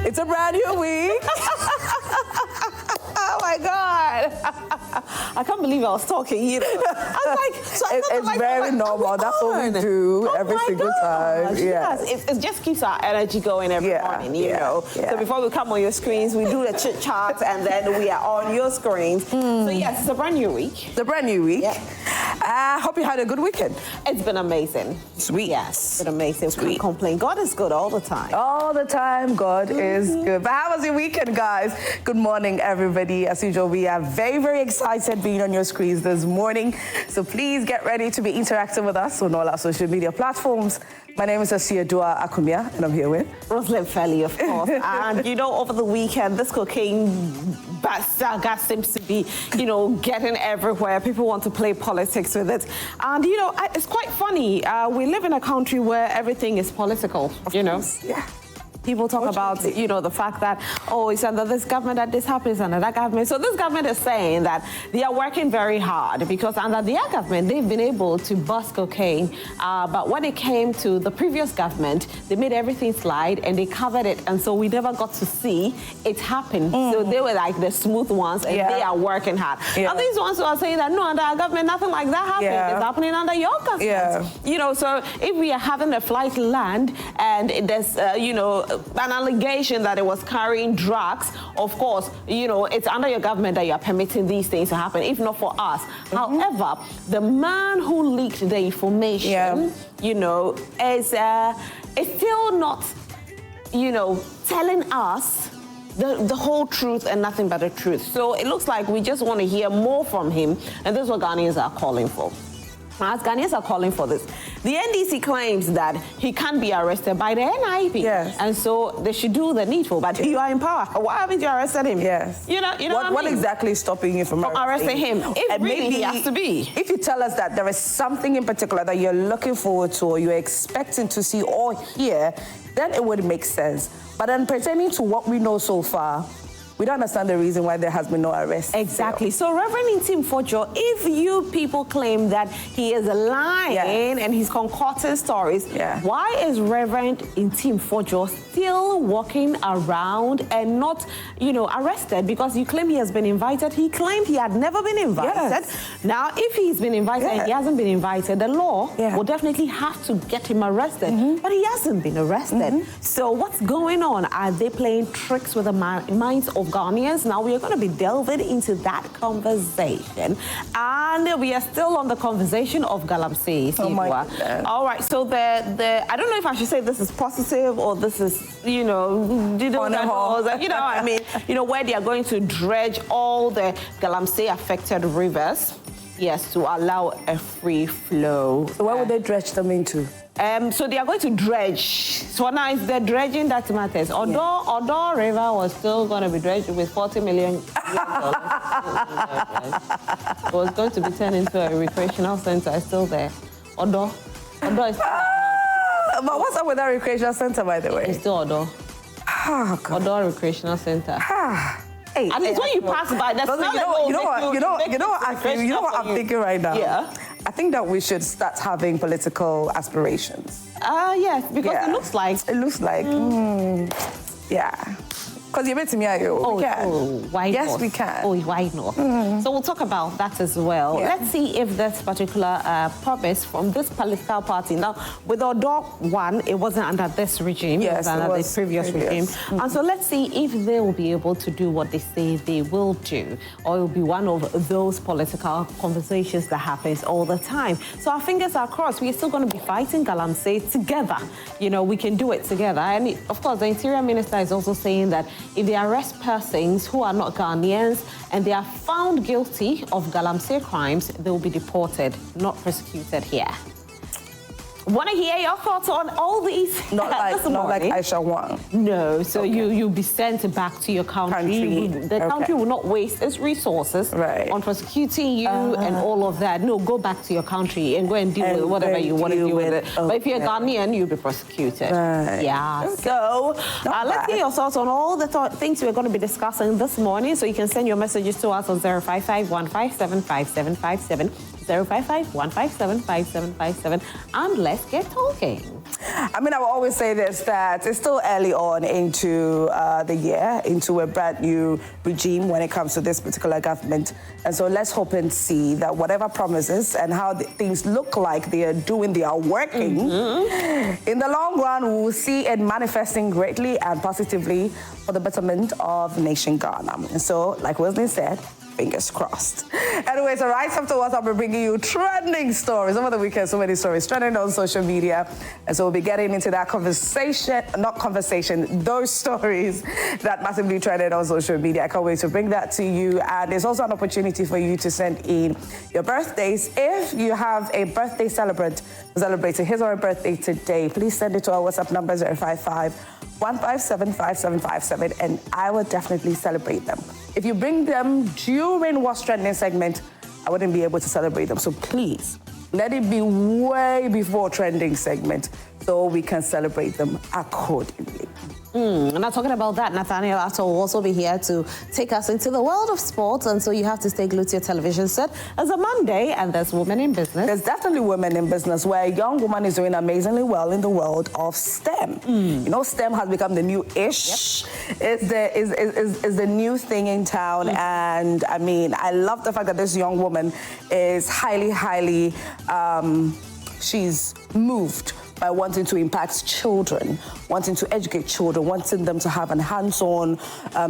It's a brand new week. Oh my God. I can't believe I was talking, I was like, so it's very normal. That's what we do every single time. Yes. It just keeps our energy going every morning, you know. Yeah. So before we come on your screens, we do the chit chat and then we are on your screens. So yes, it's a brand new week. It's a brand new week. I hope you had a good weekend. It's been amazing. Sweet. Yes, it's been amazing. Sweet. Can't complain. God is good all the time. All the time, God is good. But how was your weekend, guys? Good morning, everybody. As usual, we are very, very excited being on your screens this morning. So please get ready to be interacting with us on all our social media platforms. My name is Asiadua Akumia, and I'm here with Rosalind Felly, of course. And, over the weekend, this cocaine saga seems to be, getting everywhere. People want to play politics with it. And, it's quite funny. We live in a country where everything is political, course. Yeah. People talk about, the fact that, it's under this government that this happens, under that government. So this government is saying that they are working very hard because under their government, they've been able to bust cocaine. But when it came to the previous government, they made everything slide and they covered it. And so we never got to see it happen. So they were like the smooth ones and they are working hard. And these ones who are saying that, no, under our government, nothing like that happened. It's happening under your government. So if we are having a flight land and there's, an allegation that it was carrying drugs, of course, it's under your government that you're permitting these things to happen, if not for us. However, the man who leaked the information, is still not, telling us the whole truth and nothing but the truth. So it looks like we just want to hear more from him, and this is what Ghanaians are calling for. As Ghanaians are calling for this, the NDC claims that he can't be arrested by the NIP. Yes. And so they should do the needful, but you are in power. Why haven't you arrested him? Yes. What exactly is stopping you from arresting him? If really he has to be. If you tell us that there is something in particular that you're looking forward to or you're expecting to see or hear, then it would make sense. But then pertaining to what we know so far, we don't understand the reason why there has been no arrest. Exactly. So Reverend Ntim Fordjour, if you people claim that he is lying and he's concocting stories, why is Reverend Ntim Fordjour still walking around and not, arrested? Because you claim he has been invited. He claimed he had never been invited. Yes. Now, if he's been invited and he hasn't been invited, the law will definitely have to get him arrested. But he hasn't been arrested. So what's going on? Are they playing tricks with the minds of Ghanaians? Now we are going to be delving into that conversation, and we are still on the conversation of Galamsey. Oh my goodness. All right, so the I don't know if I should say this is positive or this is where they are going to dredge all the Galamsey affected rivers, to allow a free flow. So where would they dredge them into? So they are going to dredge. So now it's the dredging that matters. Odo River was still going to be dredged with $40 million. It was going to be turned into a recreational center. It's still there. Odo is still there. But what's up with that recreational center, by the way? It's still Odo. Odo recreational center. Hey, and it's when you pass by, that's not you know what I feel. You know what I'm thinking right now? Yeah. I think that we should start having political aspirations. Yes, because it looks like. Because you're to me, why yes, not? we can. Oh, why not? So we'll talk about that as well. Let's see if this particular promise from this political party. Now, with Odo one, it wasn't under this regime. It was under the previous regime. And so let's see if they will be able to do what they say they will do, or it will be one of those political conversations that happens all the time. So our fingers are crossed. We're still going to be fighting Galamsey together. We can do it together. And of course, the Interior Minister is also saying that if they arrest persons who are not Ghanaians and they are found guilty of Galamsey crimes, they will be deported, not prosecuted here. Want to hear your thoughts on all these? Not like Aisha Wang. No, so you'll be sent back to your country. The country will not waste its resources on prosecuting you and all of that. No, go back to your country and go and deal with whatever you want to deal with it. But if you're Ghanaian, you'll be prosecuted. Yeah. So let's hear your thoughts on all the things we're going to be discussing this morning. So you can send your messages to us on 0551575757. 055-157-5757, and let's get talking. I mean, I will always say this, that it's still early on into the year, into a brand new regime when it comes to this particular government. And so let's hope and see that whatever promises and how things look like they are doing, they are working, in the long run, we will see it manifesting greatly and positively for the betterment of the nation Ghana. And so, like Wesley said, fingers crossed. Anyways, all right, afterwards, I'll be bringing you trending stories. Over the weekend, so many stories trending on social media. And so we'll be getting into that those stories that massively trended on social media. I can't wait to bring that to you. And there's also an opportunity for you to send in your birthdays. If you have a birthday celebrating his or her birthday today, please send it to our WhatsApp number 055-157-5757, and I will definitely celebrate them. If you bring them during What's Trending segment, I wouldn't be able to celebrate them. So please, let it be way before trending segment so we can celebrate them accordingly. Now, talking about that, Nathaniel Atto will also be here to take us into the world of sports, and so you have to stay glued to your television set. It's a Monday, and there's Women in Business. There's definitely Women in Business, where a young woman is doing amazingly well in the world of STEM. You know, STEM has become the new ish. Yep. It's the new thing in town, and I mean, I love the fact that this young woman is highly, she's moved by wanting to impact children, wanting to educate children, wanting them to have a hands-on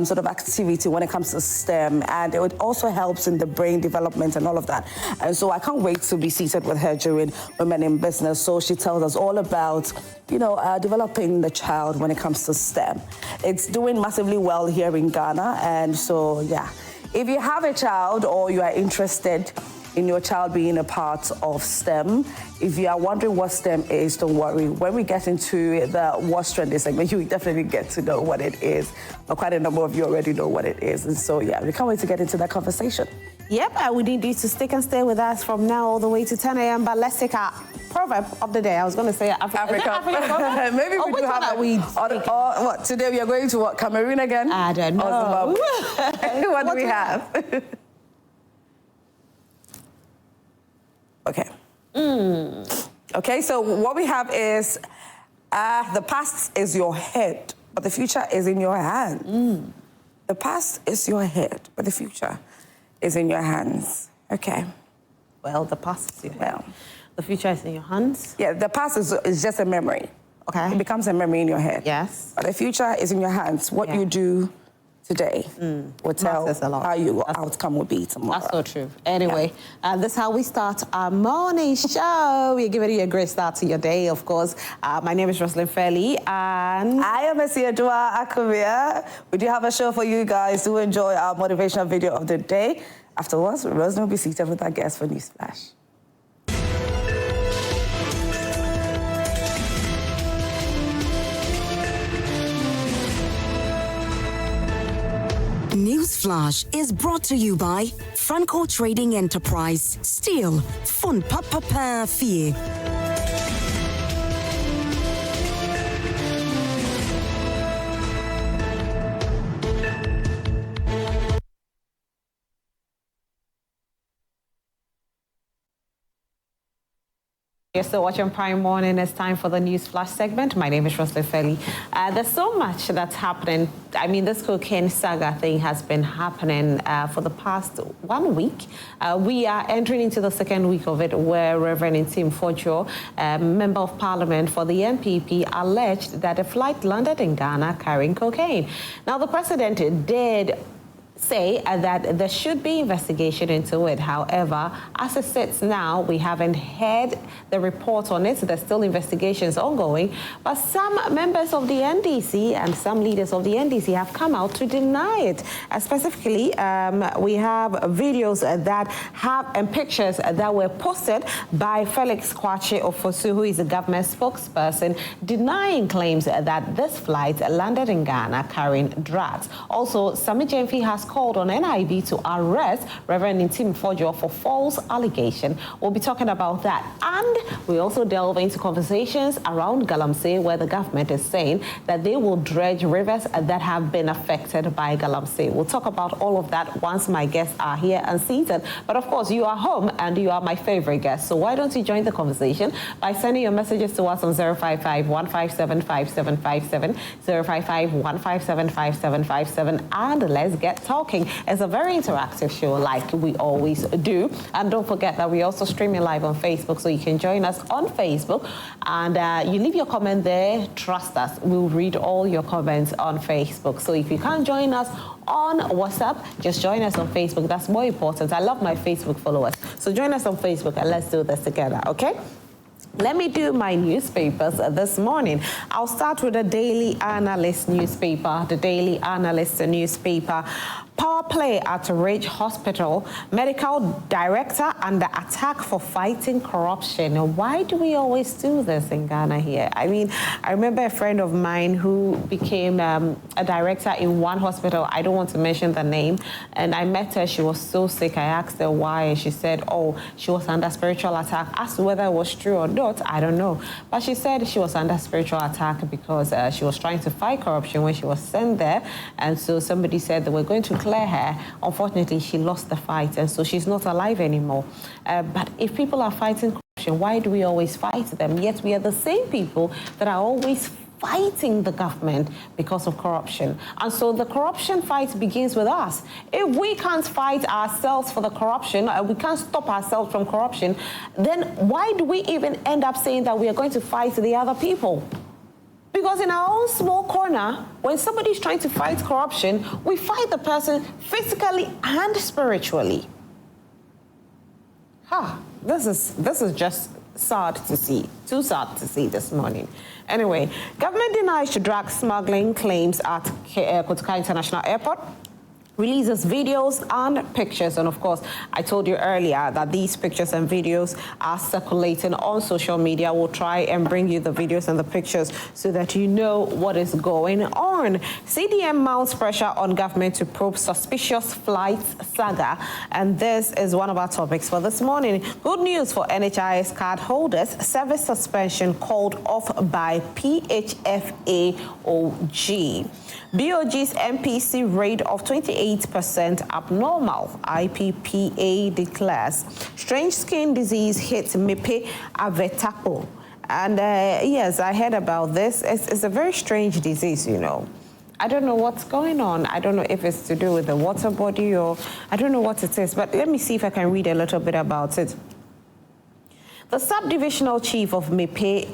sort of activity when it comes to STEM. And it also helps in the brain development and all of that. And so I can't wait to be seated with her during Women in Business. So she tells us all about, you know, developing the child when it comes to STEM. It's doing massively well here in Ghana. And so, yeah, if you have a child or you are interested in your child being a part of STEM. If you are wondering what STEM is, don't worry. When we get into the What's Trending segment, you will definitely get to know what it is. But quite a number of you already know what it is. And so, yeah, we can't wait to get into that conversation. Yep, we need you to stick and stay with us from now all the way to 10 a.m. But let's take our proverb of the day. I was going to say Africa. Maybe we do have what? Today we are going to what? Cameroon again? I don't know. What do we have? Okay. Okay, so what we have is the past is your head, but the future is in your hands. The past is your head, but the future is in your hands. Okay. Well, the past is your head. Well, the future is in your hands. Yeah, the past is just a memory. Okay. It becomes a memory in your head. Yes. But the future is in your hands. What you do today will tell how your outcome will be tomorrow. That's so true. Anyway, this is how we start our morning show. We're giving you a great start to your day, of course. My name is Roslyn Fairley, and I am Esiadua Akubia. We do have a show for you guys. Do enjoy our motivational video of the day. Afterwards, Roslyn will be seated with our guest for Newsflash. Newsflash is brought to you by Franco Trading Enterprise. Still, fun papa fee. You're still watching Prime Morning. It's time for the News Flash segment. My name is Roslyn Fairley. There's so much that's happening. I mean, this cocaine saga thing has been happening for the past 1 week. We are entering into the second week of it, where Reverend Ntim Fordjour, Member of Parliament for the NPP, alleged that a flight landed in Ghana carrying cocaine. Now, the president did say that there should be investigation into it. However, as it sits now, we haven't heard the report on it. So there's still investigations ongoing. But some members of the NDC and some leaders of the NDC have come out to deny it. Specifically, we have videos that have and pictures that were posted by Felix Kwache Ofosu, who is the government spokesperson, denying claims that this flight landed in Ghana carrying drugs. Also, Sami Jemfi has called on NIB to arrest Reverend Ntim Fordjour for false allegation. We'll be talking about that. And we also delve into conversations around Galamsey, where the government is saying that they will dredge rivers that have been affected by Galamsey. We'll talk about all of that once my guests are here and seated. But of course, you are home and you are my favorite guest. So why don't you join the conversation by sending your messages to us on 055-157-5757, 055-157-5757, and let's get talking. It's a very interactive show like we always do. And don't forget that we also streaming live on Facebook, so you can join us on Facebook. And you leave your comment there. Trust us, we'll read all your comments on Facebook. So if you can't join us on WhatsApp, just join us on Facebook. That's more important. I love my Facebook followers. So join us on Facebook and let's do this together, okay? Let me do my newspapers this morning. I'll start with the Daily Analyst newspaper. The Daily Analyst newspaper. Power play at Ridge Hospital. Medical director under attack for fighting corruption. Why do we always do this in Ghana here? I mean, I remember a friend of mine who became a director in one hospital. I don't want to mention the name. And I met her. She was so sick. I asked her why. And she said, oh, she was under spiritual attack. As to whether it was true or not, I don't know. But she said she was under spiritual attack because she was trying to fight corruption when she was sent there. And so somebody said they were going to clear her. Unfortunately, she lost the fight, and so she's not alive anymore. But if people are fighting corruption, why do we always fight them? Yet we are the same people that are always fighting the government because of corruption. And so the corruption fight begins with us. If we can't fight ourselves for the corruption, we can't stop ourselves from corruption, then why do we even end up saying that we are going to fight the other people? Because in our own small corner, when somebody's trying to fight corruption, we fight the person physically and spiritually. This is just sad to see. Too sad to see this morning. Anyway, government denies to drug smuggling claims at Kotoka International Airport. Releases videos and pictures. And of course, I told you earlier that these pictures and videos are circulating on social media. We'll try and bring you the videos and the pictures so that you know what is going on. CDM mounts pressure on government to probe suspicious flights saga. And this is one of our topics for this morning. Good news for NHIS card holders. Service suspension called off by PHFAOG. BOG's MPC rate of 28% abnormal, IPPA declares. Strange skin disease hits Mipe Avetapo. And yes, I heard about this. It's a very strange disease, you know. I don't know what's going on. I don't know if it's to do with the water body or I don't know what it is. But let me see if I can read a little bit about it. The subdivisional chief of Mipe,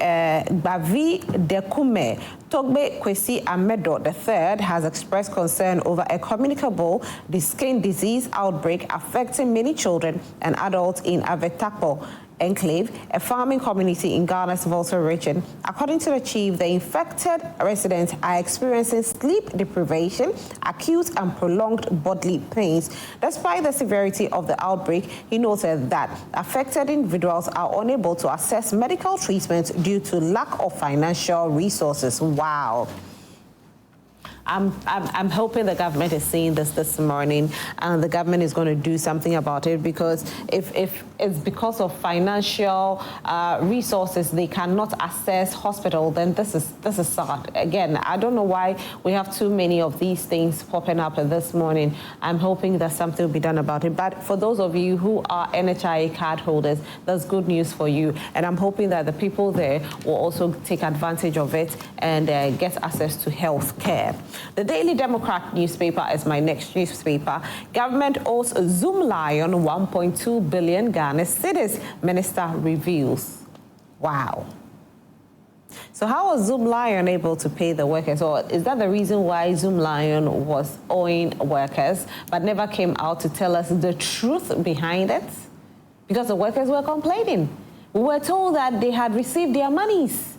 Bavi Dekume, Togbe Kwesi Amedo III, has expressed concern over a communicable skin disease outbreak affecting many children and adults in Avetapo Enclave, a farming community in Ghana's Volta region. According to the chief, the infected residents are experiencing sleep deprivation, acute and prolonged bodily pains. Despite the severity of the outbreak, he noted that affected individuals are unable to access medical treatment due to lack of financial resources. Wow. I'm hoping the government is seeing this morning and the government is going to do something about it, because if it's because of financial resources they cannot access hospital, then this is sad. Again, I don't know why we have too many of these things popping up this morning. I'm hoping that something will be done about it. But for those of you who are NHIA card holders, that's good news for you. And I'm hoping that the people there will also take advantage of it and get access to health care. The Daily Democrat newspaper is my next newspaper. Government owes Zoom Lion 1.2 billion Ghana cedis, minister reveals. Wow. So how was Zoom Lion able to pay the workers? Or is that the reason why Zoom Lion was owing workers but never came out to tell us the truth behind it? Because the workers were complaining. We were told that they had received their monies.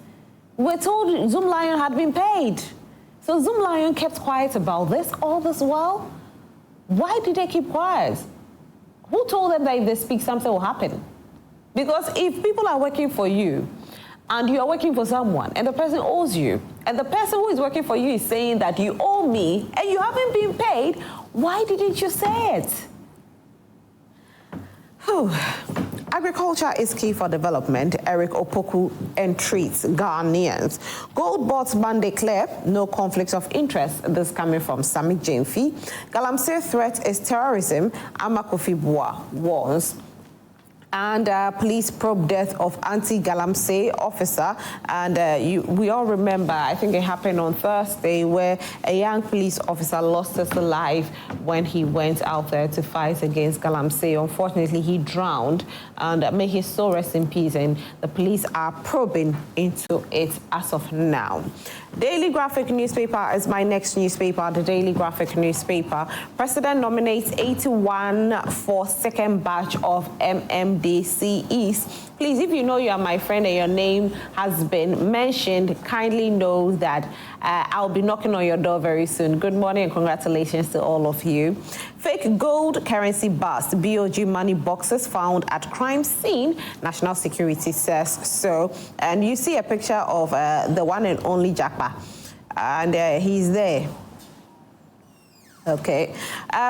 We were told Zoom Lion had been paid. So Zoom Lion kept quiet about this all this while. Why did they keep quiet? Who told them that if they speak, something will happen? Because if people are working for you and you are working for someone, and the person owes you, and the person who is working for you is saying that you owe me, and you haven't been paid, why didn't you say it? Agriculture is key for development. Eric Opoku entreats Ghanaians. Gold Botsman declare no conflicts of interest. This coming from Sami Jamefi. Galamsey threat is terrorism. Amakofi Boa warns. And police probe death of anti-Galamsey officer. And we all remember, I think it happened on Thursday, where a young police officer lost his life when he went out there to fight against Galamsey. Unfortunately, he drowned, and may his soul rest in peace. And the police are probing into it as of now. Daily Graphic newspaper is my next newspaper, the Daily Graphic newspaper. President nominates 81 for second batch of MMDCEs. Please, if you know you are my friend and your name has been mentioned, kindly know that I'll be knocking on your door very soon. Good morning and congratulations to all of you. Fake gold currency bust. BOG money boxes found at crime scene. National Security says so. And you see a picture of the one and only Jackpa. And he's there. Okay.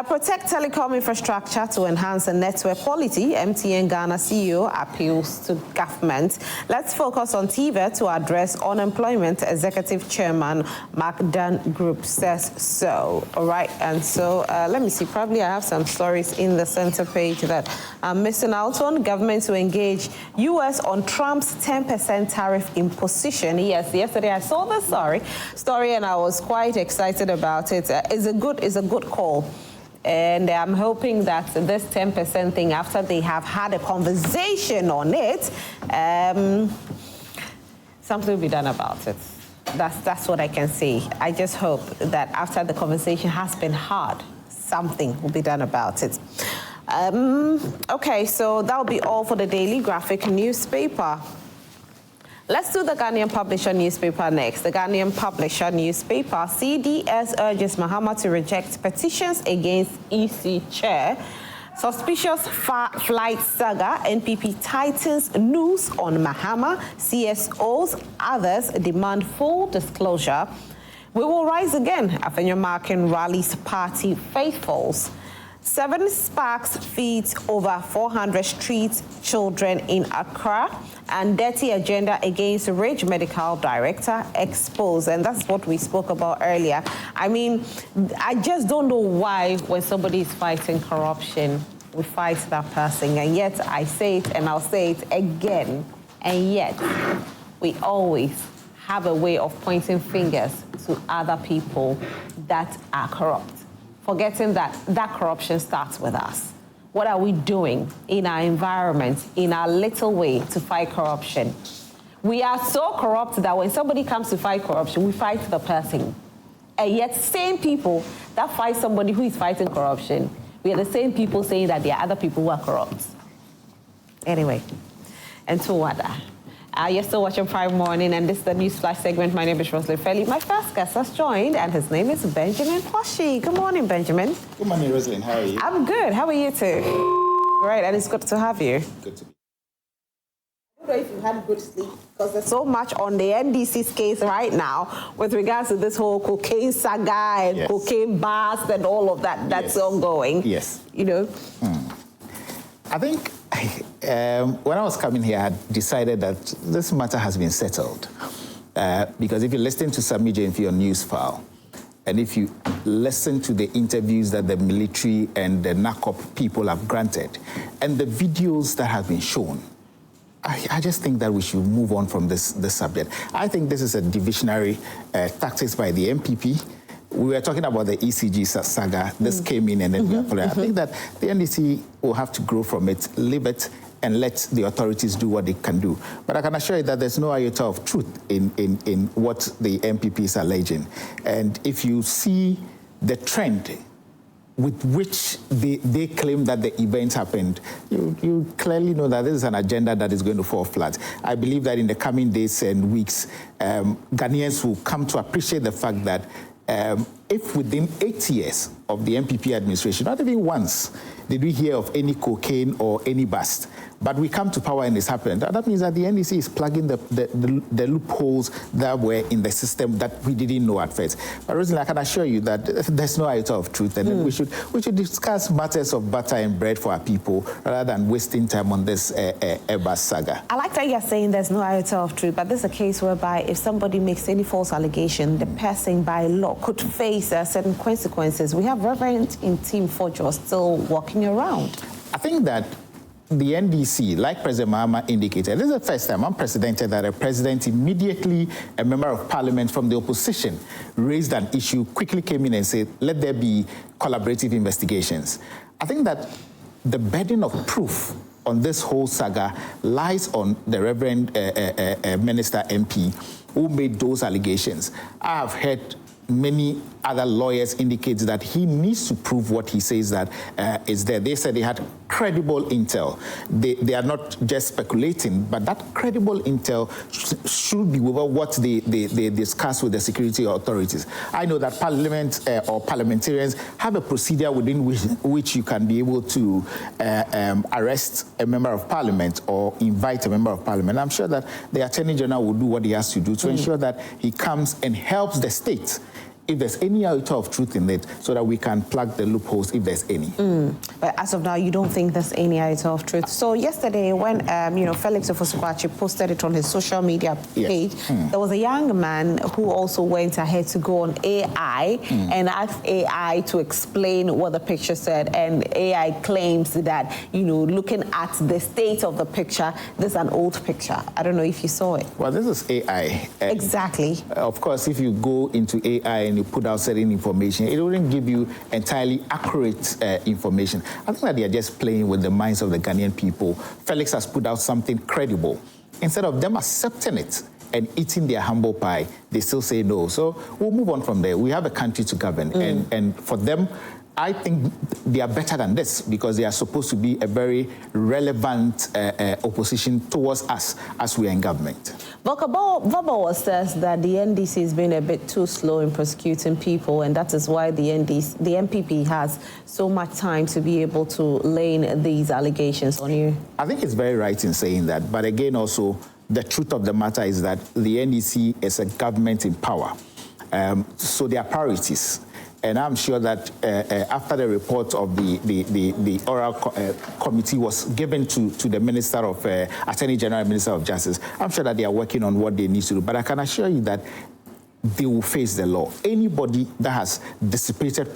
Protect telecom infrastructure to enhance the network quality. MTN Ghana CEO appeals to government. Let's focus on TVET to address unemployment. Executive Chairman Mark Dunn Group says so. All right. And so let me see. Probably I have some stories in the center page that I'm missing out on. Government to engage U.S. on Trump's 10% tariff imposition. Yes, yesterday I saw the story and I was quite excited about it. It's a good call, and I'm hoping that this 10% thing, after they have had a conversation on it, something will be done about it. That's what I can say. I just hope that after the conversation has been had, something will be done about it. Okay, so that'll be all for the Daily Graphic newspaper. Let's do the Ghanaian Publisher newspaper next. The Ghanaian Publisher newspaper, CDS urges Mahama to reject petitions against EC chair. Suspicious flight saga, NPP tightens news on Mahama. CSOs, others demand full disclosure. We will rise again. Afenyomarkin rallies party faithfuls. 7 Sparks feeds over 400 street children in Accra, and dirty agenda against Rich Medical Director exposed. And that's what we spoke about earlier. I mean, I just don't know why when somebody is fighting corruption, we fight that person. And yet I say it and I'll say it again. And yet we always have a way of pointing fingers to other people that are corrupt, forgetting that corruption starts with us. What are we doing in our environment, in our little way to fight corruption? We are so corrupt that when somebody comes to fight corruption, we fight the person. And yet same people that fight somebody who is fighting corruption, we are the same people saying that there are other people who are corrupt. Anyway, and to what? You're still watching Prime Morning, and this is the News Flash segment. My name is Rosalie Felly. My first guest has joined, and his name is Benjamin Poshi. Good morning, Benjamin. Good morning, Rosalie. How are you? I'm good. How are you too? Great, and it's good to have you. Good to be. I don't know if you had good sleep, because there's so much on the NDC's case right now with regards to this whole cocaine saga and cocaine bust and all of that that's ongoing. Yes. You know? I think when I was coming here, I had decided that this matter has been settled. Because if you listen to Sami Jamefi on Newsfile, and if you listen to the interviews that the military and the NACOP people have granted, and the videos that have been shown, I just think that we should move on from this subject. I think this is a divisionary tactics by the MPP. We were talking about the ECG saga. This came in and then we are following. I think that the NDC will have to grow from it, leave it, and let the authorities do what they can do. But I can assure you that there's no iota of truth in what the MPP is alleging. And if you see the trend with which they claim that the event happened, you clearly know that this is an agenda that is going to fall flat. I believe that in the coming days and weeks, Ghanaians will come to appreciate the fact that if within 8 years of the NPP administration, not even once did we hear of any cocaine or any bust, but we come to power and it's happened, that means that the NDC is plugging the loopholes that were in the system that we didn't know at first. But Rosalie, I can assure you that there's no iota of truth, and we should discuss matters of butter and bread for our people rather than wasting time on this Airbus saga. I like that you're saying there's no iota of truth, but this is a case whereby if somebody makes any false allegation, the person by law could face certain consequences. We have Reverend Ntim Fordjour still walking around. I think that the NDC, like President Mahama indicated, this is the first time unprecedented that a president immediately, a member of parliament from the opposition, raised an issue, quickly came in and said, let there be collaborative investigations. I think that the burden of proof on this whole saga lies on the Reverend Minister MP who made those allegations. I have heard many other lawyers indicate that he needs to prove what he says that is there. They said they had credible intel. They are not just speculating, but that credible intel should be over what they discuss with the security authorities. I know that Parliament or parliamentarians have a procedure within which you can be able to arrest a member of Parliament or invite a member of Parliament. I'm sure that the Attorney General will do what he has to do to ensure that he comes and helps the state if there's any iota of truth in it, so that we can plug the loopholes if there's any. But as of now, you don't think there's any iota of truth. So yesterday, when Felix Ofosu-Kwakye posted it on his social media page, there was a young man who also went ahead to go on AI and asked AI to explain what the picture said. And AI claims that, looking at the state of the picture, this is an old picture. I don't know if you saw it. Well, this is AI. Exactly. Of course, if you go into AI and you put out certain information, it wouldn't give you entirely accurate information. I think that they are just playing with the minds of the Ghanaian people. Felix has put out something credible. Instead of them accepting it and eating their humble pie, they still say no. So we'll move on from there. We have a country to govern, and for them, I think they are better than this because they are supposed to be a very relevant opposition towards us as we are in government. Vabawa says that the NDC has been a bit too slow in prosecuting people, and that is why the MPP has so much time to be able to lay in these allegations on you. I think it's very right in saying that, but again also, the truth of the matter is that the NDC is a government in power. So there are priorities. And I'm sure that after the report of the oral committee was given to the Minister of Attorney General and Minister of Justice, I'm sure that they are working on what they need to do. But I can assure you that they will face the law. Anybody that has dissipated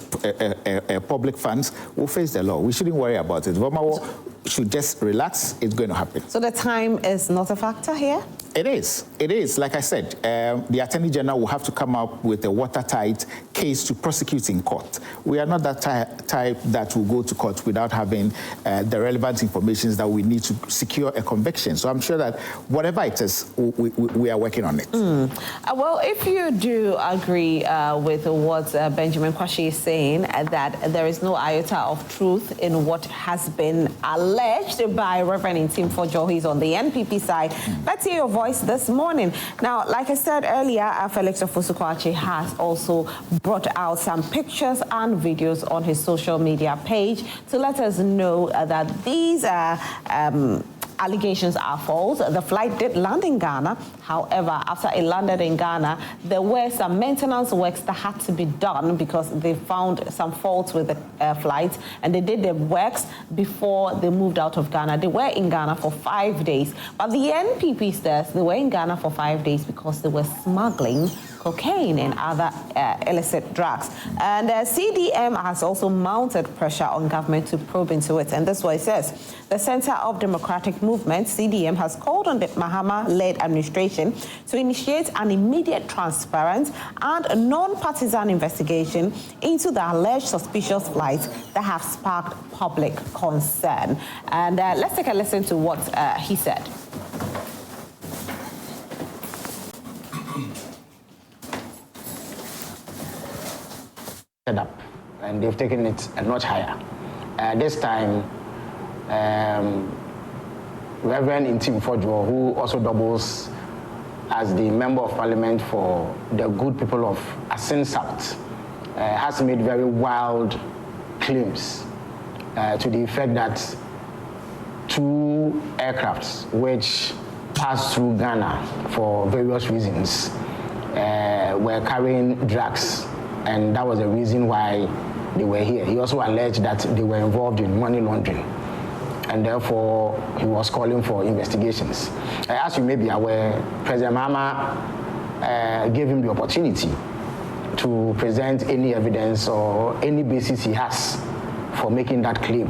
public funds will face the law. We shouldn't worry about it. Vamawo should just relax. It's going to happen. So the time is not a factor here? It is. It is. Like I said, the Attorney General will have to come up with a watertight case to prosecute in court. We are not that type that will go to court without having the relevant information that we need to secure a conviction. So I'm sure that whatever it is, we are working on it. Well, if you do agree with what Benjamin Kwashi is saying, that there is no iota of truth in what has been alleged by Reverend Ntim Fordjour, he's on the NPP side, let's hear your voice this morning. Now, like I said earlier, Felix Ofosu-Kwakye has also brought out some pictures and videos on his social media page to let us know that these allegations are false. The flight did land in Ghana. However, after it landed in Ghana, there were some maintenance works that had to be done because they found some faults with the flight, and they did the works before they moved out of Ghana. They were in Ghana for 5 days. But the NPP says they were in Ghana for 5 days because they were smuggling cocaine and other illicit drugs. And CDM has also mounted pressure on government to probe into it. And this is what it says. The Center of Democratic Movement, CDM, has called on the Mahama-led administration to initiate an immediate, transparent and non-partisan investigation into the alleged suspicious flights that have sparked public concern. And let's take a listen to what he said. Up, and they've taken it a notch higher. This time, Reverend Ntim Fordjour, who also doubles as the Member of Parliament for the good people of Asin South, has made very wild claims to the effect that 2 aircrafts which passed through Ghana for various reasons were carrying drugs, and that was the reason why they were here. He also alleged that they were involved in money laundering, and therefore he was calling for investigations. As you may be aware, President Mahama gave him the opportunity to present any evidence or any basis he has for making that claim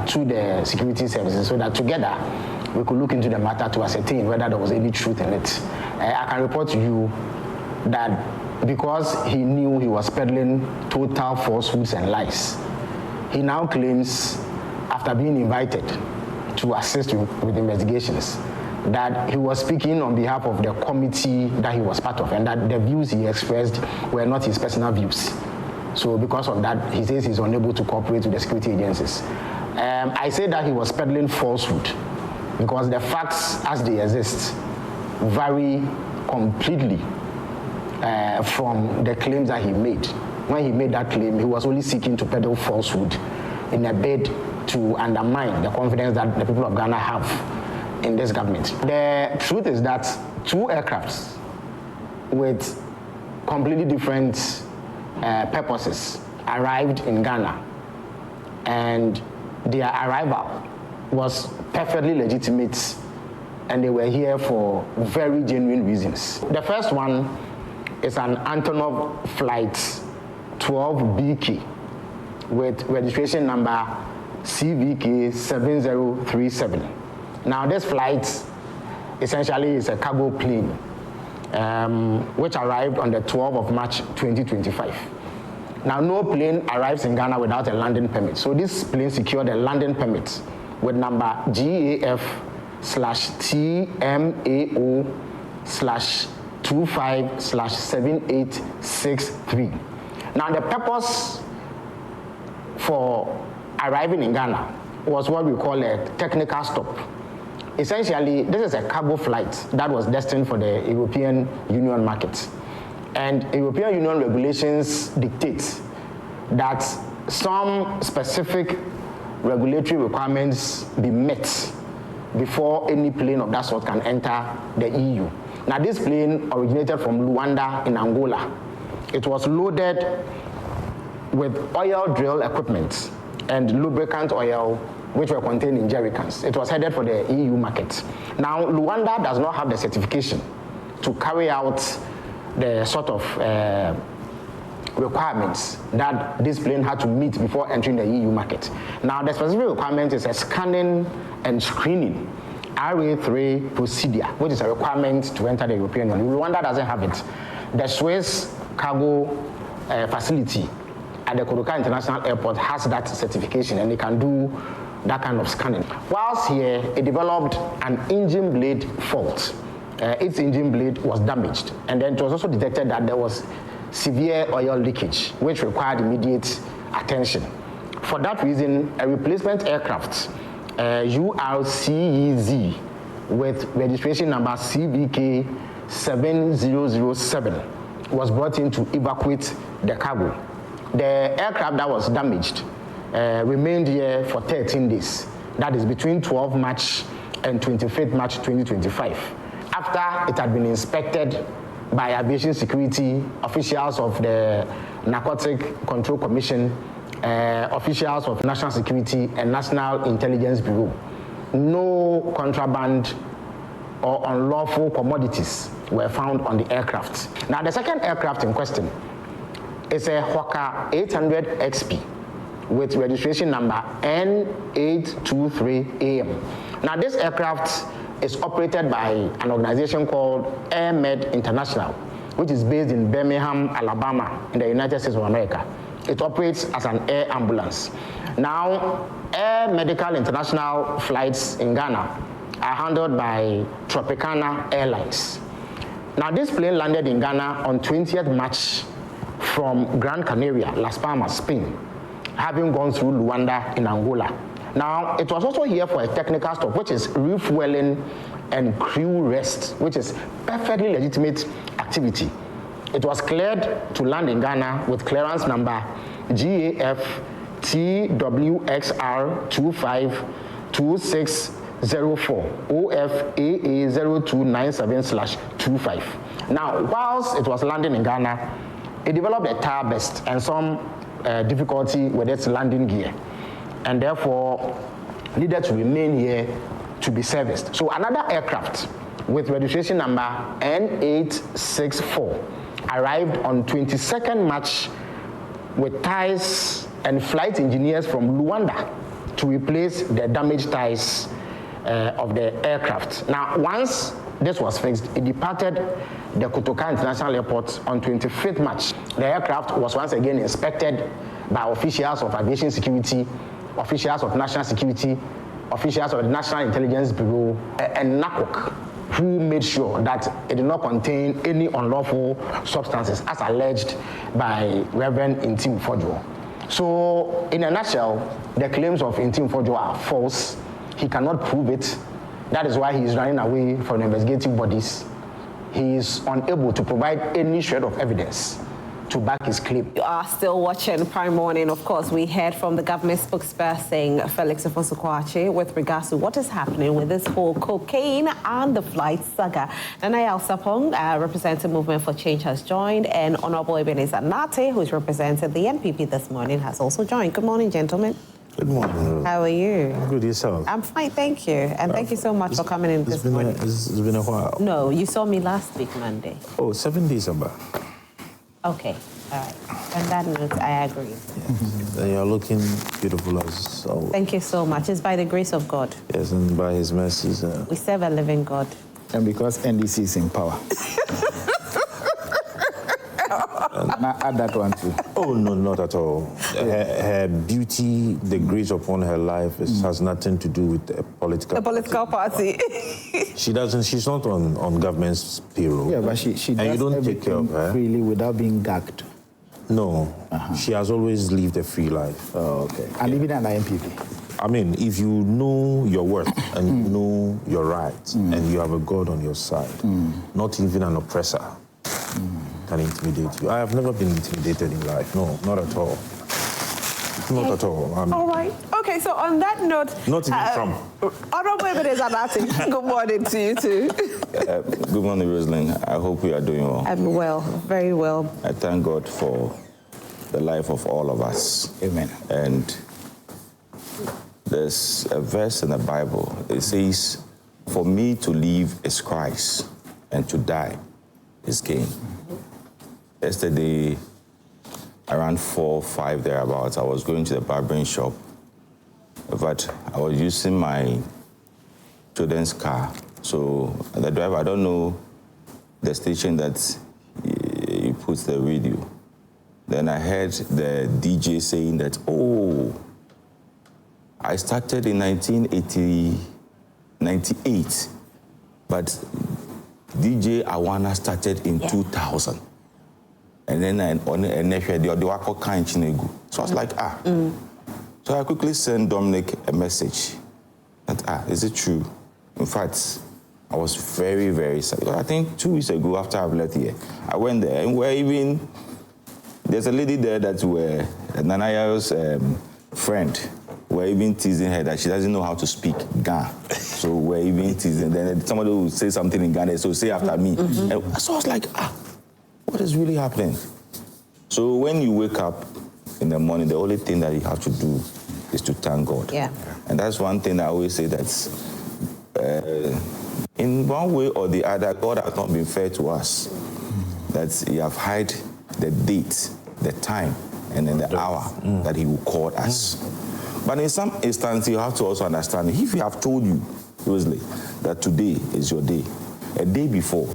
to the security services, so that together we could look into the matter to ascertain whether there was any truth in it. I can report to you that because he knew he was peddling total falsehoods and lies, he now claims, after being invited to assist with investigations, that he was speaking on behalf of the committee that he was part of, and that the views he expressed were not his personal views. So because of that, he says he's unable to cooperate with the security agencies. I say that he was peddling falsehood because the facts as they exist vary completely from the claims that he made. When he made that claim, he was only seeking to peddle falsehood in a bid to undermine the confidence that the people of Ghana have in this government. The truth is that 2 aircrafts with completely different purposes arrived in Ghana, and their arrival was perfectly legitimate, and they were here for very genuine reasons. The first one is an Antonov Flight 12BK with registration number CVK 7037. Now this flight essentially is a cargo plane which arrived on the 12th of March 2025. Now no plane arrives in Ghana without a landing permit. So this plane secured a landing permit with number GAF/TMAO/25/7863. Now the purpose for arriving in Ghana was what we call a technical stop. Essentially, this is a cargo flight that was destined for the European Union market. And European Union regulations dictate that some specific regulatory requirements be met before any plane of that sort can enter the EU. Now this plane originated from Luanda in Angola. It was loaded with oil drill equipment and lubricant oil, which were contained in jerrycans. It was headed for the EU market. Now Luanda does not have the certification to carry out the sort of requirements that this plane had to meet before entering the EU market. Now the specific requirement is a scanning and screening RA3 procedure, which is a requirement to enter the European Union. Rwanda doesn't have it. The Swiss cargo facility at the Kodoka International Airport has that certification, and they can do that kind of scanning. Whilst here, it developed an engine blade fault. Its engine blade was damaged, and then it was also detected that there was severe oil leakage, which required immediate attention. For that reason, a replacement aircraft, URCEZ, with registration number CVK 7007, was brought in to evacuate the cargo. The aircraft that was damaged remained here for 13 days. That is between 12 March and 25th March 2025. After it had been inspected by aviation security, officials of the Narcotic Control Commission, officials of National Security and National Intelligence Bureau, no contraband or unlawful commodities were found on the aircraft. Now the second aircraft in question is a Hawker 800 XP with registration number N823AM. Now this aircraft is operated by an organization called AirMed International, which is based in Birmingham, Alabama, in the United States of America. It operates as an air ambulance. Now, Air Medical International flights in Ghana are handled by Tropicana Airlines. Now, this plane landed in Ghana on 20th March from Gran Canaria, Las Palmas, Spain, having gone through Luanda in Angola. Now, it was also here for a technical stop, which is refueling and crew rest, which is perfectly legitimate activity. It was cleared to land in Ghana with clearance number GAF TWXR252604 OFAA 0297/25. Now, whilst it was landing in Ghana, it developed a tire burst and some difficulty with its landing gear, and therefore needed to remain here to be serviced. So another aircraft with registration number N864 arrived on 22nd March with ties and flight engineers from Luanda to replace the damaged ties of the aircraft. Now, once this was fixed, it departed the Kotoka International Airport on 25th March. The aircraft was once again inspected by officials of aviation security, officials of national security, officials of the National Intelligence Bureau, and NACOC, who made sure that it did not contain any unlawful substances, as alleged by Reverend Ntim Fordjour. So, in a nutshell, the claims of Ntim Fordjour are false. He cannot prove it. That is why he is running away from the investigative bodies. He is unable to provide any shred of evidence to back his claim. You are still watching Prime Morning. Of course, we heard from the government spokesperson, Felix Ofosu-Kwakye, with regards to what is happening with this whole cocaine and the flight saga. Nanaya Sapong, representing Movement for Change, has joined, and Honorable Ebenezer Nartey, who is representing the NPP this morning, has also joined. Good morning, gentlemen. Good morning. How are you? Good, yourself? I'm fine, thank you. And thank you so much for coming in this morning. It's been a while. No, you saw me last week, Monday. Oh, 7 days I'm back. Okay, all right. On that note, I agree. Yes. And you're looking beautiful as always. Thank you so much. It's by the grace of God. Yes, and by his mercies. We serve a living God. And because NDC is in power. Now add that one too. Oh, no, not at all. Her beauty, the grace upon her life has nothing to do with a political party. She's not on government's payroll. Yeah, but she and does you don't take care of her. freely without being gagged. No, she has always lived a free life. Oh, okay. And even an MPP. I mean, if you know your worth and you know your rights and you have a God on your side, not even an oppressor can intimidate you. I have never been intimidated in life. No, not at all. Not at all. All right. Okay, so on that note... Not even Trump. Honorable Ebenezer Nartey, good morning to you too. Good morning, Rosalind. I hope you are doing well. I'm well, very well. I thank God for the life of all of us. Amen. And there's a verse in the Bible. It says, "For me to live is Christ, and to die is gain." Yesterday, around 4 or 5 thereabouts, I was going to the barbering shop. But I was using my children's car. So the driver, I don't know the station that he puts the radio. Then I heard the DJ saying that, "Oh, I started in 1998, but DJ Awana started in 2000. And then so I was like, So I quickly sent Dominic a message that, is it true? In fact, I was very, very sad. I think 2 weeks ago after I've left here, I went there and there's a lady there that were Nanaya's friend. We're even teasing her that she doesn't know how to speak Ga. So we're even teasing. Then somebody will say something in Ghana, so say after me. And so I was like, what is really happening? So when you wake up in the morning, the only thing that you have to do is to thank God. Yeah. And that's one thing I always say, that in one way or the other, God has not been fair to us. That He have hid the date, the time, and then the hour that He will call us. But in some instances, you have to also understand, if He have told you, Rosalie, that today is your day, a day before,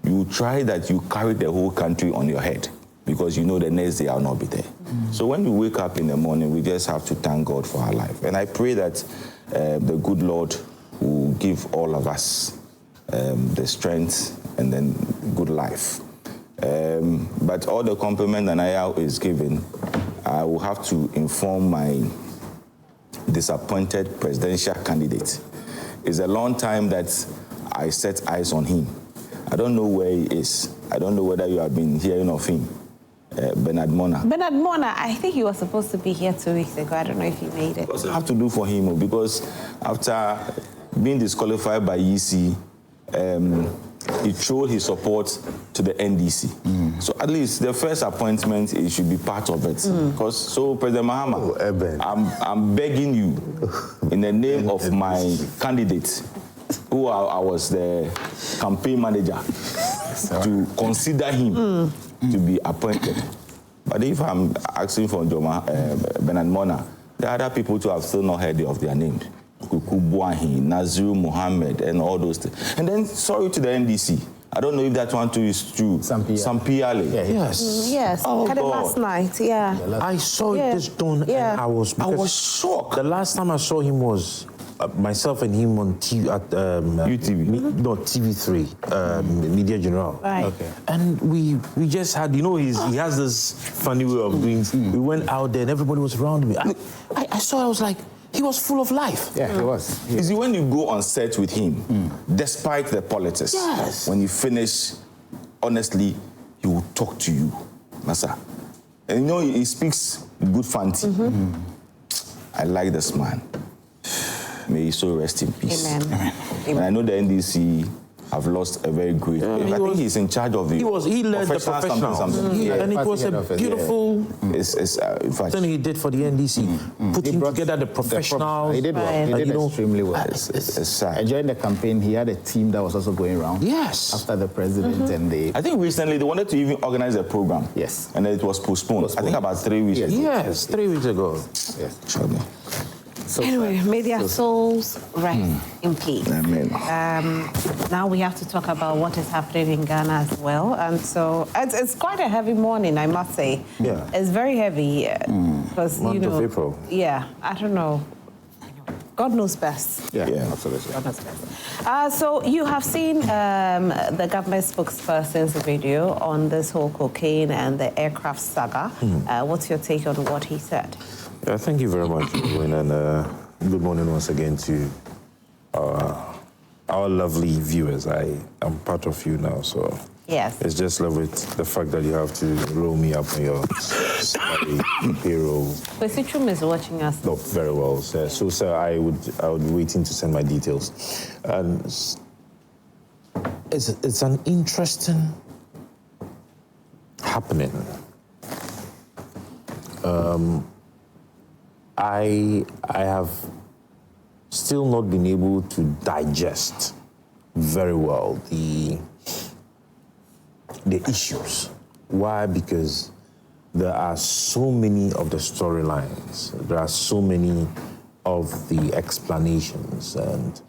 you try that you carry the whole country on your head, because you know the next day I'll not be there. So when we wake up in the morning, we just have to thank God for our life. And I pray that the good Lord will give all of us the strength and then good life. But all the compliment that Naya is giving, I will have to inform my disappointed presidential candidate. It's a long time that I set eyes on him. I don't know where he is. I don't know whether you have been hearing of him, Bernard Mona. Bernard Mona, I think he was supposed to be here 2 weeks ago. I don't know if he made it. Because I have to do for him, because after being disqualified by EC, he showed his support to the NDC. So at least the first appointment, he should be part of it. Because, so President Mahama, I'm begging you, in the name of my candidate, who I was the campaign manager, to consider him to be appointed. But if I'm asking for Bernard Mona, the other people too have still not heard of their names. Kuku Buahi, Naziru Mohammed, and all those things. And then, sorry to the NDC. I don't know if that one too is true. Sampiale. Yes. Yes. Oh, had it last night. Yeah. I saw it this dawn, and I was shocked. The last time I saw him was myself and him on TV at UTV. No, TV3, Media General. Right. Okay. And we just had, he has this funny way of doing. We went out there and everybody was around me. I saw. I was like, he was full of life. Yeah, he was. You see, when you go on set with him, despite the politics, when you finish, honestly, he will talk to you, Massa. And he speaks good fancy. I like this man. May he so rest in peace. Amen. And I know the NDC have lost a very great. I think he's in charge of the. He led the professional. And it was a beautiful thing he did for the NDC, putting together the professionals. He did well. He did extremely well. It's sad. And during the campaign, he had a team that was also going around. Yes. After the president and they. I think recently they wanted to even organize a program. Yes. And then it was postponed. I think about 3 weeks ago. Yes, 3 weeks ago. Yes. So anyway, may their souls rest in peace. Amen. Now we have to talk about what is happening in Ghana as well. And so it's quite a heavy morning, I must say. Yeah. It's very heavy because, Month of April. Yeah, I don't know. God knows best. Yeah, absolutely. God knows best. So you have seen the government spokesperson's video on this whole cocaine and the aircraft saga. What's your take on what he said? Yeah, thank you very much, Wayne, and good morning once again to our lovely viewers. I am part of you now, so yes, it's just love with the fact that you have to roll me up on your salary payroll. Kwesitrum is watching us. No, very well, sir. So, sir, I would be waiting to send my details. And it's an interesting happening. I have still not been able to digest very well the issues. Why? Because there are so many of the storylines. There are so many of the explanations. And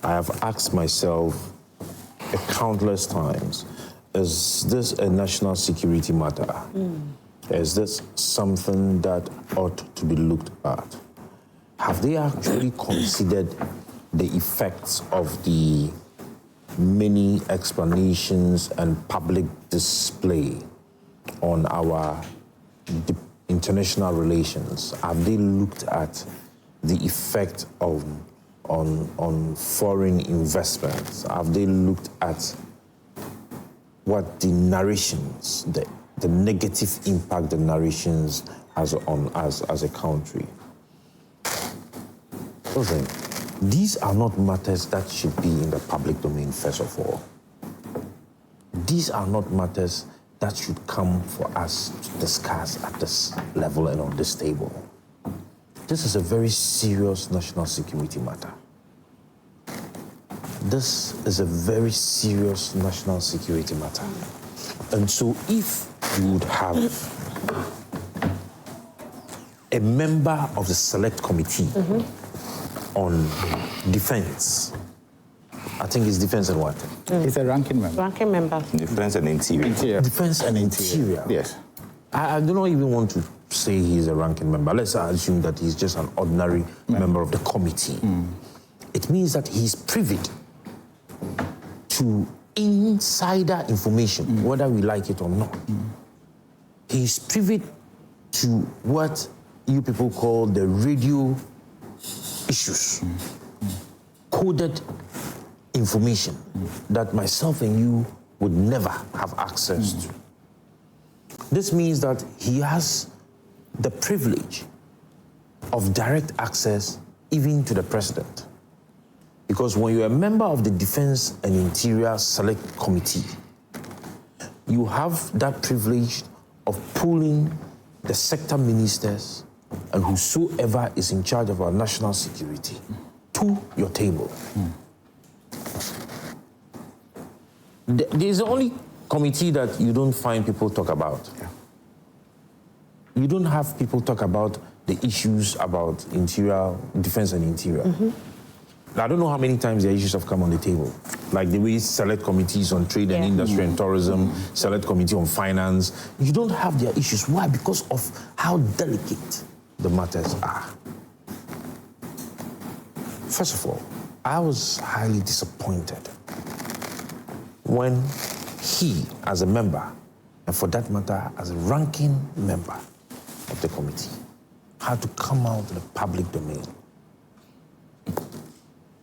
I have asked myself countless times, is this a national security matter? Is this something that ought to be looked at? Have they actually considered the effects of the many explanations and public display on our international relations? Have they looked at the effect on foreign investments? Have they looked at what the narrations, the negative impact the narrations has on us as a country? Listen, these are not matters that should be in the public domain, first of all. These are not matters that should come for us to discuss at this level and on this table. This is a very serious national security matter. This is a very serious national security matter. And so if we would have a member of the select committee on defense, I think it's defense and what? He's a ranking member. Ranking member. Defense and interior. Defense and interior. Yes. I do not even want to say he's a ranking member. Let's assume that he's just an ordinary member of the committee. It means that he's privy to insider information, whether we like it or not. He's privy to what you people call the radio issues, coded information that myself and you would never have access to. This means that he has the privilege of direct access even to the president. Because when you're a member of the Defense and Interior Select Committee, you have that privilege of pulling the sector ministers and whosoever is in charge of our national security to your table. There's the only committee that you don't find people talk about. Yeah. You don't have people talk about the issues about interior, defense and interior. I don't know how many times the issues have come on the table. Like the way select committees on trade and industry and tourism, select committee on finance. You don't have their issues. Why? Because of how delicate the matters are. First of all, I was highly disappointed when he, as a member, and for that matter, as a ranking member of the committee, had to come out in the public domain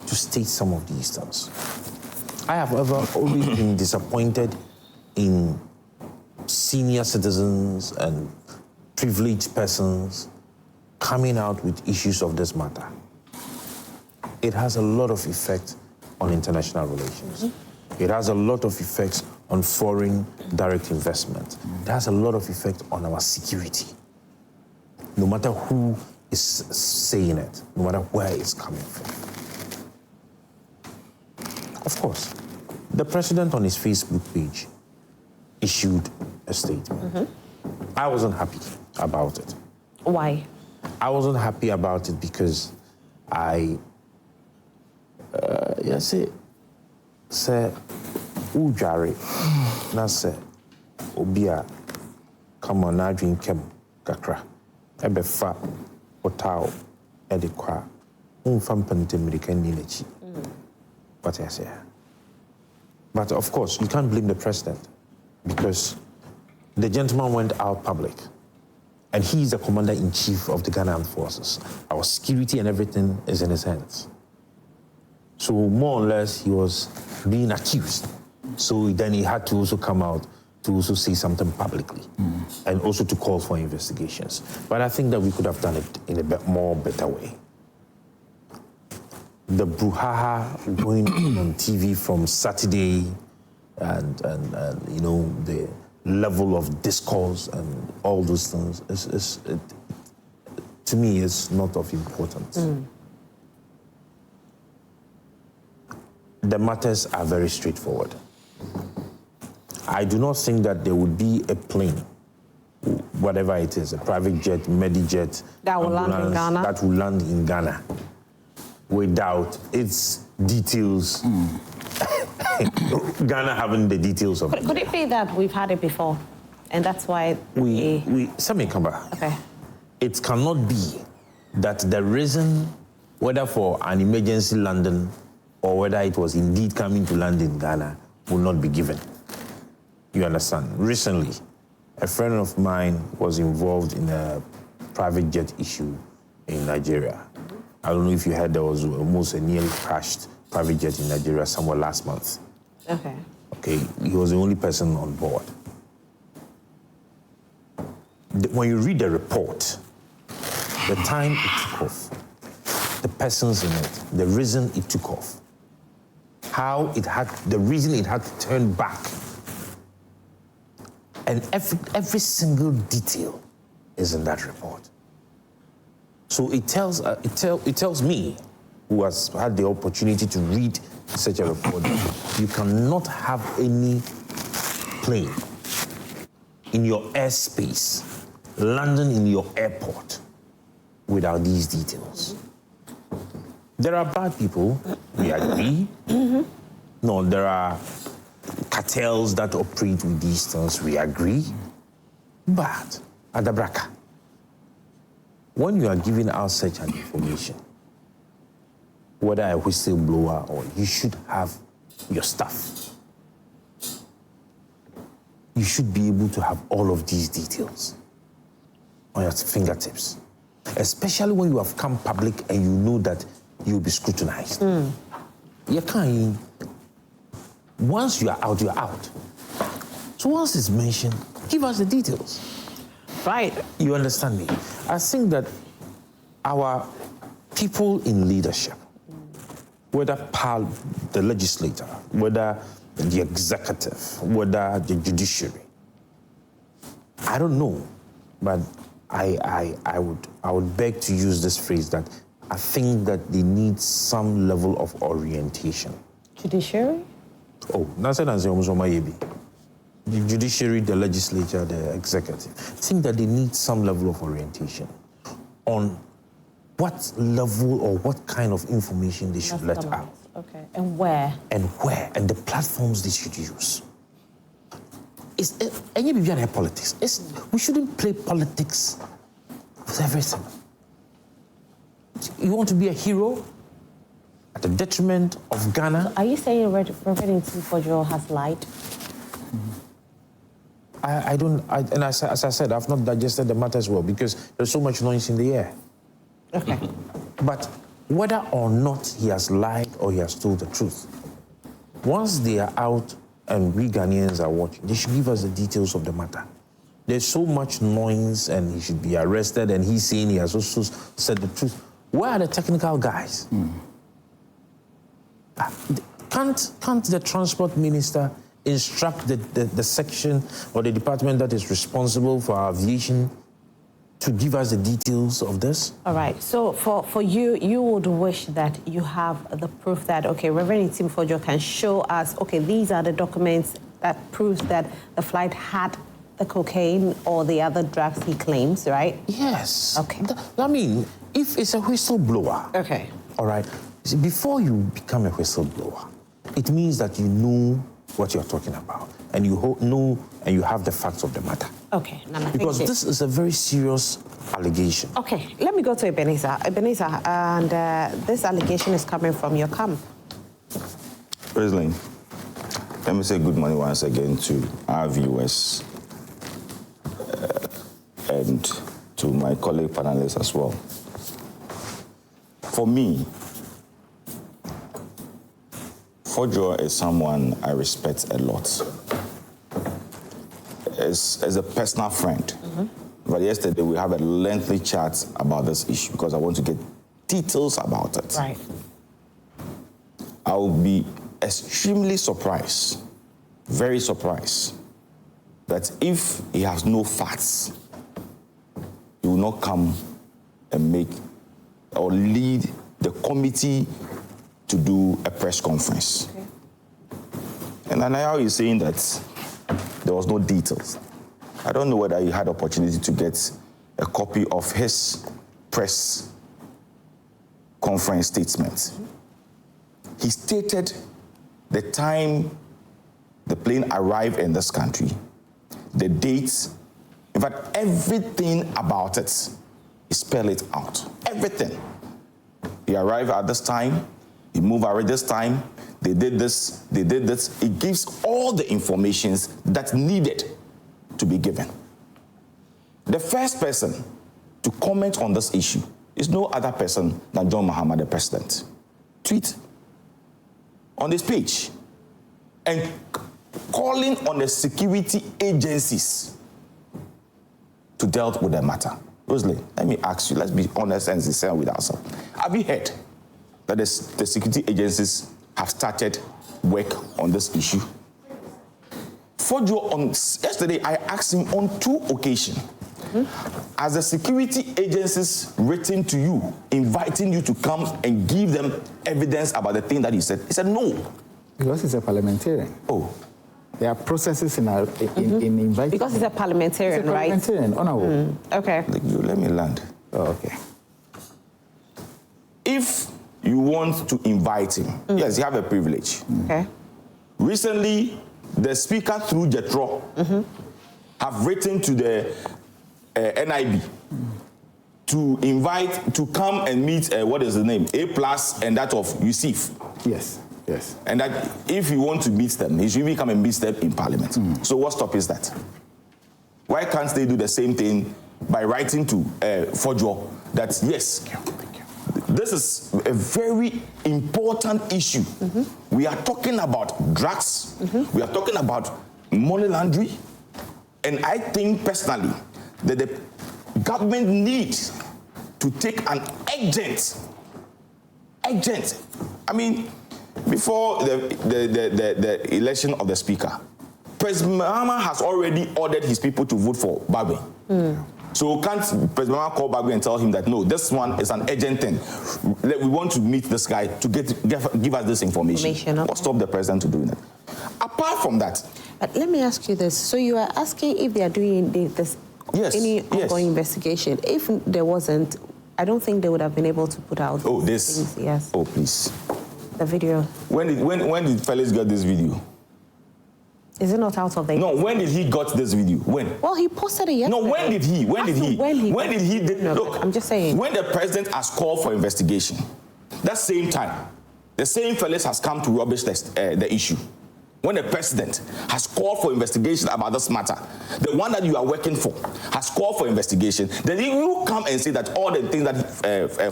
to state some of these things. I have always been disappointed in senior citizens and privileged persons coming out with issues of this matter. It has a lot of effect on international relations. It has a lot of effects on foreign direct investment. It has a lot of effect on our security. No matter who is saying it, no matter where it's coming from. Of course, the president on his Facebook page issued a statement. I wasn't happy about it. Why? I wasn't happy about it because say, ujare, na say, obia, come on, na drink kem, kakra, ebefa, otao, edekwa, fampantemirikan ninechi. What I say. But of course, you can't blame the president because the gentleman went out public and he's the commander-in-chief of the Ghana Armed Forces. Our security and everything is in his hands. So more or less, he was being accused. So then he had to also come out to also say something publicly and also to call for investigations. But I think that we could have done it in a better way. The brouhaha going on TV from Saturday and you know, the level of discourse and all those things, to me, is not of importance. The matters are very straightforward. I do not think that there would be a plane, whatever it is, a private jet, Medijet, that will land in Ghana. That will land in Ghana without its details. Ghana having the details of it. Could it be that we've had it before, and that's why Sami Kamba. Okay. It cannot be that the reason, whether for an emergency landing or whether it was indeed coming to land in Ghana, will not be given. You understand? Recently, a friend of mine was involved in a private jet issue in Nigeria. I don't know if you heard there was almost a nearly crashed private jet in Nigeria somewhere last month. Okay. Okay, he was the only person on board. When you read the report, the time it took off, the persons in it, the reason it took off, the reason it had to turn back, and every single detail is in that report. So it tells me, who has had the opportunity to read such a report, you cannot have any plane in your airspace landing in your airport without these details. There are bad people, we agree. No, there are cartels that operate with these things, we agree. But, Adabraka, when you are giving out such an information, whether a whistleblower or you should have your staff, you should be able to have all of these details on your fingertips, especially when you have come public and you know that you'll be scrutinized. You can't once you are out, you're out. So once it's mentioned, give us the details. Right. You understand me? I think that our people in leadership, whether the legislator, whether the executive, whether the judiciary, I don't know, but I would beg to use this phrase that I think that they need some level of orientation. Judiciary? Oh, that's it. The judiciary, the legislature, the executive. I think that they need some level of orientation on what level or what kind of information they should let out. Okay, and where? And the platforms they should use. Politics. We shouldn't play politics with everything. You want to be a hero at the detriment of Ghana? Are you saying Reverend Ntim Fordjour has lied? And as I said, I've not digested the matter as well because there's so much noise in the air. Okay. But whether or not he has lied or he has told the truth, once they are out and we Ghanaians are watching, they should give us the details of the matter. There's so much noise and he should be arrested and he's saying he has also said the truth. Where are the technical guys? Can't the transport minister instruct the section or the department that is responsible for our aviation to give us the details of this? All right. So for you, you would wish that you have the proof that, okay, Reverend Ntim Fordjour can show us, okay, these are the documents that proves that the flight had the cocaine or the other drugs he claims, right? Yes. Okay. I mean, if it's a whistleblower. Okay. All right. See, before you become a whistleblower, it means that you know what you're talking about and you know and you have the facts of the matter. Okay. Nana, because this is a very serious allegation. Okay. Let me go to Ebenezer. Ebenezer, and this allegation is coming from your camp. President, let me say good morning once again to our viewers and to my colleague panelists as well. For me, Fordjour is someone I respect a lot. As a personal friend. But yesterday we had a lengthy chat about this issue because I want to get details about it. Right. I will be extremely surprised, very surprised, that if he has no facts, he will not come and make or lead the committee to do a press conference. Okay. And now he's saying that there was no details. I don't know whether he had opportunity to get a copy of his press conference statement. He stated the time the plane arrived in this country, the dates, in fact, everything about it. He spelled it out. Everything. He arrived at this time, he moved at this time, they did this, they did this. It gives all the information that's needed to be given. The first person to comment on this issue is no other person than John Mahama, the president. Tweet on this page and calling on the security agencies to deal with the matter. Rosalie, let me ask you, let's be honest and sincere with ourselves. Have you heard that the security agencies have started work on this issue? Fordjour, yesterday I asked him on 2 occasions, has the security agencies written to you, inviting you to come and give them evidence about the thing that he said? He said no. Because he's a parliamentarian. Oh. There are processes in inviting. Because he's a parliamentarian, right? Parliamentarian, honorable. Okay. Let me land. Oh, okay. If you want to invite him, yes, you have a privilege. Okay. Recently, the speaker through Jetro have written to the NIB to invite, to come and meet, what is the name? A+ and that of Yusuf. Yes, yes. And that if you want to meet them, he should really come and meet them in Parliament. So what stop is that? Why can't they do the same thing by writing to Fordjour that, yes, this is a very important issue. We are talking about drugs. We are talking about money laundering. And I think personally that the government needs to take an urgent. I mean, before the election of the speaker, President Mahama has already ordered his people to vote for Bagwe. So can't President Mahama call Bagwe and tell him that, no, this one is an urgent thing. We want to meet this guy to give us this information. What stopped the president to doing it? Apart from that. But let me ask you this. So you are asking if they are doing this, any ongoing investigation. If there wasn't, I don't think they would have been able to put out things. Yes. Oh, please. The video. When did Felix get this video? Is it not out of the... No, when did he got this video? When? Well, he posted it yesterday. No, when did he? Look, I'm just saying. When the president has called for investigation, that same time, the same Felix has come to rubbish the issue. When the president has called for investigation about this matter, the one that you are working for has called for investigation, then you come and say that all the things that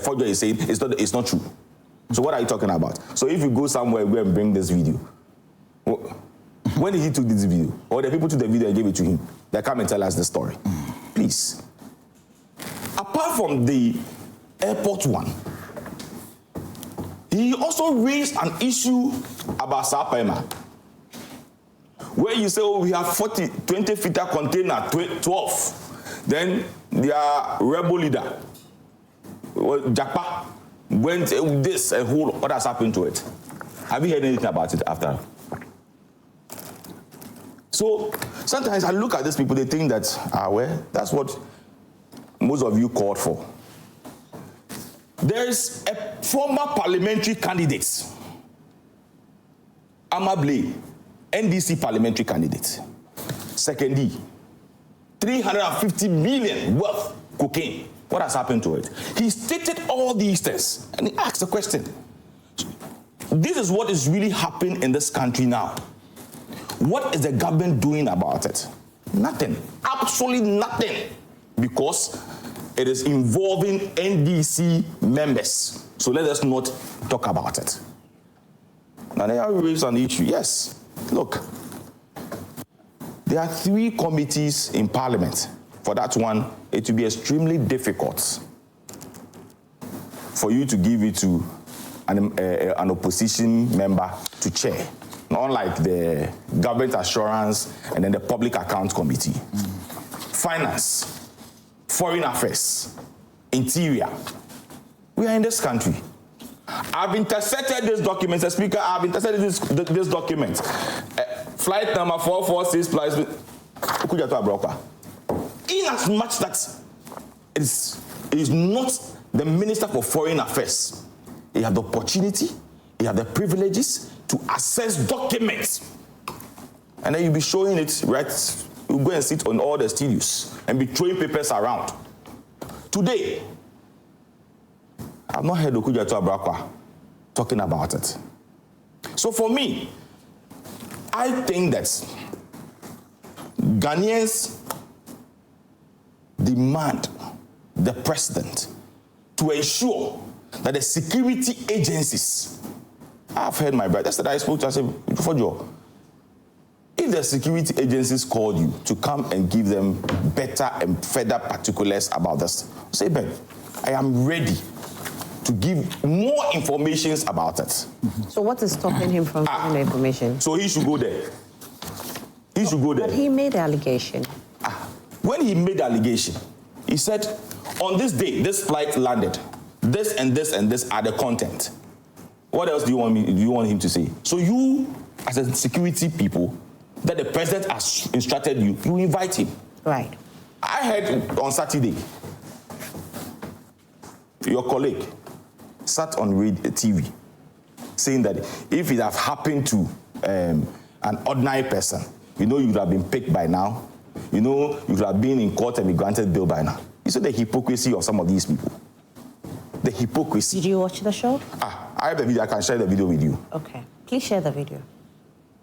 Fordjour is saying is not true. So what are you talking about? So if you go somewhere, go and bring this video. When did he took this video? Or the people took the video and gave it to him? They come and tell us the story. Please. Apart from the airport one, he also raised an issue about Sapema, where you say, oh, we have 20-footer container, 12. Then their rebel leader, Japa, went with this and what has happened to it. Have you heard anything about it after? So sometimes I look at these people, they think that, well, that's what most of you called for. There is a former parliamentary candidate, Amable, NDC parliamentary candidate, second D, 350 million worth cocaine. What has happened to it? He stated all these things and he asked a question. This is what is really happening in this country now. What is the government doing about it? Nothing. Absolutely nothing. Because it is involving NDC members. So let us not talk about it. Now they have raised an issue. Yes. Look. There are 3 committees in Parliament. For that one, it will be extremely difficult for you to give it to an opposition member to chair. Unlike the government assurance and then the public account committee. Finance, foreign affairs, interior. We are in this country. I've intercepted this document, Speaker, I've intercepted this document. Flight number 446 plus... In as much that it is not the Minister for Foreign Affairs, he had the opportunity, he had the privileges to access documents. And then you'll be showing it, right? You'll go and sit on all the studios and be throwing papers around. Today, I've not heard Okudzeto Abrakwa talking about it. So for me, I think that Ghanaians demand the president to ensure that the security agencies, I've heard my brother, yesterday I spoke to him, I said, Fordjour, if the security agencies called you to come and give them better and further particulars about this, say, Ben, I am ready to give more information about it. So what is stopping him from giving the information? So he should go there. He should go there. But he made the allegation. When he made the allegation, he said, on this day, this flight landed. This and this and this are the content. What else do you want him to say? So you, as a security people, that the president has instructed you, you invite him. Right. I heard on Saturday, your colleague sat on TV saying that if it had happened to an ordinary person, you know, you would have been picked by now. You know, you would have been in court and be granted bail by now. You see the hypocrisy of some of these people. The hypocrisy. Did you watch the show? I have the video. I can share the video with you. Okay. Please share the video.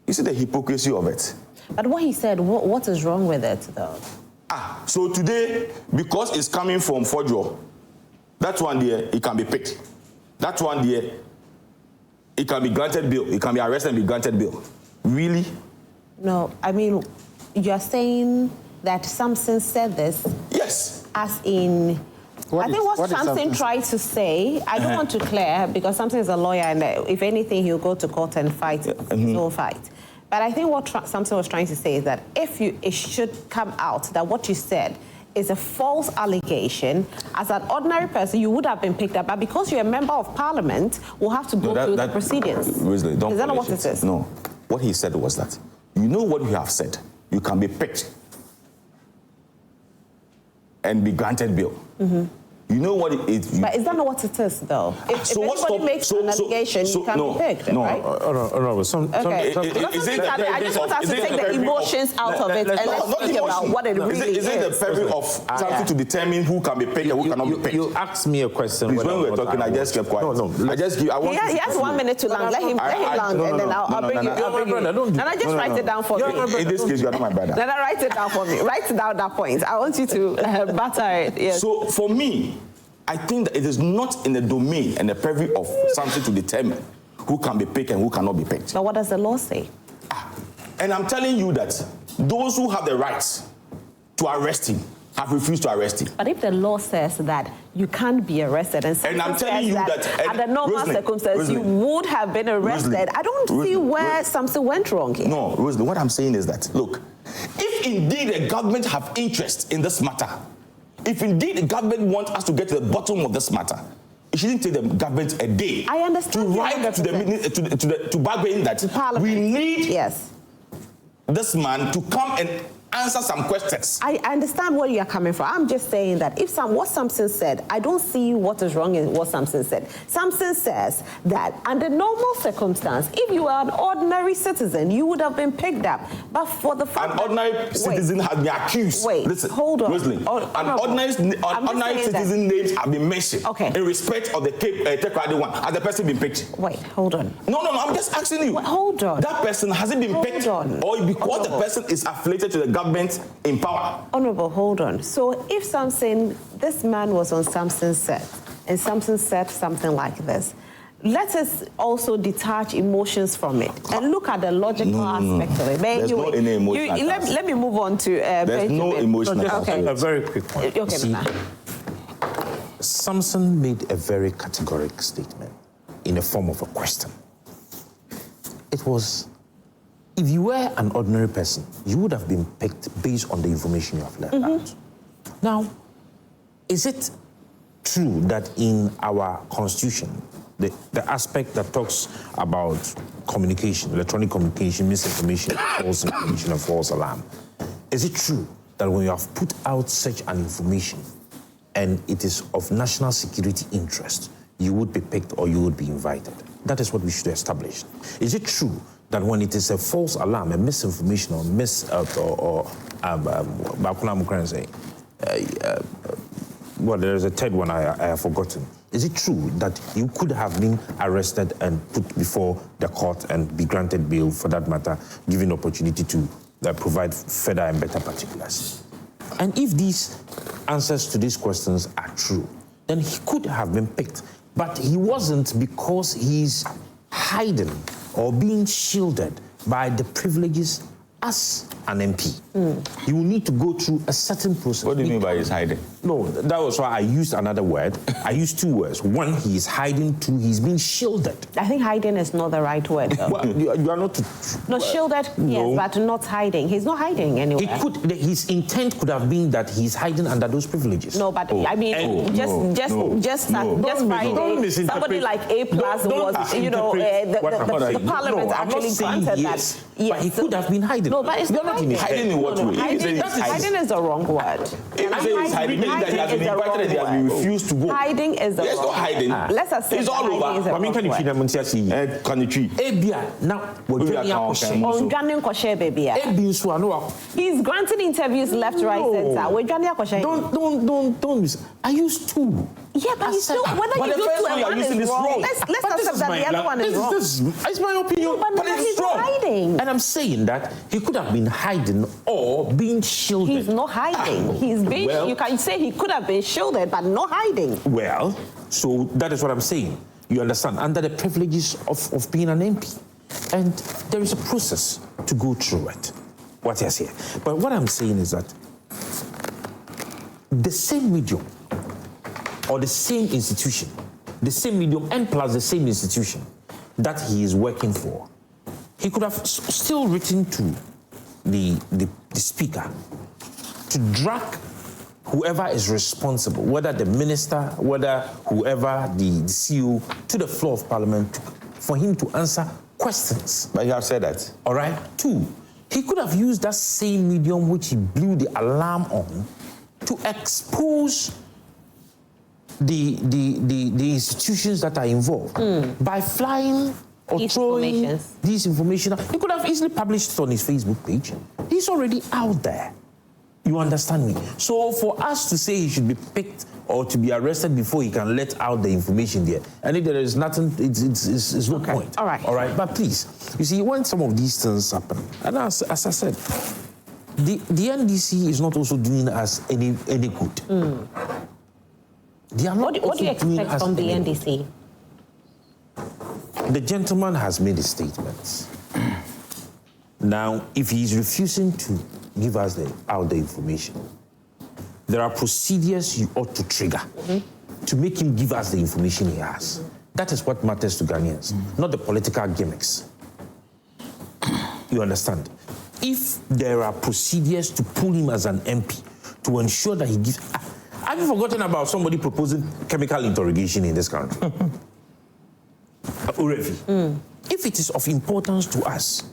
You see the hypocrisy of it. But what he said, what is wrong with it, though? So today, because it's coming from Fordjour, that one there, it can be picked. That one there, it can be granted bail. It can be arrested and be granted bail. Really? No, I mean, you're saying that Samson said this. Yes. As in, I think what Samson tried to say, I don't want to clear because Samson is a lawyer and if anything, he'll go to court and fight his own fight. But I think what Samson was trying to say is that it should come out that what you said is a false allegation. As an ordinary person, you would have been picked up, but because you're a member of parliament, we'll have to go through the proceedings. Wesley, don't is that not what it is? No. What he said was that, you know what you have said, you can be picked and be granted bail. You know what it is. But is that not what it is, though? If anybody makes an allegation, you can be picked, right? No. I just want us to take the emotions out of it and let's speak about what it really is. Is it the peril of something to determine who can be picked and who cannot be picked? You asked me a question. Please, when we were talking, I just kept quiet. No. He has 1 minute to land. Let him land, and then I'll bring you. And I just write it down for you. In this case, you are not my brother. Then I write it down for me. Write down that point. I want you to batter it. Yes. So for me, I think that it is not in the domain and the purview of something to determine who can be picked and who cannot be picked. But what does the law say? And I'm telling you that those who have the rights to arrest him have refused to arrest him. But if the law says that you can't be arrested and I'm telling you that under normal circumstances you would have been arrested, I don't see where something went wrong here. No, Rosalie, what I'm saying is that, look, if indeed the government have interest in this matter, if indeed the government wants us to get to the bottom of this matter, it shouldn't take the government a day. I understand to write to bargain that we need this man to come and answer some questions. I understand where you are coming from. I'm just saying that if what Samson said, I don't see what is wrong in what Samson said. Samson says that under normal circumstance, if you are an ordinary citizen, you would have been picked up. But for the fact an ordinary citizen has been accused. Listen, hold on. Rosalie, ordinary citizen names have been mentioned in respect of the Cape Tekrade one. Has the person been picked? Wait, hold on. No, I'm just asking you. Wait, hold on. That person hasn't been picked, or because the person is affiliated to the government in power. Honorable, hold on. So if this man was on Samson's set, and Samson said something like this, let us also detach emotions from it and look at the logical aspect of it. But there's no any emotional let me move on to there's Benjamin. No emotional aspect. A very quick point. Okay, See, Samson made a very categorical statement in the form of a question. It was, if you were an ordinary person, you would have been picked based on the information you have left out. Now, is it true that in our constitution, the aspect that talks about communication, electronic communication, misinformation, false information, and false alarm, is it true that when you have put out such an information and it is of national security interest, you would be picked or you would be invited? That is what we should establish. Is it true that when it is a false alarm, a misinformation, or there is a third one I have forgotten. Is it true that you could have been arrested and put before the court and be granted bail, for that matter, given opportunity to provide further and better particulars? And if these answers to these questions are true, then he could have been picked. But he wasn't, because he's hiding or being shielded by the privileges as an MP. You will need to go through a certain process. What do you mean by he's hiding? No, that was why I used another word. I used two words. One, he is hiding. Two, he's being shielded. I think hiding is not the right word, though. Well, you are not... No, shielded, yes, but not hiding. He's not hiding anywhere. His intent could have been that he's hiding under those privileges. No, but I mean, just Friday, somebody like A+ was, you know, the parliament actually granted that. Yes, but he could have been hiding. No, but it's not hiding. Hiding in what way? Hiding is the wrong word. Hiding means that he has been invited and he has been refused to go. Hiding is the wrong word. There's no hiding. Let's accept it's all over. I mean, can you treat them and see? Can you treat? Now, he's granting interviews left, right, center. Don't. I used two. Yeah, but you still, whether you do two and one is wrong, let's accept that the other one is wrong. It's my opinion, but it's wrong. Hiding. And I'm saying that he could have been hiding or being shielded. He's not hiding. He's being. You can say he could have been shielded, but not hiding. Well, so that is what I'm saying. You understand? Under the privileges of being an MP. And there is a process to go through it. What is here? But what I'm saying is that the same medium or the same institution, the same medium and plus the same institution that he is working for, he could have still written to the speaker to drag whoever is responsible, whether the minister, whether whoever the CEO, to the floor of parliament for him to answer questions. But you have said that. All right. 2, he could have used that same medium which he blew the alarm on to expose the institutions that are involved by flying or throwing these information. He could have easily published it on his Facebook page. He's already out there. You understand me? So for us to say he should be picked or to be arrested before he can let out the information there, and if there is nothing, it's no point. All right. All right. But please, you see, when some of these things happen, and as I said, the NDC is not also doing us any good. They are not What do you expect from the NDC? The gentleman has made his statements. Now, if he is refusing to give us out the information, there are procedures you ought to trigger to make him give us the information he has. That is what matters to Ghanaians, not the political gimmicks. You understand? If there are procedures to pull him as an MP to ensure that he gives... Have you forgotten about somebody proposing chemical interrogation in this country? Urevi. If it is of importance to us,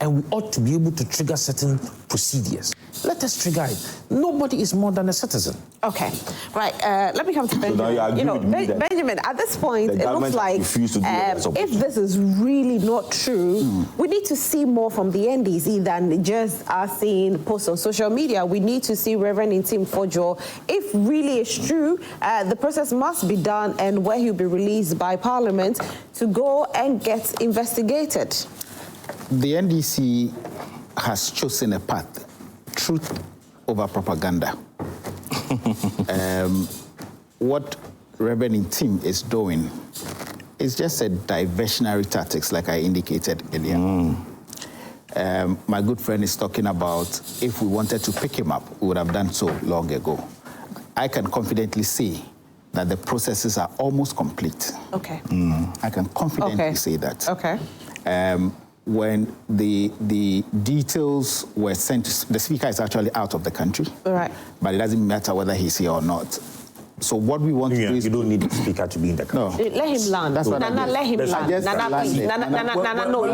and we ought to be able to trigger certain procedures, let us trigger it. Nobody is more than a citizen. Okay, right. Let me come to Benjamin. So now you agree with me that Benjamin, at this point, it looks like if this is really not true, we need to see more from the NDC than just us seeing posts on social media. We need to see Reverend Ntim Fordjour. If really it's true, the process must be done, and where he'll be released by Parliament to go and get investigated. The NDC has chosen a path, truth over propaganda. What Reverend Ntim is doing is just a diversionary tactics, like I indicated earlier. My good friend is talking about if we wanted to pick him up, we would have done so long ago. I can confidently say that the processes are almost complete. Okay. I can confidently say that. Okay. When the details were sent, the speaker is actually out of the country. Right. But it doesn't matter whether he's here or not. So what we want to do is... You don't need the speaker to be in the country. No. Let him land. That's what Nana, let him land. Nana, please. Nana, no,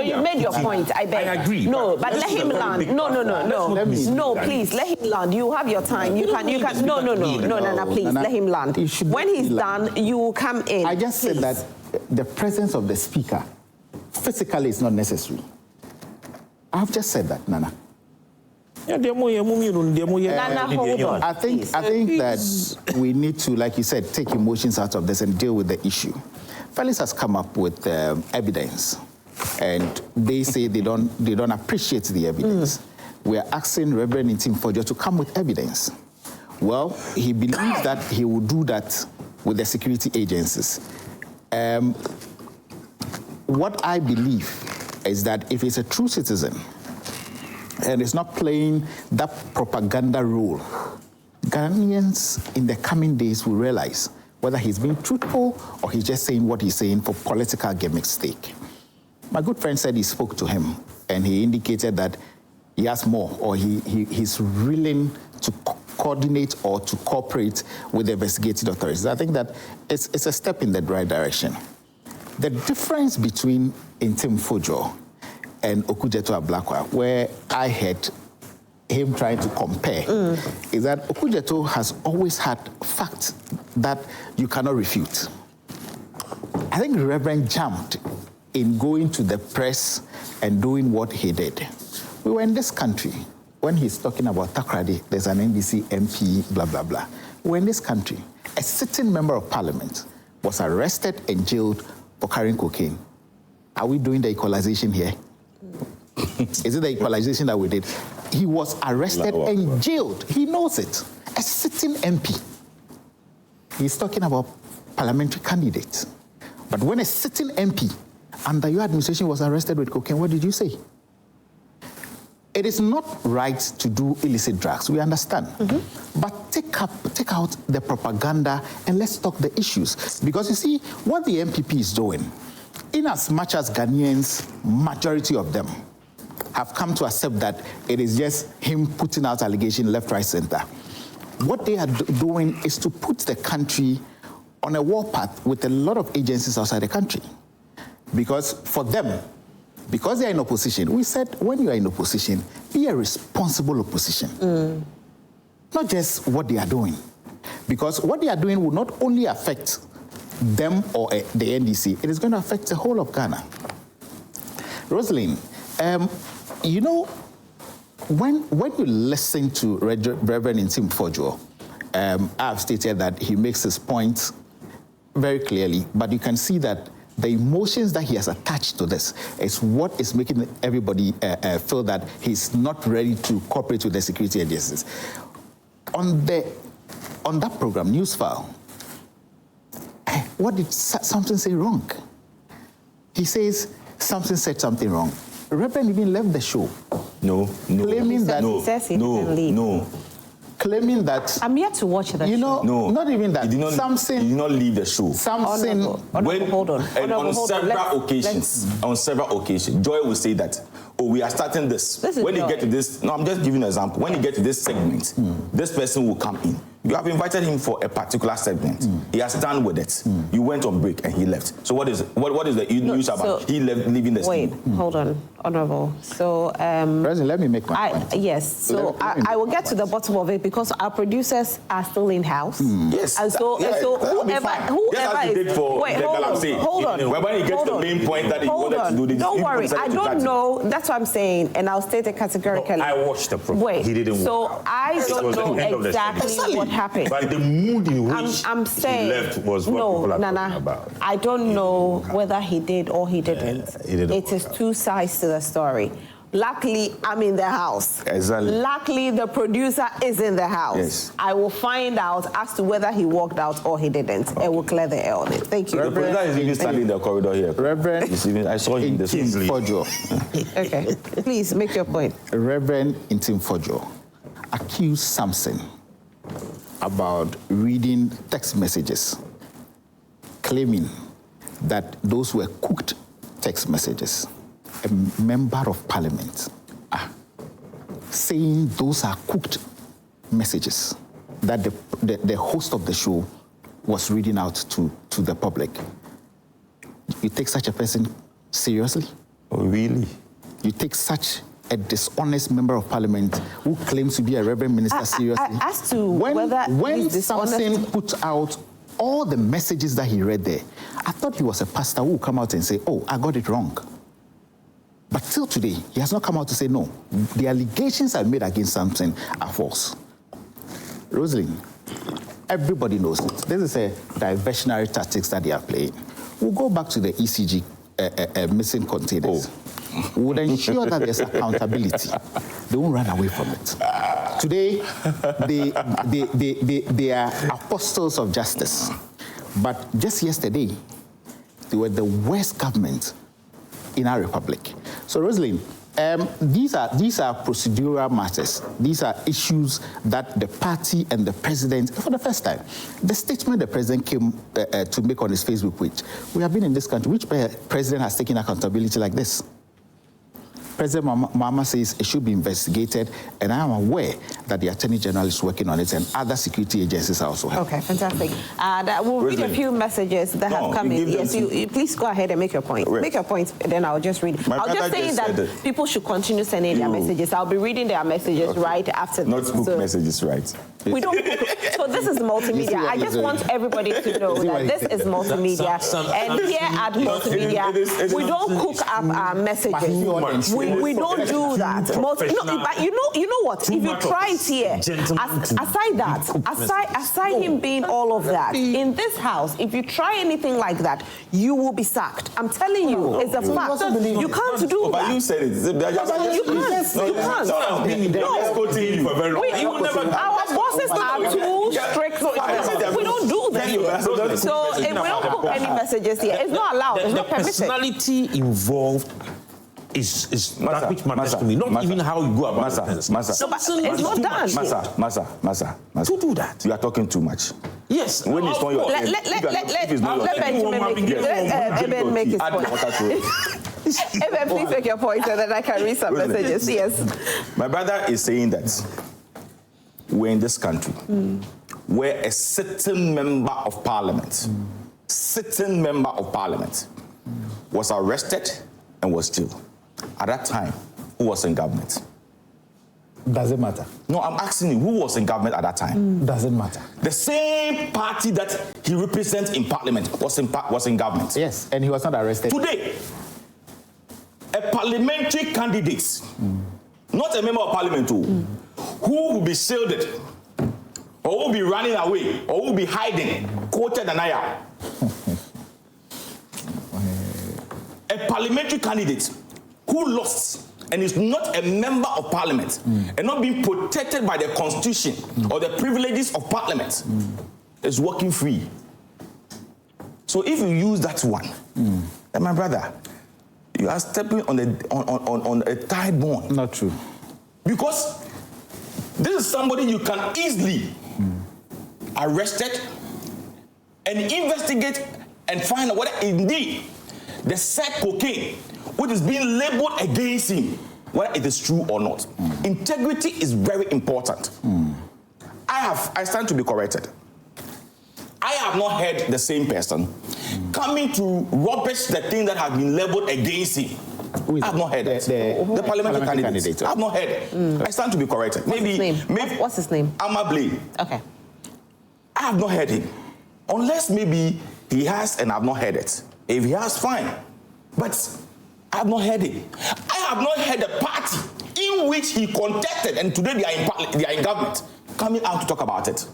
you made your point. I beg. I agree. No, but let him land. No, please, let him land. You have your time. You can. No, Nana, please, let him land. When he's done, you come in. I just said that the presence of the speaker physically is not necessary. I've just said that, Nana. Nana, hold on. I think that we need to, like you said, take emotions out of this and deal with the issue. Felix has come up with evidence, and they say they don't appreciate the evidence. We are asking Reverend Ntim Fordjour to come with evidence. Well, he believes that he will do that with the security agencies. What I believe is that if he's a true citizen and is not playing that propaganda role, Ghanaians in the coming days will realize whether he's being truthful or he's just saying what he's saying for political gimmick's sake. My good friend said he spoke to him and he indicated that he has more, or he's willing to coordinate or to cooperate with the investigating authorities. I think that it's a step in the right direction. The difference between Ntim Fordjour and Okudzeto Ablakwa, where I heard him trying to compare, is that Okudzeto has always had facts that you cannot refute. I think the Reverend jumped in going to the press and doing what he did. We were in this country. When he's talking about Takrady, there's an NDC MP, blah, blah, blah. We were in this country. A sitting member of parliament was arrested and jailed for carrying cocaine. Are we doing the equalization here? Is it the equalization that we did? He was arrested and jailed. He knows it. A sitting MP. He's talking about parliamentary candidate. But when a sitting MP under your administration was arrested with cocaine, what did you say? It is not right to do illicit drugs, we understand. But take out the propaganda and let's talk the issues. Because you see, what the MPP is doing, in as much as Ghanaians, majority of them, have come to accept that it is just him putting out allegations left, right, center. What they are doing is to put the country on a warpath with a lot of agencies outside the country. Because for them, because they are in opposition, we said when you are in opposition, be a responsible opposition. Not just what they are doing. Because what they are doing will not only affect them or the NDC, it is going to affect the whole of Ghana. Rosalind, you know, when you listen to Reverend Ntim Fordjour, I've stated that he makes his point very clearly, but you can see that the emotions that he has attached to this is what is making everybody feel that he's not ready to cooperate with the security agencies. On that program, Newsfile, what did something say wrong? He says something said something wrong. Reverend even left the show. No. Claiming that he says he didn't leave. Claiming that I'm yet to watch the show. you know, No. not even that. He did not, something. he did not leave the show. Something. Hold on. And on several occasions, Joy will say that, oh, we are starting this. When you get to this, no, I'm just giving an example. When you get to this segment, this person will come in. You have invited him for a particular segment. He has done with it. You went on break and he left. So what is the news about he leaving the Wait, studio? hold on, Honorable. So, President, let me make my point. Yes. So I will get to the bottom of it because our producers are still in house. Yes. And so, whoever is. Wait, hold on. When he gets the main point that he wanted to do, don't worry. I don't know. That's what I'm saying, and I'll state it categorically. I watched the program. Wait. He didn't. So I don't know exactly what happened. But the mood in which I'm saying, he left was what people are talking about. I don't know whether he did or he didn't. It is two sides to the story. Luckily, I'm in the house. Exactly. Luckily, the producer is in the house. Yes. I will find out as to whether he walked out or he didn't. It will clear the air on it. Thank you. The producer is even standing in the corridor here. Reverend I saw him this Ntim Fordjour. Okay. Please make your point. Reverend Ntim Fordjour accused Samson about reading text messages, claiming that those were cooked text messages. A member of parliament saying those are cooked messages that the host of the show was reading out to the public. You take such a person seriously? Oh, really? You take such a dishonest member of parliament who claims to be a reverend minister seriously? As to when Samson put out all the messages that he read there, I thought he was a pastor who would come out and say, oh, I got it wrong. But till today, he has not come out to say, no, the allegations I made against Samson are false. Rosalind, everybody knows it. This is a diversionary tactics that they are playing. We'll go back to the ECG missing containers. We would ensure that there's accountability. They won't run away from it. Today, they are apostles of justice. But just yesterday, they were the worst government in our republic. So, Rosalind, these are procedural matters. These are issues that the party and the president, for the first time, the statement the president came to make on his Facebook page. We have been in this country. Which president has taken accountability like this? President Mahama says it should be investigated, and I am aware that the Attorney General is working on it, and other security agencies are also helping. Okay, fantastic. We'll read a few messages that have come in. Yes, you please go ahead and make your point. Make your point, then I'll just read it. I'll just say that people should continue sending their messages. I'll be reading their messages right after this. Not book messages, right? We don't cook. So this is multimedia. I just want everybody to know that this is multimedia. And here at multimedia, we don't cook up our messages. We don't do that. But you know what? If you try it here, aside him being all of that, in this house, if you try anything like that, you will be sacked. I'm telling you, it's a fact. You can't do that. But you said it. You can't. No. Our bosses are too strict We don't do that. So if we don't book any messages here, it's not allowed. It's The not permitted. personality involved is that which matters to me, not even how you go about things. No, but it's not done. Massa. To do that. You are talking too much. Yes. When it's not your Let Eben make his point. Eben, please make your point so that I can read some messages. Yes. My brother is saying that we're in this country where a sitting member of parliament, was arrested and was jailed. At that time, who was in government? Does it matter? No, I'm asking you, who was in government at that time? Doesn't matter. The same party that he represents in parliament was in government. Yes, and he was not arrested. Today, a parliamentary candidate, not a member of parliament, who will be shielded, or will be running away, or will be hiding, quoted than I am. A parliamentary candidate who lost and is not a member of parliament and not being protected by the constitution or the privileges of parliament is walking free. So if you use that one, then my brother, you are stepping on a tight bond. Not true. Because this is somebody you can easily arrested and investigate and find out whether indeed the said cocaine, which is being labeled against him, whether it is true or not. Integrity is very important. I stand to be corrected. I have not heard the same person coming to rubbish the thing that has been labeled against him. I have not heard it. The parliamentary candidate. I have not heard it. I stand to be corrected. What's his name? Amable. Okay. I have not heard him. Unless maybe he has and I have not heard it. If he has, fine. But I have not heard it. I have not heard a party in which he contested and today they are in government coming out to talk about it.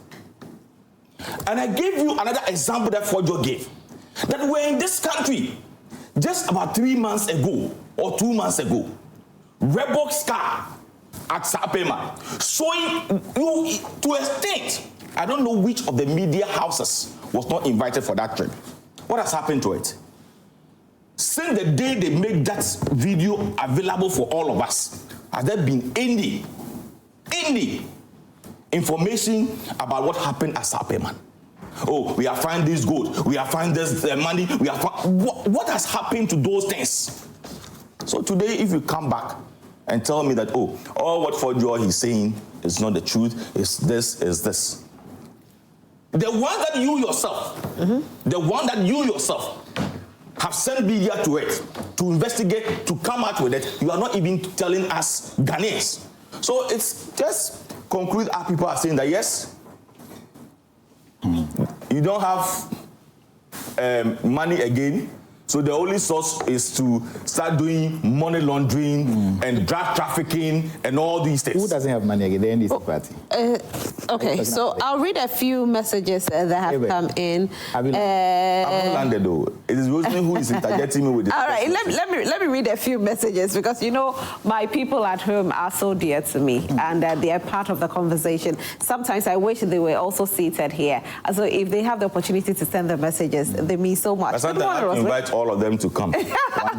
And I gave you another example that Fordjour gave. That we're in this country just about 3 months ago or 2 months ago. Reebok's car at Sapema showing you to a state. I don't know which of the media houses was not invited for that trip. What has happened to it? Since the day they made that video available for all of us, has there been any information about what happened at Sapema? Oh, we have found this gold, we have found this money, we have found... What has happened to those things? So today, if you come back and tell me that, oh, all what Fordjour is saying is not the truth, is this. The one that you yourself, have sent media to it, to investigate, to come out with it, you are not even telling us Ghanaians. So it's just conclude our people are saying that yes, you don't have money again, so the only source is to start doing money laundering and drug trafficking and all these things. Who doesn't have money again? The NDC party. Okay, so I'll read a few messages that have come in. I'm not landed though. It is Rosemary who is interjecting me with this. All right, let me read a few messages because, you know, my people at home are so dear to me and they are part of the conversation. Sometimes I wish they were also seated here. So if they have the opportunity to send the messages, they mean so much. Good morning, Rosemary. Invite all of them to come one day.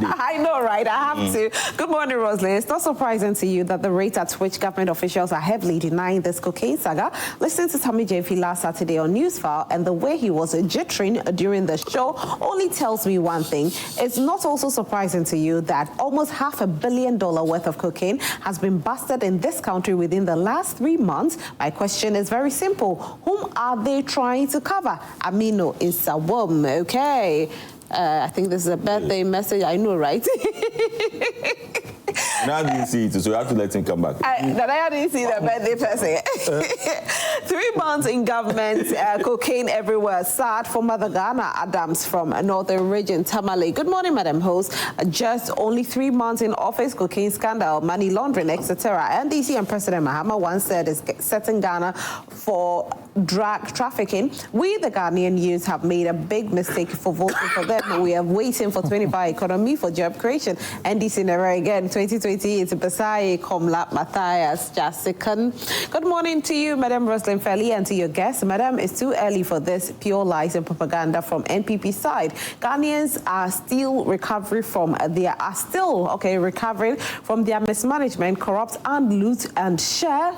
I know, right? I have to. Good morning, Roslyn. It's not surprising to you that the rate at which government officials are heavily denying this cocaine saga. Listen to Tommy Jeffy last Saturday on Newsfile, and the way he was jittering during the show only tells me one thing. It's not also surprising to you that almost $500 million worth of cocaine has been busted in this country within the last 3 months. My question is very simple. Whom are they trying to cover? Amino is a woman, okay? I think this is a birthday message. I know, right? Now I didn't see it, so you have to let him come back. I didn't see the birthday person. 3 months in government, cocaine everywhere. Sad for Mother Ghana Adams from Northern Region, Tamale. Good morning, Madam Host. Just only 3 months in office, cocaine scandal, money laundering, etc. NDC and President Mahama once said is setting Ghana for drug trafficking. We, the Ghanaian youth, have made a big mistake for voting for them. We are waiting for 25 economy for job creation. NDC never again. 2020 2028. Besai Komla Matthias Jasikan. Good morning to you, Madam Roslyn Felly, and to your guests. Madam, it's too early for this pure lies and propaganda from NPP side. Ghanaians are still recovering from their mismanagement, corrupt and loot and share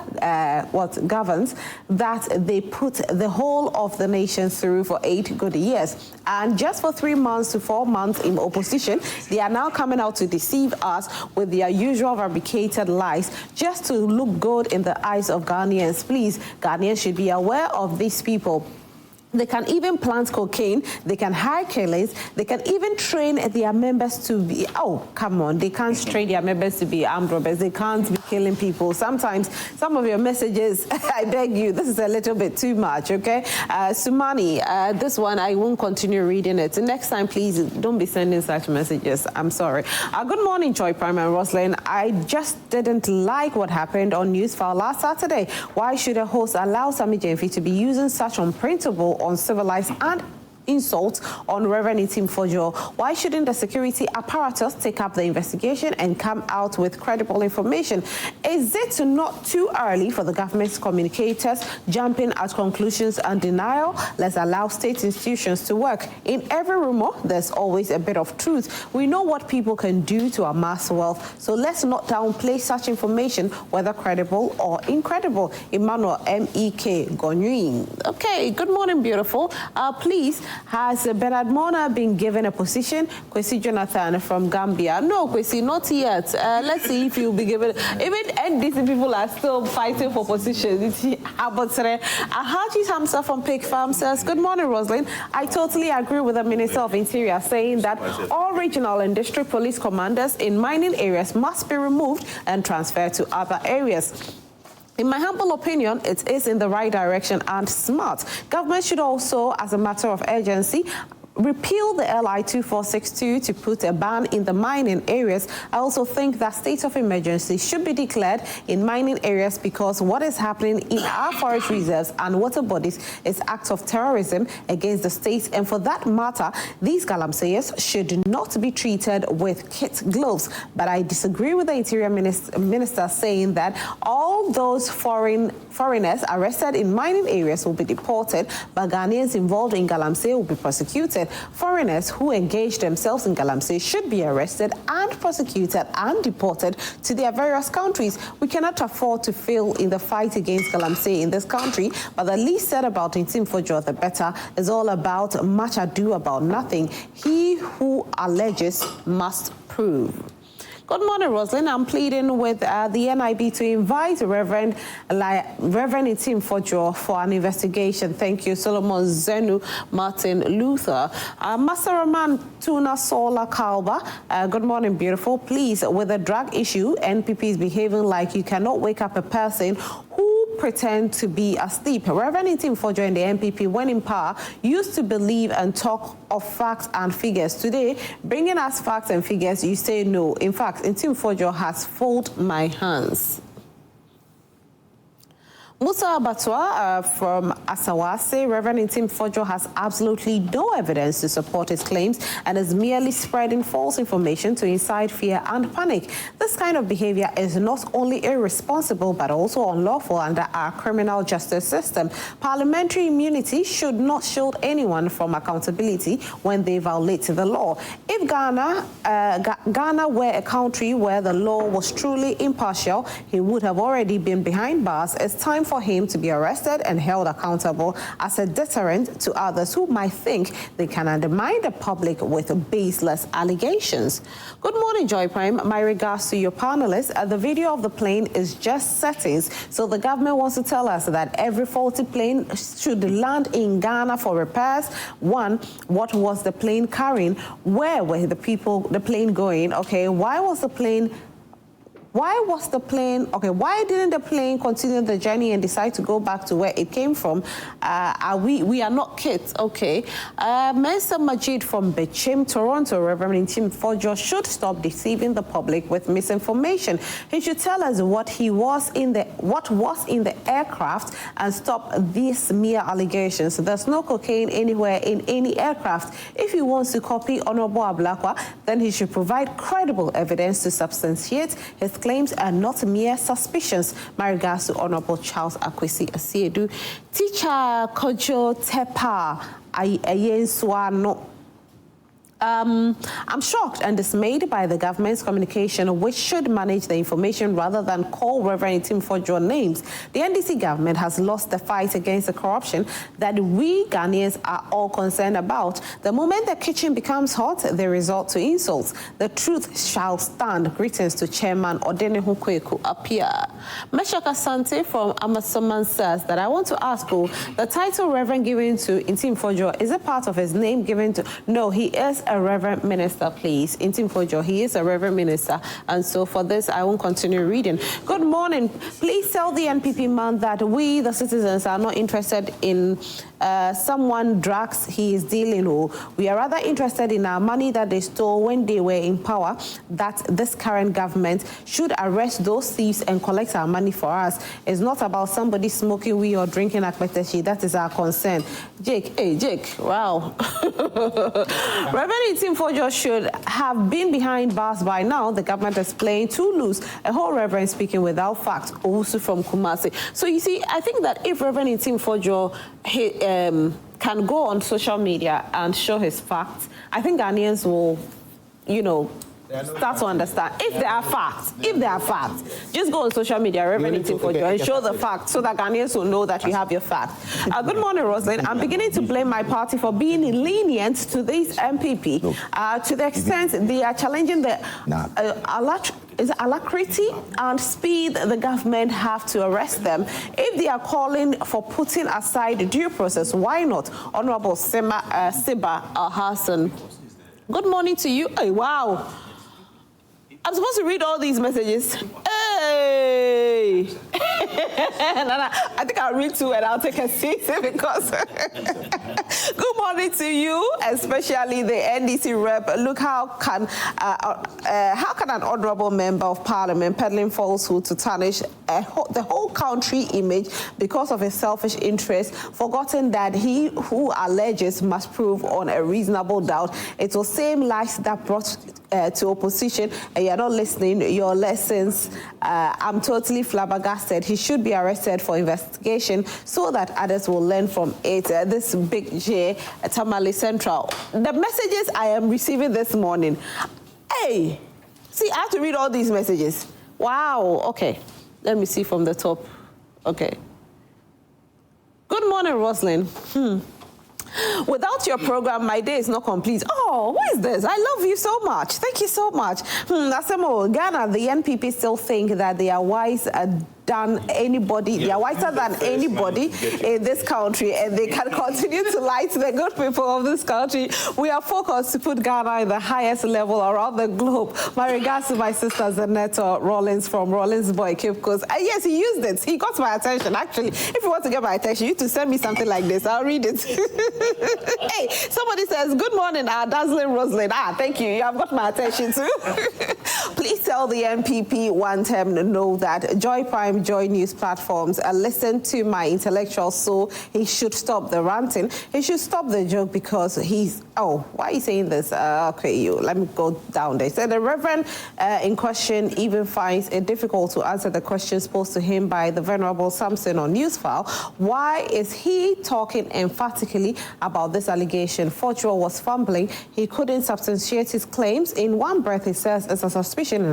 what governs that they put the whole of the nation through for 8 good years. And just for 3 months to 4 months in opposition, they are now coming out to deceive us with their usual fabricated lies just to look good in the eyes of Ghanaians. Please, Ghanaians should be aware of these people. They can even plant cocaine, they can hire killers, they can even train their members to be, oh, come on, they can't train their members to be armed robbers, they can't be killing people. Sometimes, some of your messages, I beg you, this is a little bit too much, okay? Sumani, this one, I won't continue reading it. Next time, please, don't be sending such messages. I'm sorry. Good morning, Joy Prime and Roslyn. I just didn't like what happened on Newsfile last Saturday. Why should a host allow Sammy Jenfi to be using such unprintable, uncivilized and insults on Reverend Ntim Fordjour? Why shouldn't the security apparatus take up the investigation and come out with credible information? Is it not too early for the government's communicators jumping at conclusions and denial? Let's allow state institutions to work. In every rumor, there's always a bit of truth. We know what people can do to amass wealth, so let's not downplay such information, whether credible or incredible. Emmanuel M.E.K. Gonyuin. Okay, good morning, beautiful. Please, has Bernard Mona been given a position? Kwesi Jonathan from Gambia. No, Kwesi, not yet. Let's see if you'll be given. Even NDC people are still fighting for positions. Haji Hamza from Pig Farm says, good morning, Roslyn. I totally agree with the Minister of Interior saying that all regional and district police commanders in mining areas must be removed and transferred to other areas. In my humble opinion, it is in the right direction and smart. Government should also, as a matter of urgency, repeal the LI 2462 to put a ban in the mining areas. I also think that state of emergency should be declared in mining areas because what is happening in our forest reserves and water bodies is acts of terrorism against the state. And for that matter, these galamseyers should not be treated with kit gloves. But I disagree with the Interior Minister saying that all those foreigners arrested in mining areas will be deported, but Ghanaians involved in galamsey will be prosecuted. Foreigners who engage themselves in galamsey should be arrested and prosecuted and deported to their various countries. We cannot afford to fail in the fight against galamsey in this country, but the least said about Ntim Fordjour, the better. Is all about much ado about nothing. He who alleges must prove. Good morning, Roslyn. I'm pleading with the NIB to invite Reverend Ntim Fordjour for an investigation. Thank you, Solomon Zenu, Martin Luther. Master Roman Tuna Sola Kalba. Good morning, beautiful. Please, with the drug issue, NPP is behaving like you cannot wake up a person who pretend to be asleep. Reverend Ntim Fordjour and the NPP, when in power, used to believe and talk of facts and figures. Today, bringing us facts and figures, you say no. In fact, Ntim Fordjour has folded my hands. Musa Abatwa from Asawase, Reverend Ntim Fordjour has absolutely no evidence to support his claims and is merely spreading false information to incite fear and panic. This kind of behavior is not only irresponsible but also unlawful under our criminal justice system. Parliamentary immunity should not shield anyone from accountability when they violate the law. If Ghana were a country where the law was truly impartial, he would have already been behind bars. It's time for him to be arrested and held accountable as a deterrent to others who might think they can undermine the public with baseless allegations. Good morning, Joy Prime. My regards to your panelists. The video of the plane is just settings. So the government wants to tell us that every faulty plane should land in Ghana for repairs. One, what was the plane carrying? Where were the plane going? Okay, why was the plane Why was the plane, okay, why didn't the plane continue the journey and decide to go back to where it came from? We are not kids, okay. Mr. Majid from Bechim, Toronto, Reverend Ntim Fordjour should stop deceiving the public with misinformation. He should tell us what was in the aircraft and stop these mere allegations. There's no cocaine anywhere in any aircraft. If he wants to copy Honorable Ablakwa, then he should provide credible evidence to substantiate his claims are not mere suspicions. My regards to Honorable Charles Akwesi Asiedu. Teacher Kojo Tepa Ayenswano. I'm shocked and dismayed by the government's communication, which should manage the information rather than call Reverend Ntim Fordjour names. The NDC government has lost the fight against the corruption that we Ghanaians are all concerned about. The moment the kitchen becomes hot, they resort to insults. The truth shall stand. Greetings to Chairman Odenehu Kweku Apia. Meshaka Sante from Amasoman says that I want to ask you, the title Reverend given to Ntim Fordjour, is a part of his name given to? No, he is a Reverend Minister, please. Ntim Fordjour, he is a Reverend Minister. And so for this, I won't continue reading. Good morning. Please tell the NPP man that we, the citizens, are not interested in someone drugs he is dealing with. We are rather interested in our money that they stole when they were in power, that this current government should arrest those thieves and collect our money for us. It's not about somebody smoking weed or drinking akpeteshi. That is our concern. Jake, hey, Jake, wow. Reverend Ntim Fordjour should have been behind bars by now. The government is playing too loose. A whole reverend speaking without facts. Owusu from Kumasi. So you see, I think that if Reverend Ntim Fordjour can go on social media and show his facts, I think Ghanaians will, you know, start to understand. If there are facts, just go on social media, Reverend Ntim Fordjour, and show the facts so that Ghanaians will know that you have your facts. Good morning, Rosalind. I'm beginning to blame my party for being lenient to these MPP to the extent they are challenging the alacrity and speed the government have to arrest them. If they are calling for putting aside due process, why not? Honorable Siba Al-Hassan. Good morning to you. Hey, wow. I'm supposed to read all these messages. Hey! I think I'll read two and I'll take a seat because... Good morning to you, especially the NDC rep. Look, how can an honorable member of parliament peddling falsehood to tarnish the whole country image because of his selfish interest, forgotten that he who alleges must prove on a reasonable doubt? It's the same lies that brought to opposition, and you're not listening your lessons. I'm totally flabbergasted. He should be arrested for investigation so that others will learn from it. This big J, Tamale Central. The messages I am receiving this morning. Hey, see, I have to read all these messages. Wow, okay. Let me see from the top. Okay. Good morning, Rosalind. Without your program, my day is not complete. Oh, what is this? I love you so much. Thank you so much. Asemo, Ghana, the NPP still think that they are wise than anybody. They are wiser than anybody in this country, and they can continue to lie to the good people of this country. We are focused to put Ghana in the highest level around the globe. My regards to my sister Zanetta Rollins from Rollins Boy, Cape Coast. Yes, he used it. He got my attention. Actually, if you want to get my attention, you need to send me something like this. I'll read it. Hey, somebody says, good morning, dazzling Rosalind. Thank you. You have got my attention too. Please tell the NPP one time to know that Joy Prime, Joy News platforms listen to my intellectual soul. He should stop the ranting. He should stop the joke because he's... Oh, why are you saying this? Okay, let me go down there. So the Reverend in question even finds it difficult to answer the questions posed to him by the Venerable Samson on Newsfile. Why is he talking emphatically about this allegation? Fordjour was fumbling. He couldn't substantiate his claims. In one breath, he says it's a suspicion.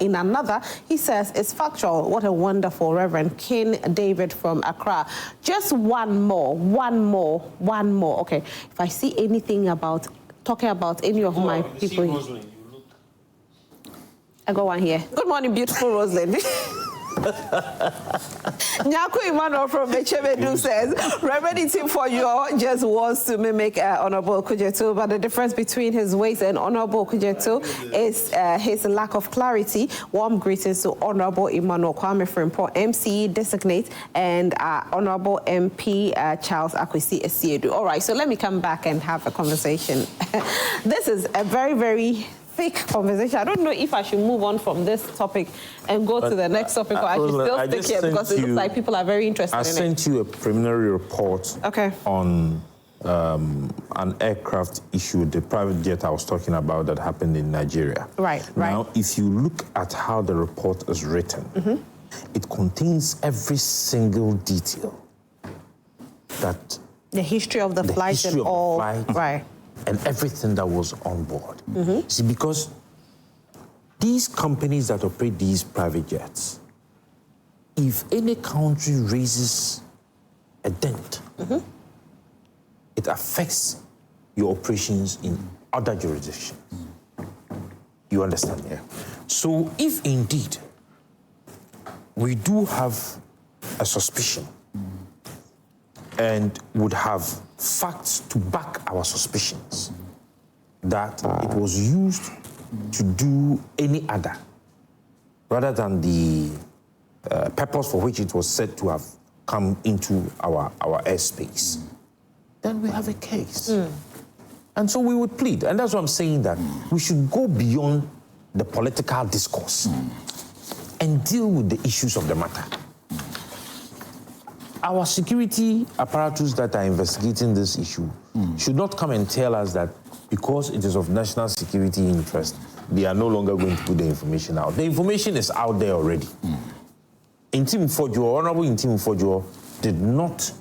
In another, he says it's factual. What a wonderful Reverend. King David from Accra. Just one more. Okay, if I see anything about talking about any of my people, I got one here. Good morning, beautiful Rosalind. Nyaku Emmanuel from Echemedu says, Reverend Ntim Fordjour just wants to mimic Honorable Kujetu, but the difference between his ways and Honorable Kujetu is his lack of clarity. Warm greetings to Honorable Emmanuel Kwame Frimpong, MCE designate, and Honorable MP Charles Akwesi Esiedu. All right, so let me come back and have a conversation. This is a very, very thick conversation. I don't know if I should move on from this topic and go to the next topic, or I should still stick here because it looks like people are very interested in it. I sent you a preliminary report on an aircraft issue, the private jet I was talking about that happened in Nigeria. Right. Now, if you look at how the report is written, it contains every single detail that the history of the flight and all. Right. And everything that was on board. See, because these companies that operate these private jets, if any country raises a dent, it affects your operations in other jurisdictions. You understand? Yeah. So if indeed we do have a suspicion and would have facts to back our suspicions that it was used to do any other rather than the purpose for which it was said to have come into our airspace, then we have a case. And so we would plead. And that's why I'm saying that we should go beyond the political discourse and deal with the issues of the matter. Our security apparatus that are investigating this issue should not come and tell us that because it is of national security interest, they are no longer going to put the information out. The information is out there already. Ntim Fordjour, Honorable Ntim Fordjour, did not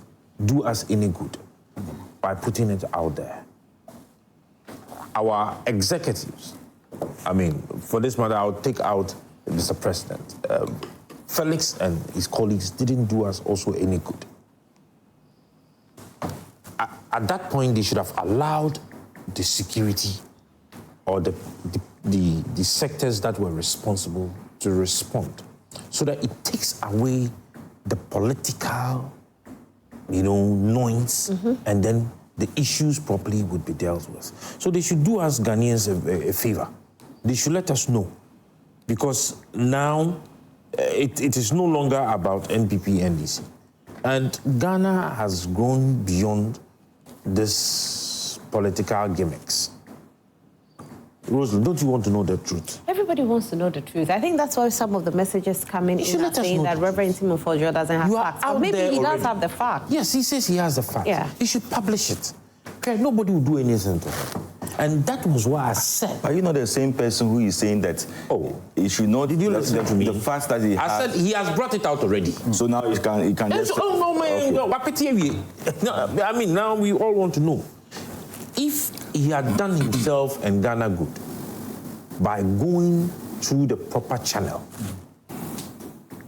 do us any good by putting it out there. Our executives, I mean, for this matter, I'll take out Mr. President. Felix and his colleagues didn't do us also any good. At that point, they should have allowed the security or the sectors that were responsible to respond, so that it takes away the political, noise, and then the issues properly would be dealt with. So they should do us Ghanaians a favor. They should let us know, because now it is no longer about NPP, NDC. And Ghana has grown beyond this political gimmicks. Rosalind, don't you want to know the truth? Everybody wants to know the truth. I think that's why some of the messages come in saying that Reverend Ntim Fordjour doesn't have facts. Or maybe he does have the facts. Yes, he says he has the facts. Yeah. He should publish it. Okay, nobody will do anything to him. And that was why I said... Are you not the same person who is saying that he should not... Did you listen to me? The facts that he has... I said he has brought it out already. So now he can just... Oh, no, man. Okay. No, I mean, now we all want to know. If he had done himself and Ghana good by going through the proper channel,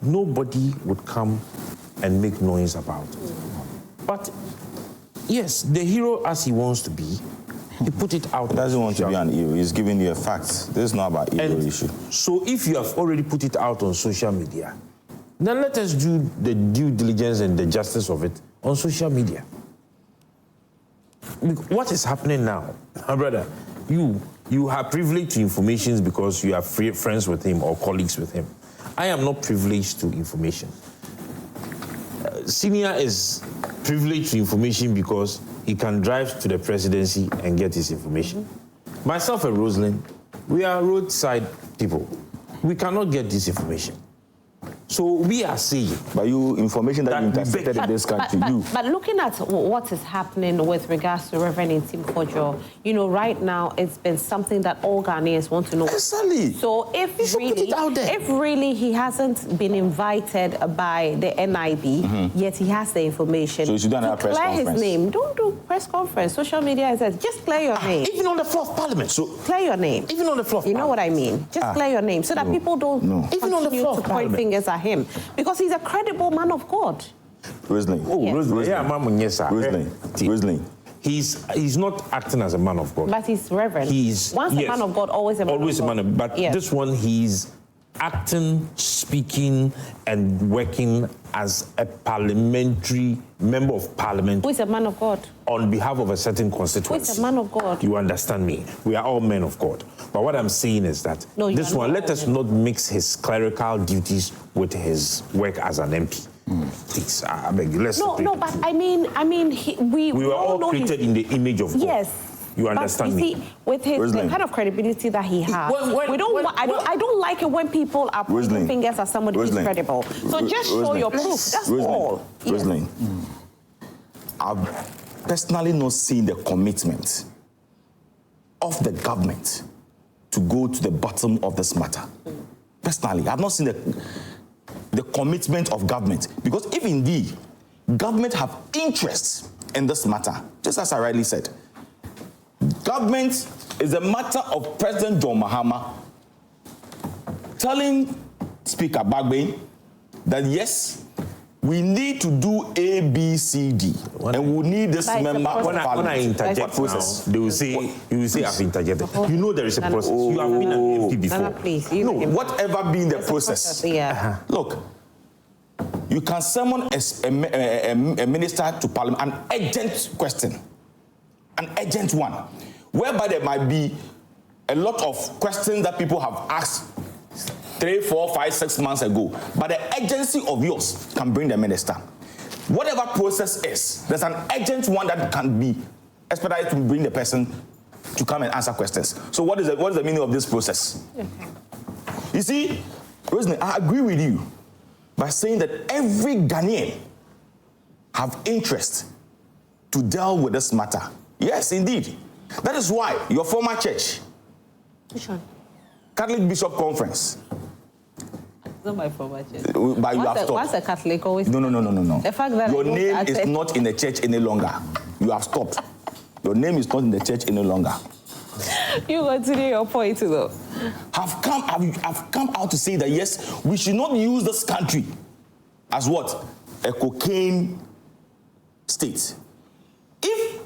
nobody would come and make noise about it. But, yes, the hero as he wants to be, he put it out. He doesn't want to be an hero. He's giving you a fact. This is not about hero issue. So if you have already put it out on social media, then let us do the due diligence and the justice of it on social media. What is happening now, my brother? You have privilege to information because you are friends with him or colleagues with him. I am not privileged to information. Senior is privileged to information because he can drive to the presidency and get his information. Myself and Rosalind, we are roadside people. We cannot get this information. So we are saying... But information that you intercepted in this country, But looking at what is happening with regards to Reverend Ntim Fordjour, right now it's been something that all Ghanaians want to know. Exactly. So if really he hasn't been invited by the NIB, yet he has the information, so you shouldn't have press conference. His name. Don't do press conference. Social media says just clear your name. Even on the floor of Parliament. So clear your name. Even on the floor of Parliament. You know what I mean? Just clear your name so that people don't even on the floor to of point fingers at him, because he's a credible man of God. Rosalind. Rosalind. He's not acting as a man of God. But he's reverend. He's once a man of God, always a man of God. But this one, he's acting, speaking, and working as a parliamentary member of parliament. Who is a man of God? On behalf of a certain constituency. Who is a man of God? You understand me? We are all men of God. But what I'm saying is that this one, let us not mix his clerical duties with his work as an MP. Please, I beg you, let's No, but I mean, we were all created in the image of God. Yes. You understand me? See, with his the kind of credibility that he has, I don't like it when people are pointing fingers at somebody who's credible. So just show your proof. That's all. Rosalind, I've personally not seen the commitment of the government to go to the bottom of this matter. Personally, I've not seen the commitment of government, because if indeed government have interest in this matter, just as I rightly said, government is a matter of President John Mahama telling Speaker Bagbe that yes, we need to do A, B, C, D, and we need this member. When I interject now, they will say, you will say I've interjected. You know there is a process. You have been an MP before. Please, whatever being the process. Look, you can summon a minister to parliament, an urgent question, an urgent one, whereby there might be a lot of questions that people have asked 3, 4, 5, 6 months ago, but the urgency of yours can bring the minister. Whatever process is, there's an urgent one that can be expedited to bring the person to come and answer questions. So what is the meaning of this process? You see, Rosemary, I agree with you by saying that every Ghanaian have interest to deal with this matter. Yes, indeed. That is why your former church, Catholic Bishop Conference. It's not my former church. But you have stopped. Once a Catholic always. No. The fact that your name is not in the church any longer. You have stopped. Your name is not in the church any longer. You continue your point, though. I've come out to say that yes, we should not use this country as what? A cocaine state. If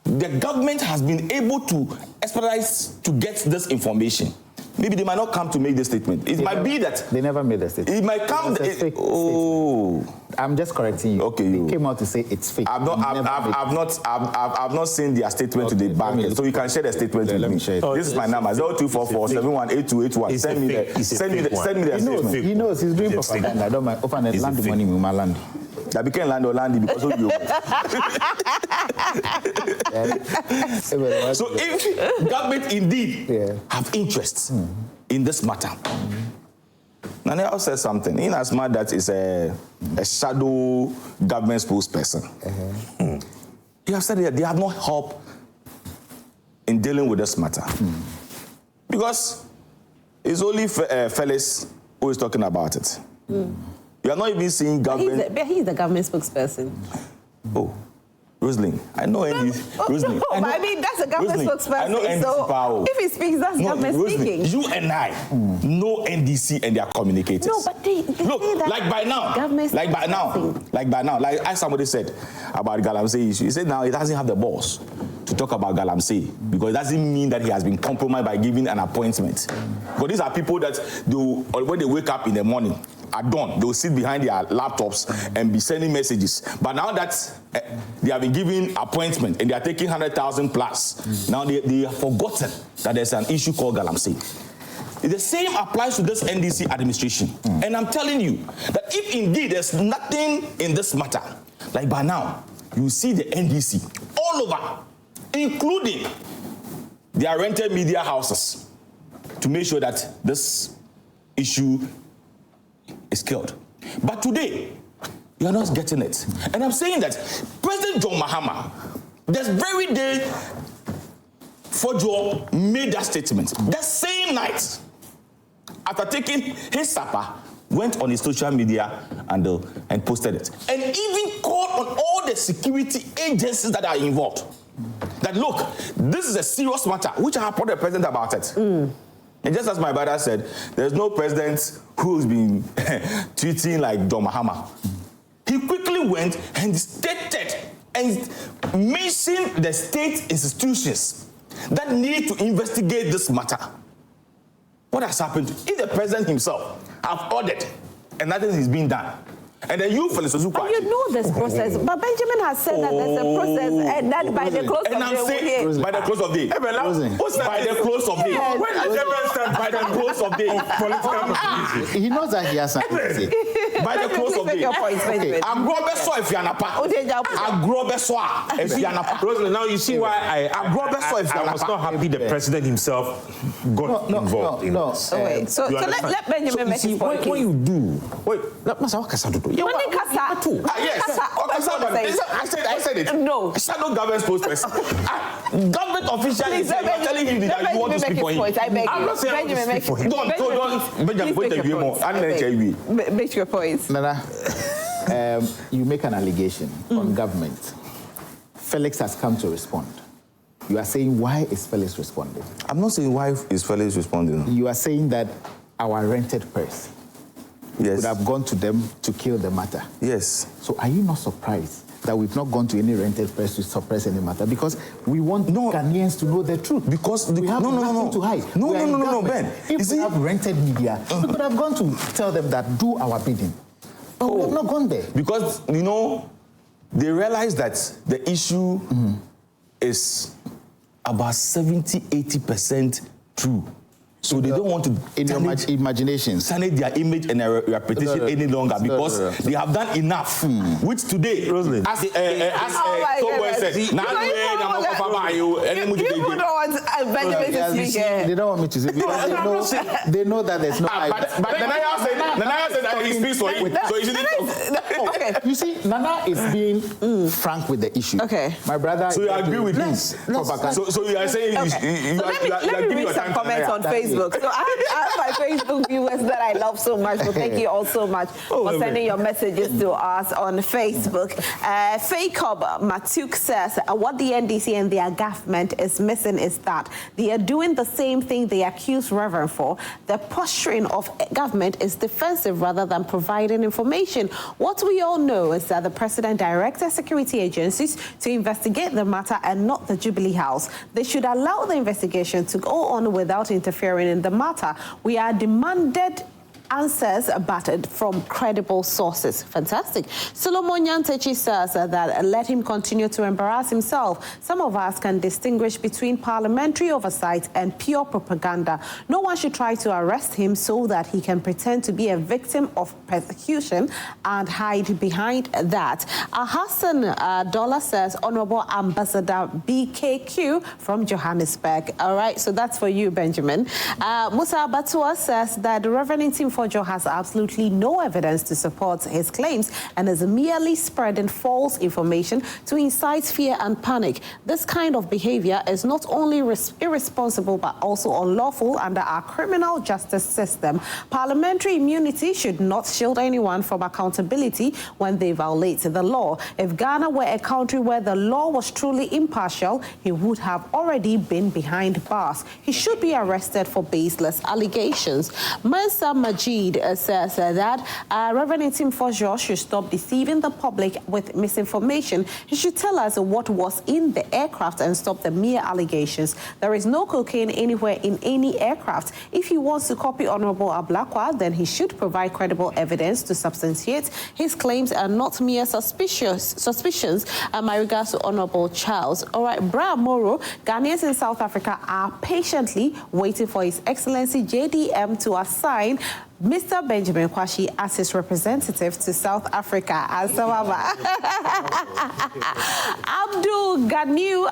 the government has been able to expedite to get this information, maybe they might not come to make this statement. It might be that they never made the statement. It might come. I'm just correcting you. Okay, they came out to say it's fake. I've not seen their statement to the bank, so you can share the statement with me. This is my number: 0244718281. Send me the statement. He knows he's doing propaganda. I don't mind. Open and land the money with my land. That became land or landy because of you. So if government indeed have interests in this matter, Nana said something. In as much that is a shadow government spokesperson, he has said that they have no help in dealing with this matter because it's only Felix who is talking about it. You are not even seeing government. But he's the government spokesperson. Oh, Rosalind, I know NDC. Rosalind, I mean, that's a government spokesperson. I know NDC so power. if he speaks, that's government speaking. You and I know NDC and their communicators. No, but they look, say that like by now, like somebody said about Galamsey issue. He said now he doesn't have the balls to talk about Galamsey because it doesn't mean that he has been compromised by giving an appointment. But these are people that when they wake up in the morning, at dawn, they will sit behind their laptops and be sending messages. But now that they have been given appointment and they are taking 100,000 plus, now they have forgotten that there's an issue called Galamsey. The same applies to this NDC administration. And I'm telling you that if indeed there's nothing in this matter, like by now, you see the NDC all over, including their rented media houses, to make sure that this issue is killed. But today, you are not getting it. And I'm saying that President John Mahama, this very day Fordjour made that statement, that same night, after taking his supper, went on his social media and posted it. And even called on all the security agencies that are involved. That look, this is a serious matter, which I have told the president about it. And just as my brother said, there's no president who's been treating like John Mahama. He quickly went and stated and mentioned the state institutions that need to investigate this matter. what has happened? If the president himself have ordered and nothing is being done, and then you, Felix Ozuko, but you know this process. But Benjamin has said that there's a process, and that by the close of the day. By the close of the day. What's by the close of the day? When did Benjamin stand by the close of the day? He knows that he has something to say. By the close of the day. I'm Robert Soy if you're not Rosalie, now you see why I was not happy the president himself got involved in this. Wait, so let Benjamin make his point. What you do? Wait, let me say what can do. Yes, I said it. No. Shadow government spokesperson. Government official is telling him that you want to speak for him. I'm not saying I want to speak for him. Don't. Make your points. Nana, you make an allegation on government. Felix has come to respond. You are saying, why is Felix responding? I'm not saying why is Felix responding. You are saying that our rented purse would have gone to them to kill the matter. Yes. So are you not surprised that we've not gone to any rented press to suppress any matter? Because we want Ghanaians to know the truth. Because we have nothing to hide. No, Ben. If we have rented media, we could have gone to tell them that do our bidding. But we have not gone there. Because, they realize that the issue is about 70-80% true. So they don't want to in your imagination sanity their image and their reputation any longer because they have done enough. Which today, Rosalie, as Tobo said, people don't want Benjamin to speak here. They don't want me to say because they know that there's no. But Nana said that he speaks for him. So he shouldn't talk. Okay. You see, Nana is being frank with the issue. Okay. My brother. So you agree with this? So you are saying you are giving your time to comments on Facebook. So I have my Facebook viewers that I love so much. So thank you all so much for sending your messages to us on Facebook. Facob Matuk says, what the NDC and their government is missing is that they are doing the same thing they accuse Reverend for. The posturing of government is defensive rather than providing information. What we all know is that the president directed security agencies to investigate the matter and not the Jubilee House. They should allow the investigation to go on without interfering in the matter. We are demanded answers battered from credible sources. Fantastic. Solomon Nyantechi says that let him continue to embarrass himself. Some of us can distinguish between parliamentary oversight and pure propaganda. No one should try to arrest him so that he can pretend to be a victim of persecution and hide behind that. Hassan Dollar says, Honorable Ambassador BKQ from Johannesburg. All right, so that's for you, Benjamin. Musa Batua says that the Reverend Ntim Fordjour has absolutely no evidence to support his claims and is merely spreading false information to incite fear and panic. This kind of behavior is not only irresponsible but also unlawful under our criminal justice system. Parliamentary immunity should not shield anyone from accountability when they violate the law. If Ghana were a country where the law was truly impartial, he would have already been behind bars. He should be arrested for baseless allegations. Mansa Majid says that Reverend Ntim Fordjour should stop deceiving the public with misinformation. He should tell us what was in the aircraft and stop the mere allegations. There is no cocaine anywhere in any aircraft. If he wants to copy Honorable Ablakwa, then he should provide credible evidence to substantiate his claims and not mere suspicions. My regards to Honorable Charles. All right, Bra Moro, Ghanaians in South Africa are patiently waiting for His Excellency JDM to assign Mr. Benjamin Kwashi as his representative to South Africa. Abdul Ganiu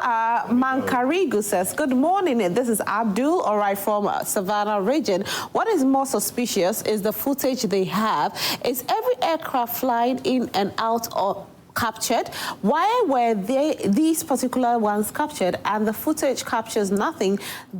Mankarigu says, good morning. This is Abdul, all right, from Savannah region. What is more suspicious is the footage they have. Is every aircraft flying in and out of captured? Why were these particular ones captured and the footage captures nothing?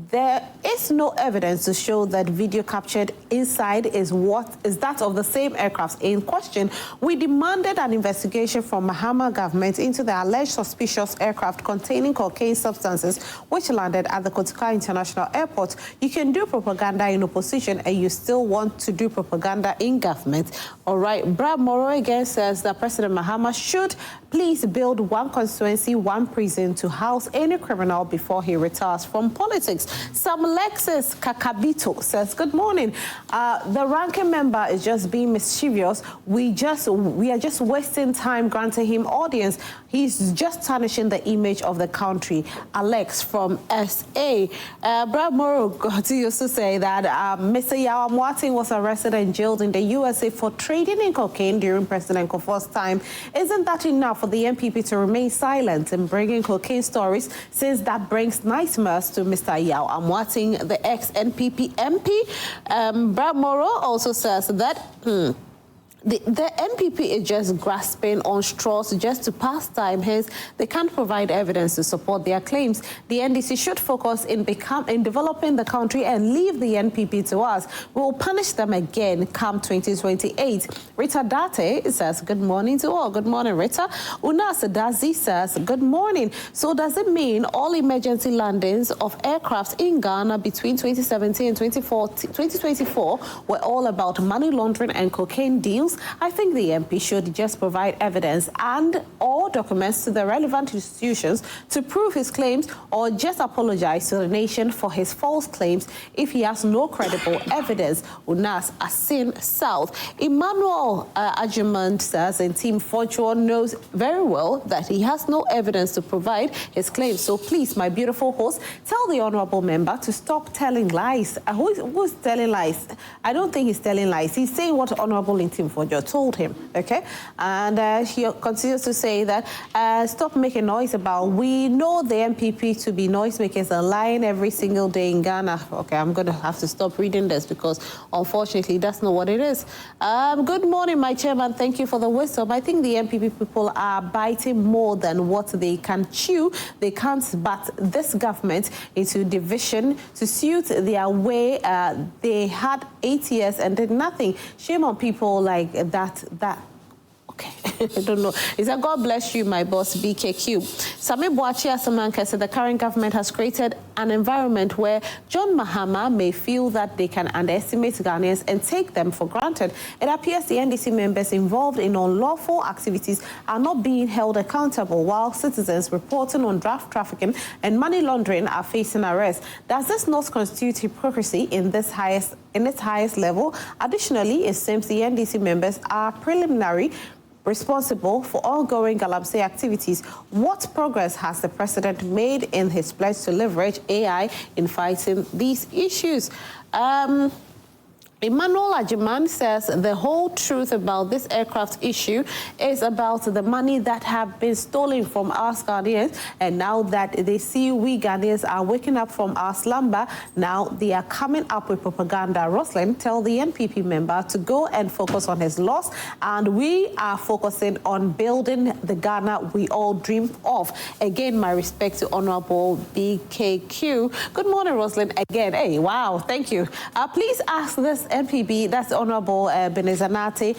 There is no evidence to show that video captured inside is that of the same aircraft in question. We demanded an investigation from Mahama government into the alleged suspicious aircraft containing cocaine substances which landed at the Kotoka International Airport. You can do propaganda in opposition and you still want to do propaganda in government. All right, Brad Moro again says that President Mahama should should please build one constituency, one prison to house any criminal before he retires from politics. Sam Lexus Kakabito says, good morning. The ranking member is just being mischievous. We are just wasting time granting him audience. He's just tarnishing the image of the country. Alex from SA. Brad Morrow continues to say that Mr. Yao Amwating was arrested and jailed in the USA for trading in cocaine during President Kufuor's time. Isn't that enough for the NPP to remain silent and bringing cocaine stories, since that brings nightmares to Mr. Yao Amwating, the ex-NPP MP? Brad Morrow also says that the NPP is just grasping on straws just to pass time, hence they can't provide evidence to support their claims. The NDC should focus in developing the country and leave the NPP to us. We will punish them again come 2028. Rita Date says, good morning to all. Good morning, Rita. Unas Dazi says, good morning. So does it mean all emergency landings of aircrafts in Ghana between 2017 and 2024 were all about money laundering and cocaine deals? I think the MP should just provide evidence and or documents to the relevant institutions to prove his claims, or just apologize to the nation for his false claims if he has no credible evidence. Unas Asin South. Emmanuel Ajimand says, Ntim Fordjour knows very well that he has no evidence to provide his claims. So please, my beautiful host, tell the honorable member to stop telling lies. Who's telling lies? I don't think he's telling lies. He's saying what Honorable Ntim Fordjour told him, okay? And he continues to say that stop making noise about, we know the MPP to be noisemakers are lying every single day in Ghana. Okay, I'm going to have to stop reading this because unfortunately that's not what it is. Good morning, my chairman. Thank you for the wisdom. I think the MPP people are biting more than what they can chew. They can't bat this government into division to suit their way. They had 8 years and did nothing. Shame on people like that. Okay, I don't know. He said, God bless you, my boss, BKQ. Sami Boachi Asamanka said the current government has created an environment where John Mahama may feel that they can underestimate Ghanaians and take them for granted. It appears the NDC members involved in unlawful activities are not being held accountable, while citizens reporting on draft trafficking and money laundering are facing arrest. Does this not constitute hypocrisy in its highest level? Additionally, it seems the NDC members are preliminary responsible for ongoing Galamsey activities. What progress has the president made in his pledge to leverage AI in fighting these issues? Emmanuel Ajiman says the whole truth about this aircraft issue is about the money that have been stolen from us Ghanaians, and now that they see we Ghanaians are waking up from our slumber, now they are coming up with propaganda. Roslyn, tell the NPP member to go and focus on his loss, and we are focusing on building the Ghana we all dream of. Again, my respect to Honorable BKQ. Good morning, Roslyn. Again, hey, wow, thank you. Please ask this NPP, that's Honorable Ebenezer Nartey,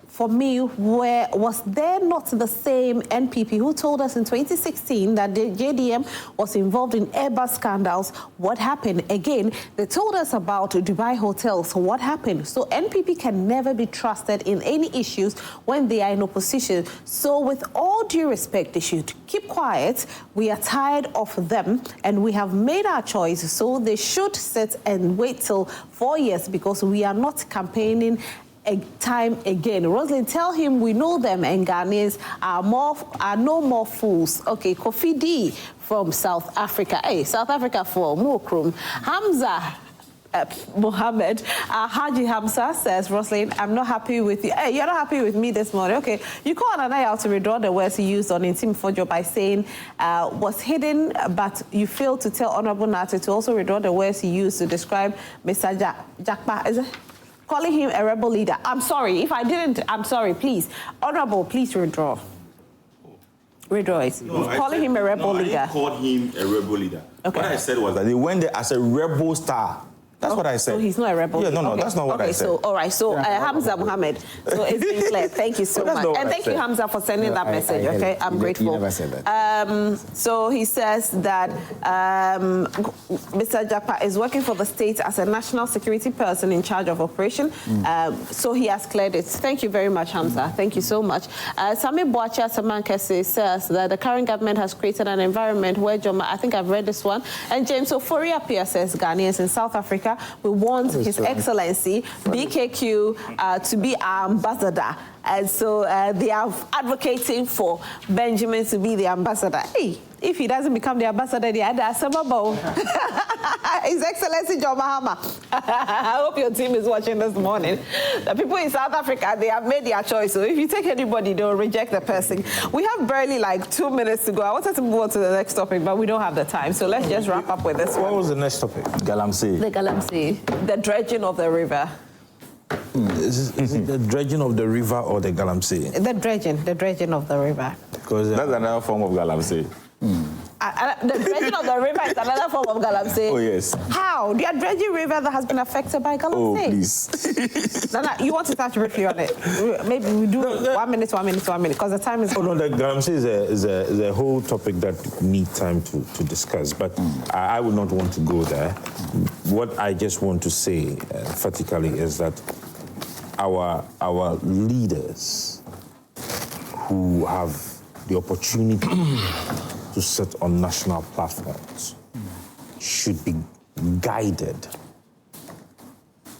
for me, was there not the same NPP who told us in 2016 that the JDM was involved in Airbus scandals? What happened? Again, they told us about Dubai hotels. What happened? So NPP can never be trusted in any issues when they are in opposition. So with all due respect, they should keep quiet. We are tired of them and we have made our choice. So they should sit and wait till 4 years, because we are not campaigning a time again. Rosalind, tell him we know them and Ghanaians are no more fools. Okay, Kofi D from South Africa. Hey, South Africa for Mokrum. Hamza Mohammed Haji Hamza says, Rosalind, I'm not happy with you. Hey, you're not happy with me this morning. Okay, you called an eye out to withdraw the words you used on Ntim Fordjour by saying was hidden, but you failed to tell Honorable Nartey to also withdraw the words he used to describe Mr. Jakpa. Is it? Calling him a rebel leader. I'm sorry. If I didn't, I'm sorry. Please. Honorable, please withdraw. Withdraw it. No, calling him a rebel leader. I didn't call him a rebel leader. Okay. What I said was that he went there as a rebel star. That's what I said. So he's not a rebel? Yeah, no, that's not what I said. So, all right, so Hamza Mohammed, so it's been clear. Thank you so much. And thank you, Hamza, for sending that message, okay? I'm grateful. You never said that. So he says that Mr. Japa is working for the state as a national security person in charge of operation. So he has cleared it. Thank you very much, Hamza. Thank you so much. Sami Boacha Samankese says that the current government has created an environment where Joma, I think I've read this one, and James Oforia Pia says Ghanaians in South Africa, we want His Excellency BKQ to be our ambassador. And so they are advocating for Benjamin to be the ambassador. Hey, if he doesn't become the ambassador, the other His Excellency John Mahama. I hope your team is watching this morning. The people in South Africa, they have made their choice. So if you take anybody, they'll reject the person. We have barely like 2 minutes to go. I wanted to move on to the next topic, but we don't have the time. So let's just wrap up with this one. What was the next topic? Galamsey. The Galamsey, the dredging of the river. Is it the dredging of the river or the Galamsey? The dredging of the river. Because That's another form of Galamsey. The dredging of the river is another form of Galamsey. Oh, yes. How? The dredging river that has been affected by Galamsey. Oh, please. Nana, you want to touch briefly on it? Maybe we do 1 minute, because the time is... Oh, no, the Galamsey is a whole topic that need time to discuss, but I would not want to go there. What I just want to say emphatically is that our leaders who have the opportunity to sit on national platforms should be guided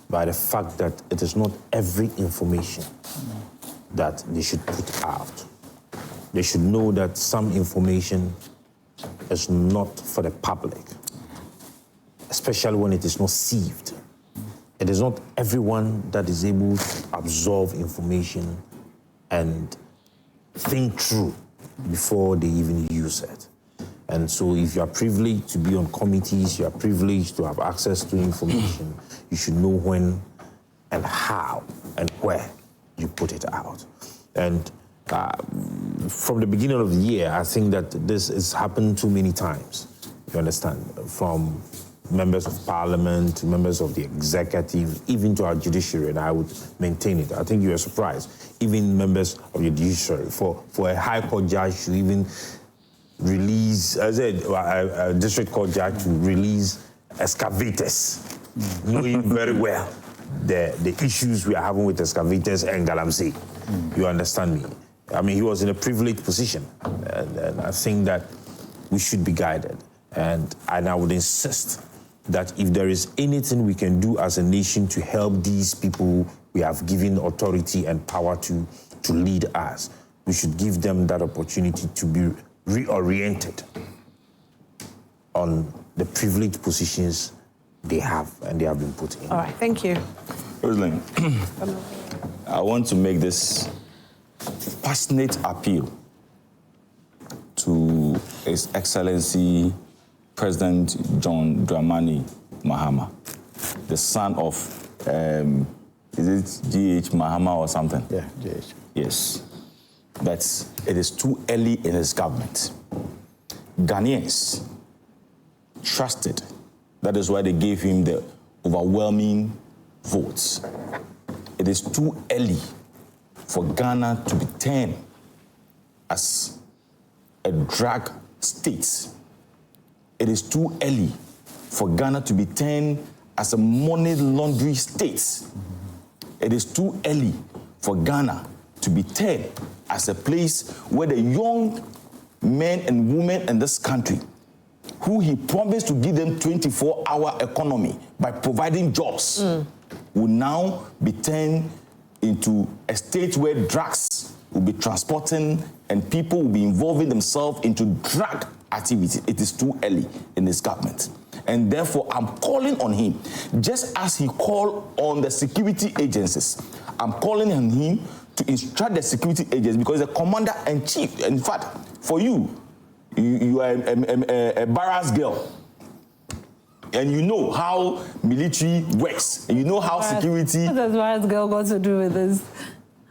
by the fact that it is not every information that they should put out. They should know that some information is not for the public, especially when it is not sieved. It is not everyone that is able to absorb information and think through before they even use it. And so if you are privileged to be on committees, you are privileged to have access to information, you should know when and how and where you put it out. And from the beginning of the year, I think that this has happened too many times, you understand, from members of parliament, to members of the executive, even to our judiciary, and I would maintain it. I think you are surprised. Even members of the judiciary, for a high court judge to even release, as a district court judge to release excavators, knowing very well the issues we are having with excavators and Galamsey. You understand me? I mean, he was in a privileged position, and I think that we should be guided. And I would insist that if there is anything we can do as a nation to help these people we have given authority and power to lead us, we should give them that opportunity to be reoriented on the privileged positions they have and they have been put in. All right, thank you. Rosalind, I want to make this passionate appeal to His Excellency President John Dramani Mahama, the son of, is it G.H. Mahama or something? Yeah, G.H. Yes. That it is too early in his government. Ghanaians trusted. That is why they gave him the overwhelming votes. It is too early for Ghana to be turned as a drug state. It is too early for Ghana to be turned as a money laundering state. It is too early for Ghana to be turned as a place where the young men and women in this country, who he promised to give them 24-hour economy by providing jobs, will now be turned into a state where drugs will be transporting and people will be involving themselves into drug activity. It is too early in this government. And therefore, I'm calling on him, just as he called on the security agencies. I'm calling on him to instruct the security agents, because the commander-in-chief, in fact, for you are a barracks girl, and you know how military works, and you know how security... What does barracks girl got to do with this?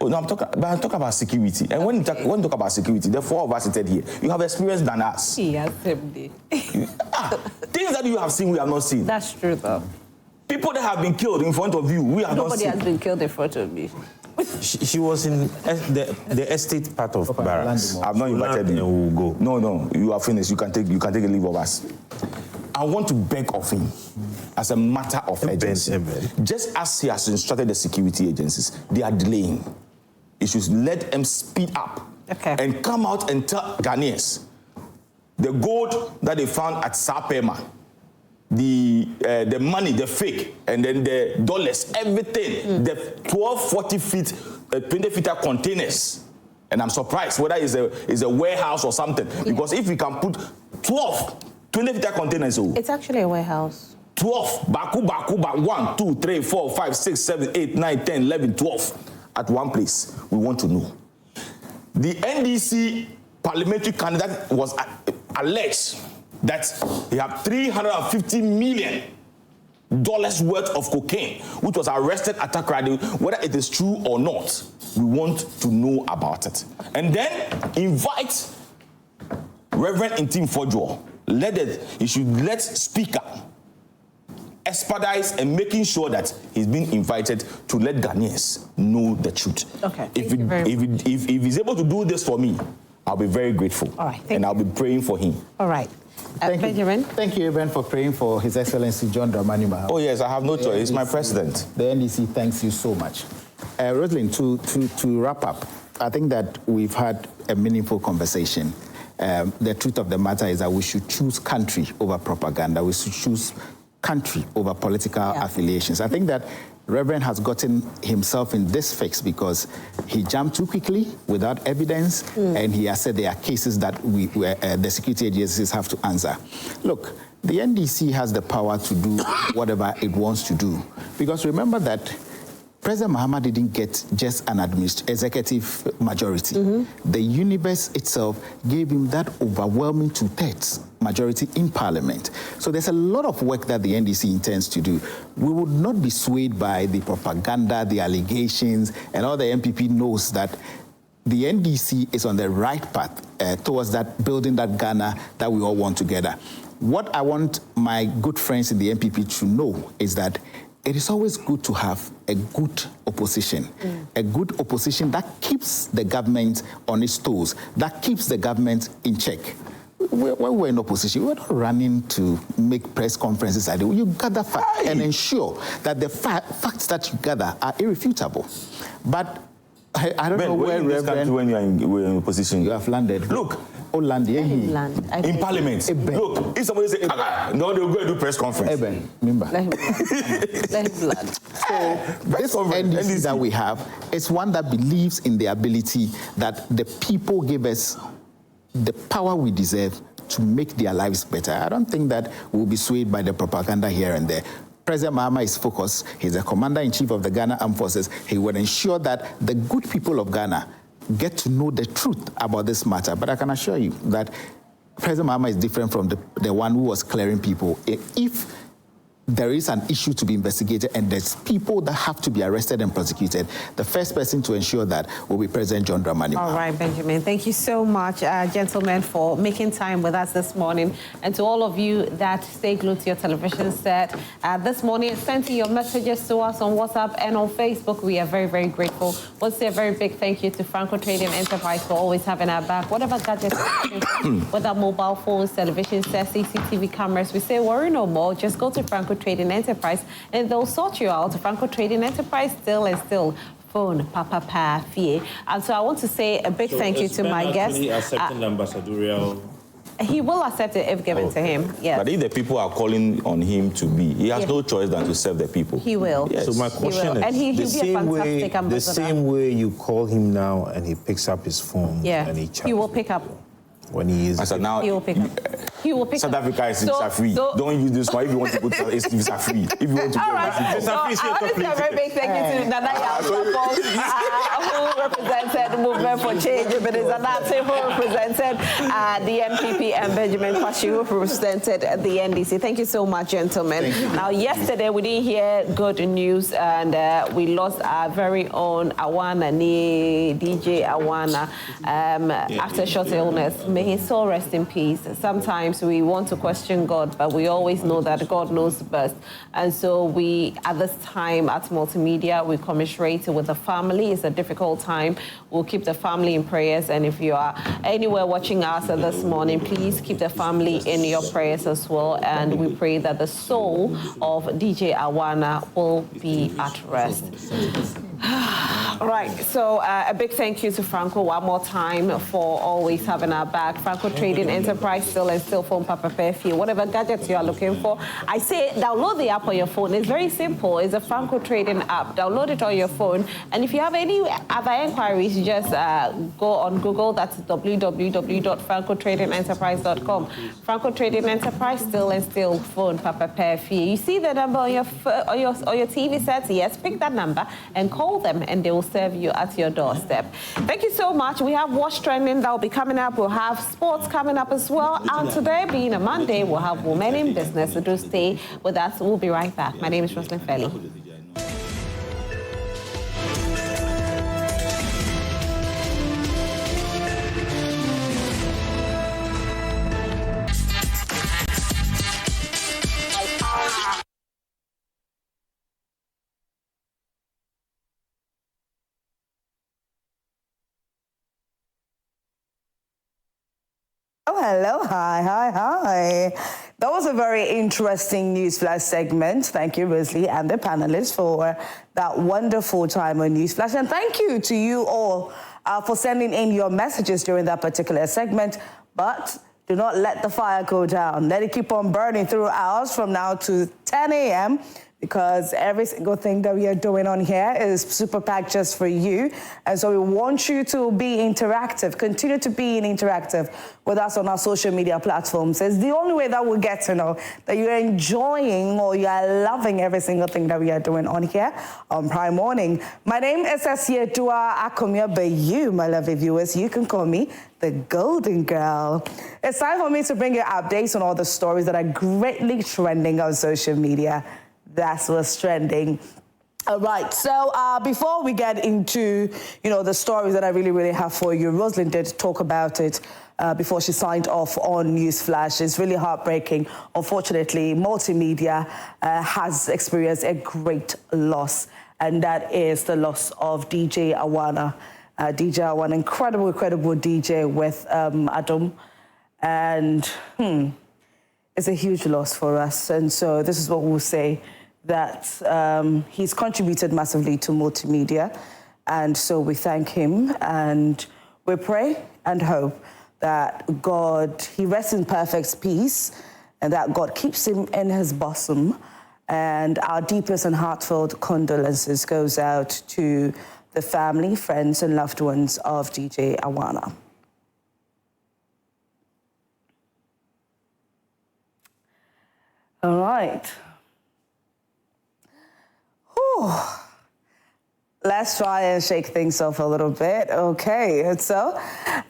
Oh, no, I'm talking about security. And when you talk about security, the four of us seated here, you have experience than us. Yes, Things that you have seen, we have not seen. That's true, though. People that have been killed in front of you, we have not seen. Nobody has been killed in front of me. She was in the estate part of barracks. I've not invited him. We'll go. No, you are finished. You can take a leave of us. I want to beg of him, as a matter of urgency, just as he has instructed the security agencies, they are delaying. He should let them speed up and come out and tell Ghanaians the gold that they found at Sapema, the money, the fake, and then the dollars, everything, the 12, 40 feet, 20 feet containers. And I'm surprised whether it's a warehouse or something. Because if we can put 12, 20 feet containers. It's actually a warehouse. 12, baku, 1, 2, 3, 4, 5, 6, 7, 8, 9, 10, 11, 12 at one place. We want to know. The NDC parliamentary candidate was alleged that he had $350 million worth of cocaine, which was arrested at Takoradi. Whether it is true or not, we want to know about it. And then invite Reverend Ntim Fordjour. He should let Speaker expedite and making sure that he's been invited to let Ghanaians know the truth. Okay. If he's able to do this for me, I'll be very grateful. All right. And I'll be praying for him. All right. Benjamin? Thank you, Eben, for praying for His Excellency John Dramani Mahama. Oh, yes, I have no choice. He's my president. The NDC thanks you so much. Rosalind, to wrap up, I think that we've had a meaningful conversation. The truth of the matter is that we should choose country over propaganda. We should choose country over political affiliations. I think that Reverend has gotten himself in this fix because he jumped too quickly without evidence, and he has said there are cases that the security agencies have to answer. Look, the NDC has the power to do whatever it wants to do, because remember that President Mahama didn't get just an executive majority. The universe itself gave him that overwhelming 2/3 majority in Parliament. So there's a lot of work that the NDC intends to do. We would not be swayed by the propaganda, the allegations, and all the MPP knows that the NDC is on the right path towards that building that Ghana that we all want together. What I want my good friends in the MPP to know is that it is always good to have a good opposition, a good opposition that keeps the government on its toes, that keeps the government in check. When we're in opposition, we're not running to make press conferences. You gather facts and ensure that the facts that you gather are irrefutable. But I don't know where Reverend... When you're in opposition, you have landed. Look. In Parliament. Eben. Look, if somebody say, no, they'll go and do press conference. Eben, remember. Let him land. So this NDC that we have is one that believes in the ability that the people give us the power we deserve to make their lives better. I don't think that we'll be swayed by the propaganda here and there. President Mahama is focused. He's the commander-in-chief of the Ghana Armed Forces. He will ensure that the good people of Ghana get to know the truth about this matter. But I can assure you that President Mahama is different from the one who was clearing people. If there is an issue to be investigated and there's people that have to be arrested and prosecuted, the first person to ensure that will be President John Dramani Mahama. All right, Benjamin. Thank you so much, gentlemen, for making time with us this morning. And to all of you that stay glued to your television set this morning, sending your messages to us on WhatsApp and on Facebook, we are very, very grateful. We'll say a very big thank you to Franco Trading Enterprise for always having our back. Whatever gadgets, whether mobile phones, television sets, CCTV cameras, we say worry no more. Just go to Franco Trading Enterprise and they'll sort you out. Franco Trading Enterprise, still and still. Phone, Papa Pa Fie. And so I want to say a big thank you to my guest. Accepting the ambassadorial. He will accept it if given to him. Yes. But if the people are calling on him to be, he has no choice than to serve the people. He will. Yes. So my question is, and he'll be a fantastic ambassador. The same way you call him now and he picks up his phone and he will pick up. When he is... So now, he will pick up. He will pick South up. Africa is visa free. Don't use this one if you want to go to visa free. If you want to go visa free, I want to say a very big thank you to Nanaya who represented the Movement for Change, Ebenezer Nartey who represented the MPP, and Benjamin Kwashi who represented the NDC. Thank you so much, gentlemen. Now, yesterday we didn't hear good news, and we lost our very own Awana, DJ Awana, after a short illness. May his soul rest in peace. Sometimes times we want to question God, but we always know that God knows best. And so we, at this time at Multimedia, we commiserate with the family. It's a difficult time. We'll keep the family in prayers. And if you are anywhere watching us this morning, please keep the family in your prayers as well. And we pray that the soul of DJ Awana will be at rest. Right, so a big thank you to Franco one more time for always having our back. Franco Trading Enterprise, still phone Papa Perfie, whatever gadgets you are looking for. I say download the app on your phone. It's very simple. It's a Franco Trading app. Download it on your phone. And if you have any other inquiries, you just go on Google. That's www.francotradingenterprise.com. Franco Trading Enterprise, still phone Papa Perfie. You see the number on your TV sets? Yes, pick that number and call them, and they will serve you at your doorstep. Thank you so much. We have Watch Trending that will be coming up. We'll have sports coming up as well. And today, being a Monday, we'll have Women in Business. So do stay with us. We'll be right back. My name is Roslyn Felly. Hello, hi. That was a very interesting Newsflash segment. Thank you, Rosalie, and the panelists for that wonderful time on Newsflash. And thank you to you all for sending in your messages during that particular segment. But do not let the fire go down. Let it keep on burning through hours from now to 10 a.m. because every single thing that we are doing on here is super packed just for you. And so we want you to be interactive, continue to be interactive with us on our social media platforms. It's the only way that we'll get to know that you're enjoying or you are loving every single thing that we are doing on here on Prime Morning. My name is Asietua Akomia, but you, my lovely viewers, you can call me the Golden Girl. It's time for me to bring you updates on all the stories that are greatly trending on social media. That's what's trending. All right, so before we get into, the stories that I really have for you, Rosalind did talk about it before she signed off on Newsflash. It's really heartbreaking. Unfortunately, Multimedia has experienced a great loss, and that is the loss of DJ Awana. DJ Awana, incredible DJ with Adam, and it's a huge loss for us. And so this is what we'll say, that he's contributed massively to Multimedia. And so we thank him, and we pray and hope that he rests in perfect peace, and that God keeps him in his bosom. And our deepest and heartfelt condolences goes out to the family, friends, and loved ones of DJ Awana. All right. Whew. Let's try and shake things off a little bit. Okay, so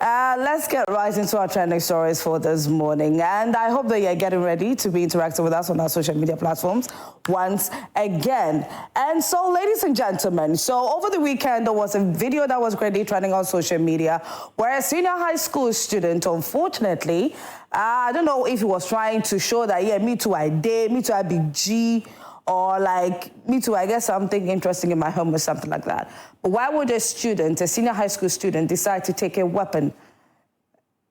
let's get right into our trending stories for this morning. And I hope that you're getting ready to be interactive with us on our social media platforms once again. And so, ladies and gentlemen, so over the weekend, there was a video that was greatly trending on social media where a senior high school student, unfortunately, I don't know if he was trying to show that, yeah, me too, I did, me too, I be G, or like, me too, I guess something interesting in my home or something like that. But why would a senior high school student, decide to take a weapon,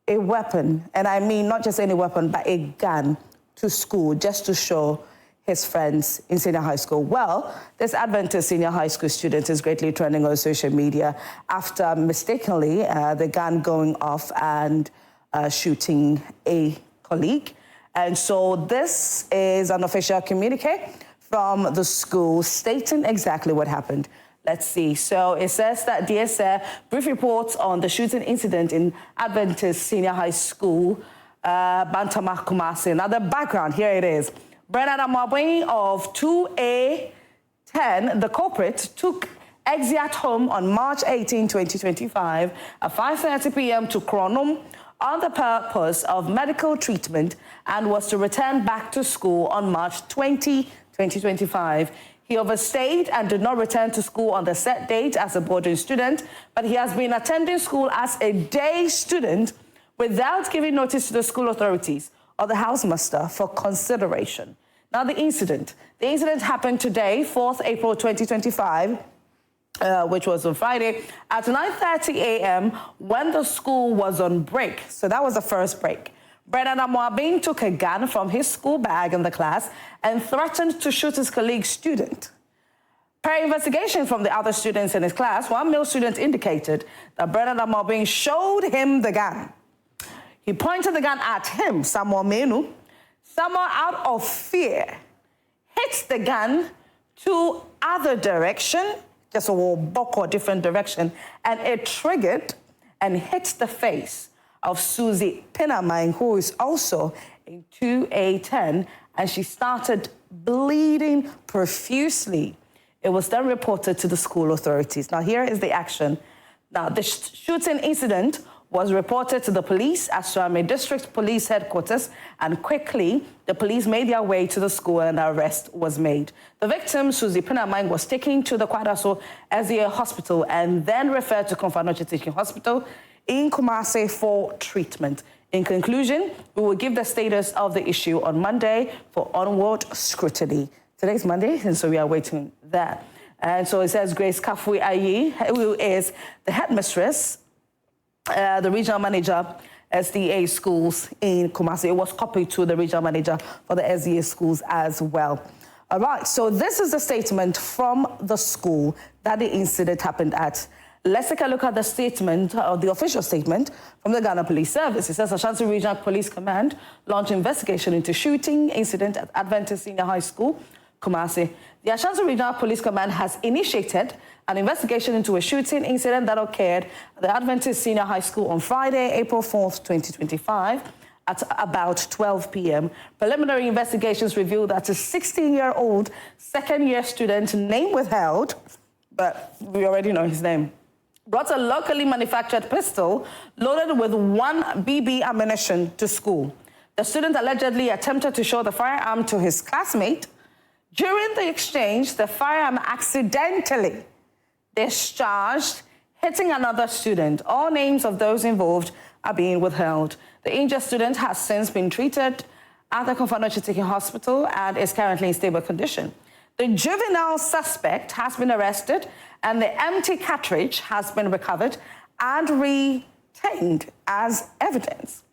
and I mean not just any weapon, but a gun to school just to show his friends in senior high school? Well, this Adventist senior high school student is greatly trending on social media after mistakenly the gun going off and shooting a colleague. And so this is an official communique from the school stating exactly what happened. Let's see. So it says that, dear sir, brief reports on the shooting incident in Adventist Senior High School, Bantama, Kumasi. Now the background, here it is. Bernard Amabwe of 2A10, the culprit, took exit home on March 18, 2025 at 5:30 p.m. to Kronum on the purpose of medical treatment and was to return back to school on March 20, 2025. He overstayed and did not return to school on the set date as a boarding student, but he has been attending school as a day student without giving notice to the school authorities. of the housemaster for consideration. Now, the incident happened today, 4th April 2025, which was on Friday, at 9:30 a.m. when the school was on break. So that was the first break. Brennan Amoabing took a gun from his school bag in the class and threatened to shoot his colleague student. Per investigation from the other students in his class, one male student indicated that Brennan Amoabing showed him the gun. He pointed the gun at him, Samuel Menu. Samuel, out of fear, hit the gun to other direction, just a walk or different direction, and it triggered and hit the face of Susie Pinamine, who is also in 2A10, and she started bleeding profusely. It was then reported to the school authorities. Now, here is the action. Now, the shooting incident was reported to the police at Suame District Police Headquarters, and quickly, the police made their way to the school and an arrest was made. The victim, Susie Pinamine, was taken to the Kwadaso SDA Hospital and then referred to Komfanoche Teaching Hospital in Kumasi for treatment. In conclusion, we will give the status of the issue on Monday for onward scrutiny. Today's Monday, and so we are waiting there. And so it says Grace Kafui Ayi, who is the headmistress, the regional manager, SDA schools in Kumasi. It was copied to the regional manager for the SDA schools as well. All right, so this is the statement from the school that the incident happened at. Let's take a look at the statement, or the official statement from the Ghana Police Service. It says Ashanti Regional Police Command launched investigation into shooting incident at Adventist Senior High School, Kumasi. The Ashanti Regional Police Command has initiated an investigation into a shooting incident that occurred at the Adventist Senior High School on Friday, April 4th, 2025, at about 12 p.m. Preliminary investigations revealed that a 16-year-old second-year student, name withheld, but we already know his name, brought a locally manufactured pistol loaded with 1 BB ammunition to school. The student allegedly attempted to show the firearm to his classmate. During the exchange, the firearm accidentally discharged, hitting another student. All names of those involved are being withheld. The injured student has since been treated at the Komfanoche Teaching Hospital and is currently in stable condition. The juvenile suspect has been arrested and the empty cartridge has been recovered and retained as evidence.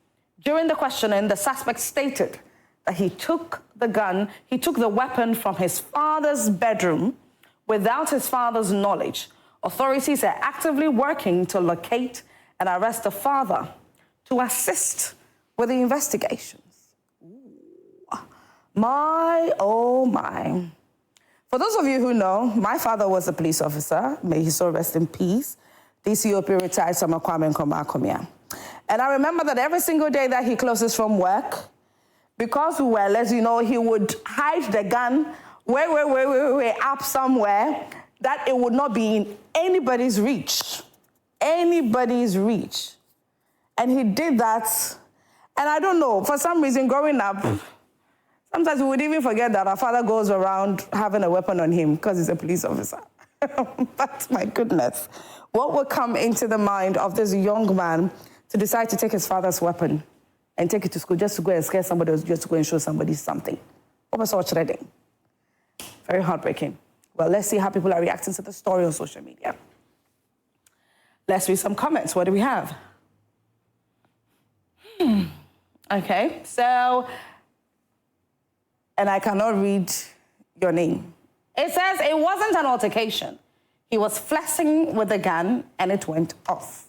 During the questioning, the suspect stated that he took the weapon from his father's bedroom without his father's knowledge. Authorities are actively working to locate and arrest the father to assist with the investigations. Ooh. My, oh my. For those of you who know, my father was a police officer. May his soul rest in peace. DCOP retired Sama Kwame Nkrumah. And I remember that every single day that he closes from work, because we were less, you know, he would hide the gun way up somewhere that it would not be in anybody's reach. Anybody's reach. And he did that. And I don't know, for some reason, growing up, sometimes we would even forget that our father goes around having a weapon on him because he's a police officer. But my goodness, what would come into the mind of this young man to decide to take his father's weapon and take it to school just to go and scare somebody else, just to go and show somebody something? What was all trading? Very heartbreaking. Well, let's see how people are reacting to the story on social media. Let's read some comments. What do we have? Okay, so, and I cannot read your name. It says it wasn't an altercation. He was flexing with the gun and it went off.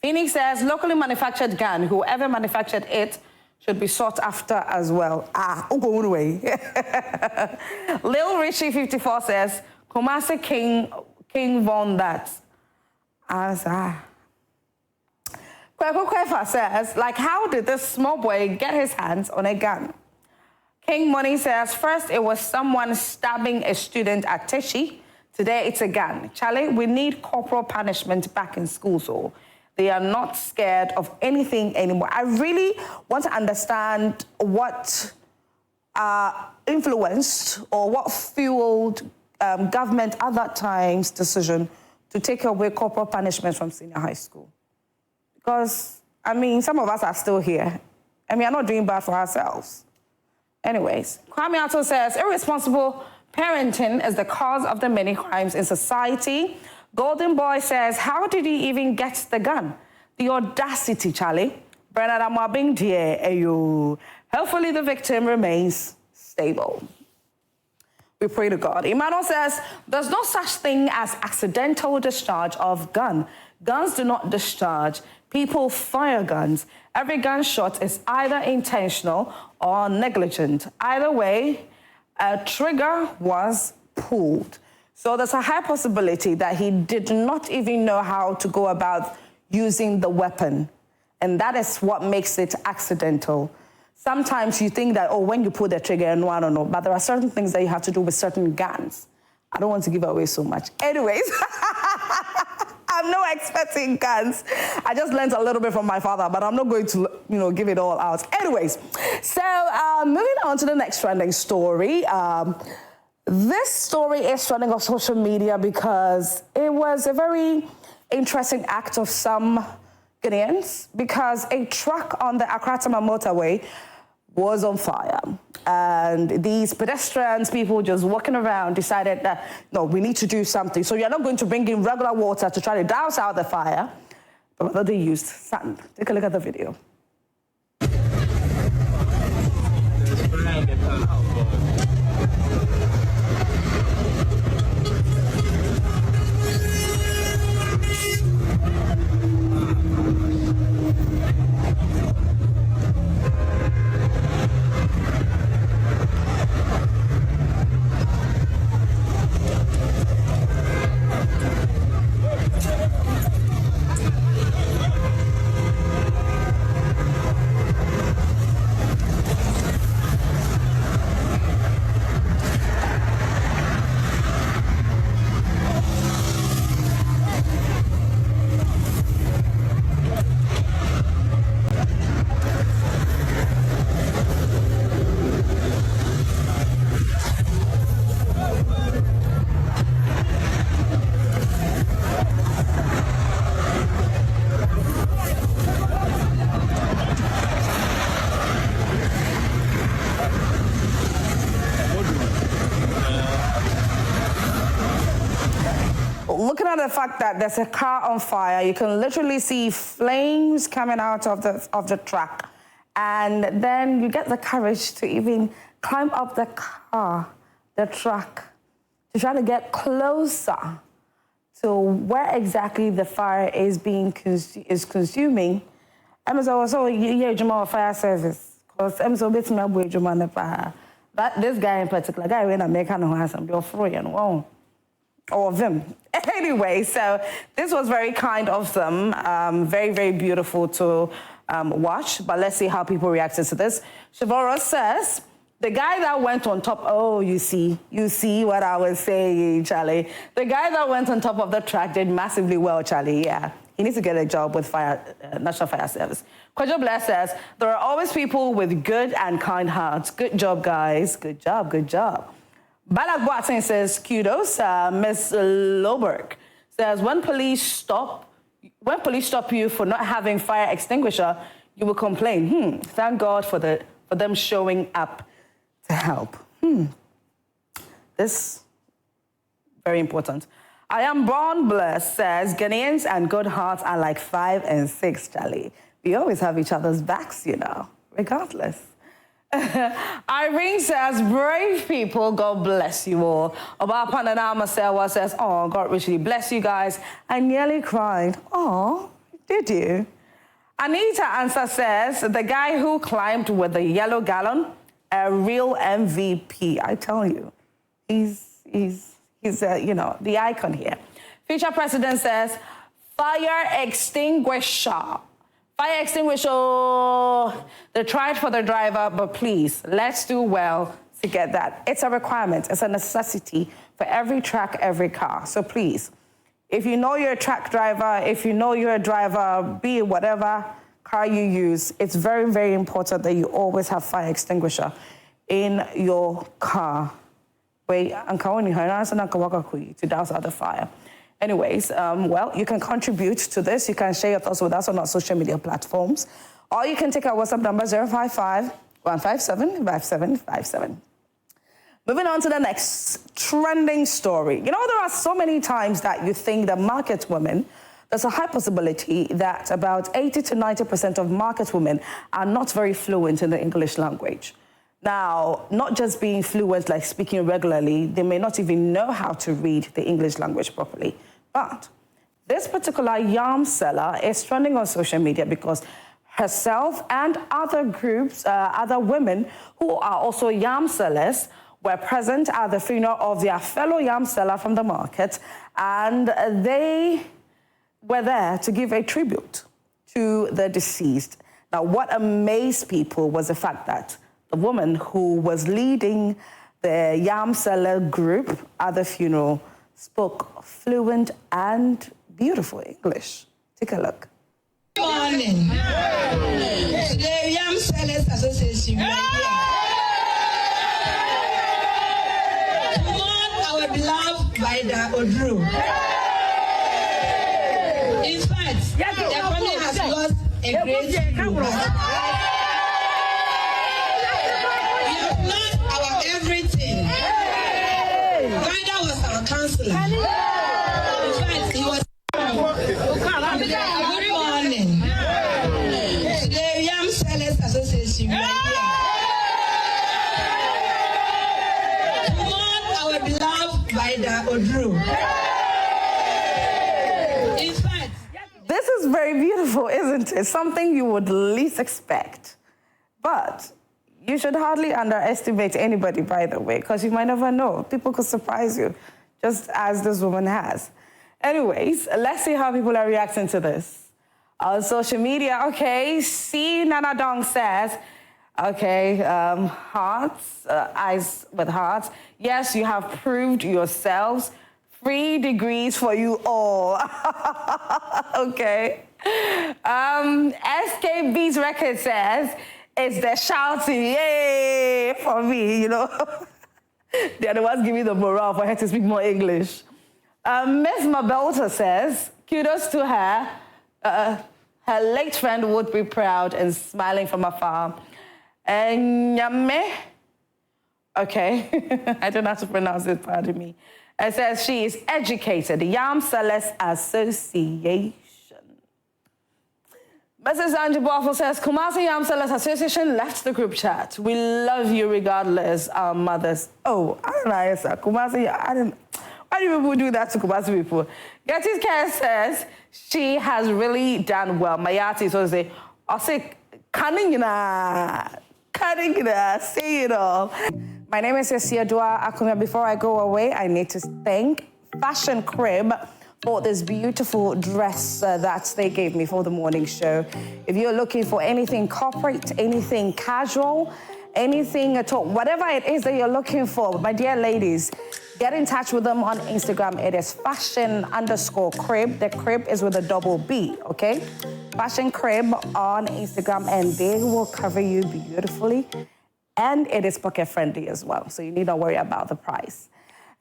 Phoenix says locally manufactured gun, whoever manufactured it should be sought after as well. Go away. Lil Richie 54 says, Kumasi King won that. Kweko Kwefa says, like, how did this small boy get his hands on a gun? King Money says, first it was someone stabbing a student at Teshi. Today it's a gun. Charlie, we need corporal punishment back in schools. So they are not scared of anything anymore. I really want to understand what influenced or what fueled government at that time's decision to take away corporal punishment from senior high school. Because, I mean, some of us are still here. and we are not doing bad for ourselves. Anyways, Kwame Ato says, irresponsible parenting is the cause of the many crimes in society. Golden Boy says, how did he even get the gun? The audacity, Charlie. Bernard Amwabing, dear, ayo. Hopefully the victim remains stable. We pray to God. Emmanuel says, there's no such thing as accidental discharge of gun. Guns do not discharge. People fire guns. Every gunshot is either intentional or negligent. Either way, a trigger was pulled. So there's a high possibility that he did not even know how to go about using the weapon. And that is what makes it accidental. Sometimes you think that, oh, when you pull the trigger, no, I don't know. But there are certain things that you have to do with certain guns. I don't want to give away so much. Anyways, I'm no expert in guns. I just learned a little bit from my father, but I'm not going to, give it all out. Anyways, so moving on to the next trending story. This story is trending on social media because it was a very interesting act of some Ghanaians, because a truck on the Accra-Tema motorway was on fire. And these pedestrians, people just walking around, decided that, no, we need to do something. So you're not going to bring in regular water to try to douse out the fire, but rather they used sand. Take a look at the video. Looking at the fact that there's a car on fire, you can literally see flames coming out of the truck. And then you get the courage to even climb up the truck, to try to get closer to where exactly the fire is consuming. I'm also a fire service, because I'm so bit but this guy in particular, guy when I make some free and won't. All of them. Anyway, so this was very kind of them, very, very beautiful to watch, but let's see how people reacted to this. Shavora says, the guy that went on top, oh, you see what I was saying, Charlie. The guy that went on top of the truck did massively well, Charlie, yeah. He needs to get a job with National Fire Service. Kwajo Bless says, there are always people with good and kind hearts. Good job, guys. Good job, good job. Balak Watson says, kudos. Ms. Loberg says, when police stop you for not having fire extinguisher, you will complain. Thank God for them showing up to help. This, very important. I am born blessed says, Ghanaians and good hearts are like 5 and 6, Charlie. We always have each other's backs, regardless. Irene says, brave people, God bless you all. Oba Pananama Sewa says, oh, God richly bless you guys. I nearly cried. Oh, did you? Anita Answer says, the guy who climbed with the yellow gallon, a real MVP. I tell you, he's the icon here. Future President says, fire extinguisher. Fire extinguisher, they tried for the driver, but please, let's do well to get that. It's a requirement, it's a necessity for every truck, every car. So please, if you know you're a truck driver, if you know you're a driver, be it whatever car you use, it's very, very important that you always have fire extinguisher in your car. To douse out the fire. Anyways, well, you can contribute to this. You can share your thoughts with us on our social media platforms. Or you can take our WhatsApp number 055-157-5757. Moving on to the next trending story. You know, there are so many times that you think that market women, there's a high possibility that about 80 to 90% of market women are not very fluent in the English language. Now, not just being fluent, like speaking regularly, they may not even know how to read the English language properly. But this particular yam seller is trending on social media because herself and other groups, other women who are also yam sellers, were present at the funeral of their fellow yam seller from the market, and they were there to give a tribute to the deceased. Now, what amazed people was the fact that the woman who was leading the yam seller group at the funeral spoke fluent and beautiful English. Take a look. Good morning. Today, Yam Sellers Association, we are here to mourn our beloved Vida Odru. In fact, the family has lost a great hero. We have lost our everything. Vida was our counselor. In fact, he was. Good morning. Today, Yam Sellers Association, we are here to mourn our beloved Vida Odru. In fact, This is very beautiful, isn't it? Something you would least expect. But you should hardly underestimate anybody, by the way, because you might never know. People could surprise you, just as this woman has. Anyways, let's see how people are reacting to this. On social media, okay, C. Nana Dong says, okay, hearts, eyes with hearts. Yes, you have proved yourselves. 3 degrees for you all. Okay. SKB's record says, it's the shouting, yay, for me, you know. They're the ones giving the morale for her to speak more English. Miss Mabelta says, kudos to her. Her late friend would be proud and smiling from afar. And Nyame, okay, I don't know how to pronounce it, pardon me. It says she is educated, Yam Sellers Association. Mrs. Angie Boffo says, Kumasi Yam Sellers Association left the group chat. We love you regardless, our mothers. Oh, I don't know, sir. Kumasi, why do people do that to Kumasi people? Getty's Care says she has really done well. Mayati so say, I say, cunning, say it all. My name is Dua Akumia. Before I go away, I need to thank Fashion Crib for this beautiful dress that they gave me for the morning show. If you're looking for anything corporate, anything casual, anything at all, whatever it is that you're looking for, my dear ladies, get in touch with them on Instagram. It is fashion_crib. The crib is with a double B, okay? Fashion Crib on Instagram, and they will cover you beautifully. And it is pocket friendly as well, so you need not worry about the price.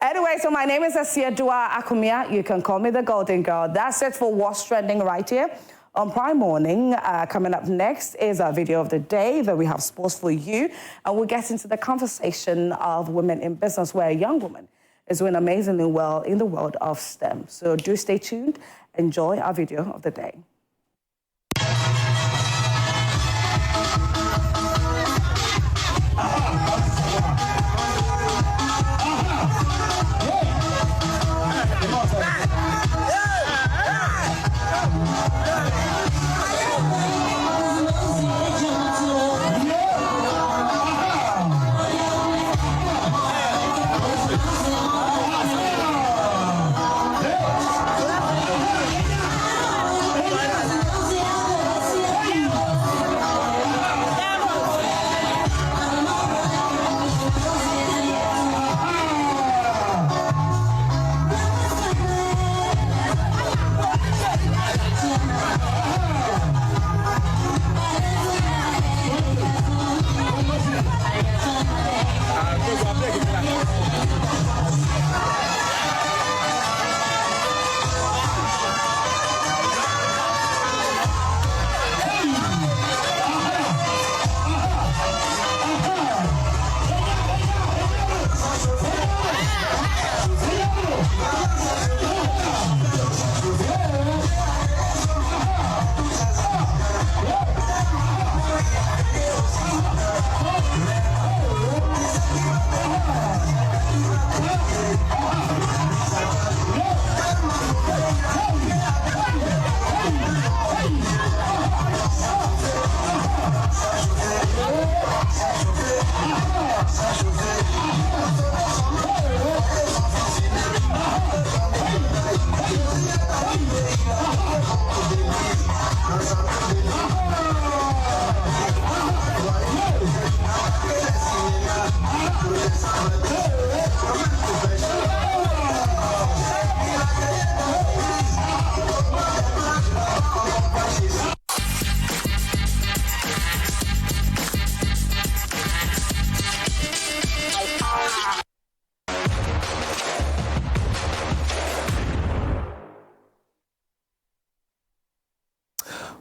Anyway, so my name is Dua Akumia. You can call me the Golden Girl. That's it for What's Trending right here on Prime Morning. Coming up next is our video of the day that we have sports for you. And we'll get into the conversation of women in business, where a young woman is doing amazingly well in the world of STEM. So do stay tuned. Enjoy our video of the day.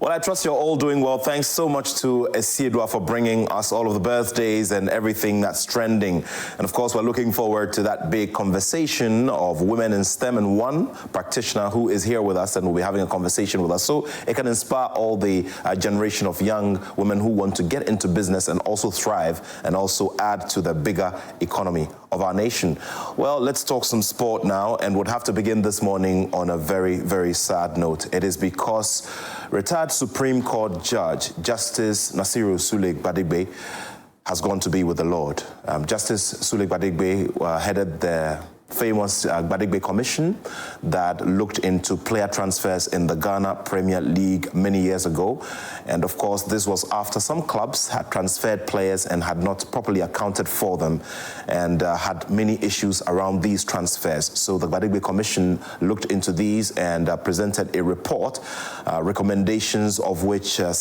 Well, I trust you're all doing well. Thanks so much to Esiedua for bringing us all of the birthdays and everything that's trending. And of course, we're looking forward to that big conversation of women in STEM, and one practitioner who is here with us and will be having a conversation with us. So it can inspire all the generation of young women who want to get into business and also thrive and also add to the bigger economy of our nation. Well, let's talk some sport now, and would have to begin this morning on a very, very sad note. It is because retired Supreme Court Judge Justice Nasiru Suleg Badigbe has gone to be with the Lord. Justice Suleg Badigbe headed the famous Badigbe Commission that looked into player transfers in the Ghana Premier League many years ago. And of course, this was after some clubs had transferred players and had not properly accounted for them and had many issues around these transfers. So the Badigbe Commission looked into these and presented a report, recommendations of which are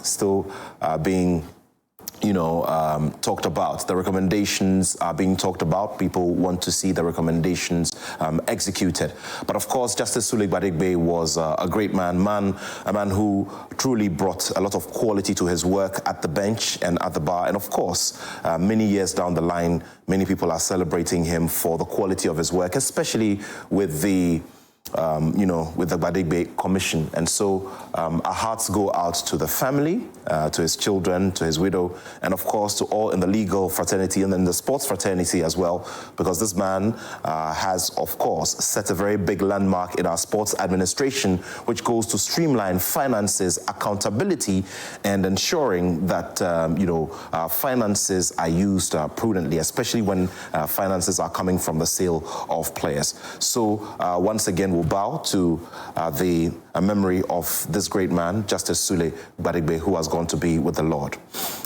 still being talked about. The recommendations are being talked about. People want to see the recommendations executed. But of course, Justice Suleg Badigbe was a great man, a man who truly brought a lot of quality to his work at the bench and at the bar. And of course, many years down the line, many people are celebrating him for the quality of his work, especially with the with the Badigbe Commission. And so our hearts go out to the family, to his children, to his widow, and of course to all in the legal fraternity and in the sports fraternity as well, because this man has, of course, set a very big landmark in our sports administration, which goes to streamline finances, accountability, and ensuring that, finances are used prudently, especially when finances are coming from the sale of players. So once again, we'll bow to the memory of this great man, Justice Suleg Badigbe, who has gone to be with the Lord.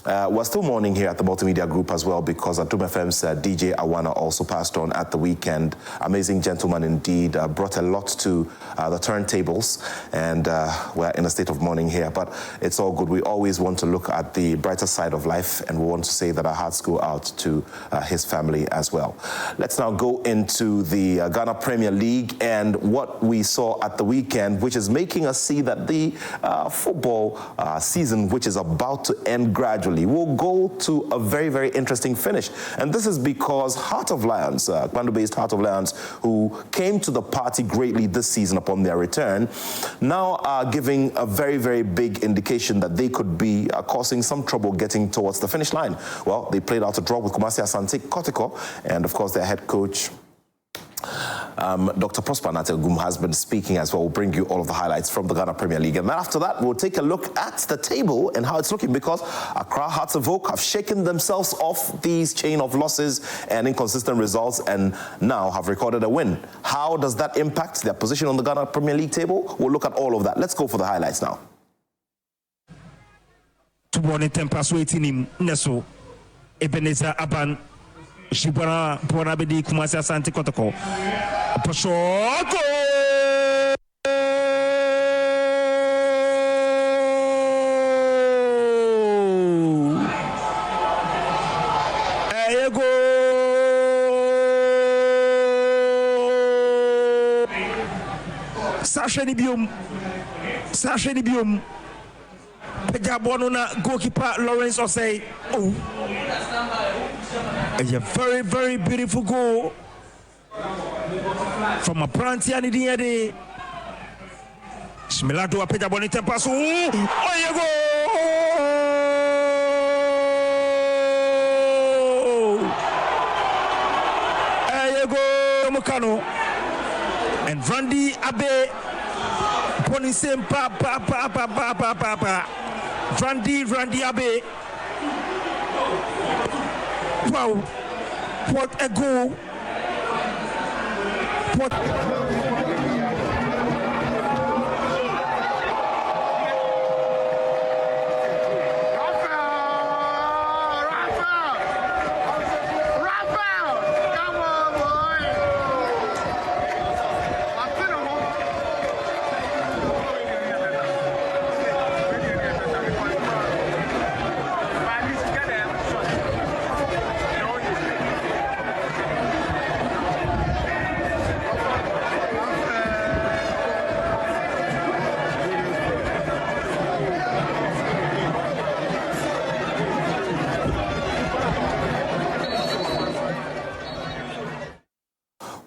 We're still mourning here at the Multimedia Group as well, because Ntim FM's DJ Awana also passed on at the weekend. Amazing gentleman indeed, brought a lot to the turntables, and we're in a state of mourning here, but it's all good. We always want to look at the brighter side of life, and we want to say that our hearts go out to his family as well. Let's now go into the Ghana Premier League and what we saw at the weekend, which is making us see that the football season, which is about to end gradually, will go to a very, very interesting finish. And this is because Heart of Lions, Kwando-based Heart of Lions, who came to the party greatly this season upon their return, now are giving a very, very big indication that they could be causing some trouble getting towards the finish line. Well, they played out a draw with Kumasi Asante Kotoko, and of course their head coach, Dr. Prosper Nategum, has been speaking as well. We'll bring you all of the highlights from the Ghana Premier League. And then after that, we'll take a look at the table and how it's looking, because Accra Hearts of Oak have shaken themselves off these chain of losses and inconsistent results and now have recorded a win. How does that impact their position on the Ghana Premier League table? We'll look at all of that. Let's go for the highlights now. Ebenezer Aban Shibana Bonabedi Kumasi Asante Kotoko. Pashoko. Ego. Sasheni Bium. Pejabonuna goalkeeper Lawrence Osei. Oh. A very, very beautiful goal from a Prantiani Diade. Smilado Apeta Bonita Passo. Oh, you go! There you go, Mokano. And Randy Abe. Ponisem pa. Randy Abe. Wow, what a goal! What?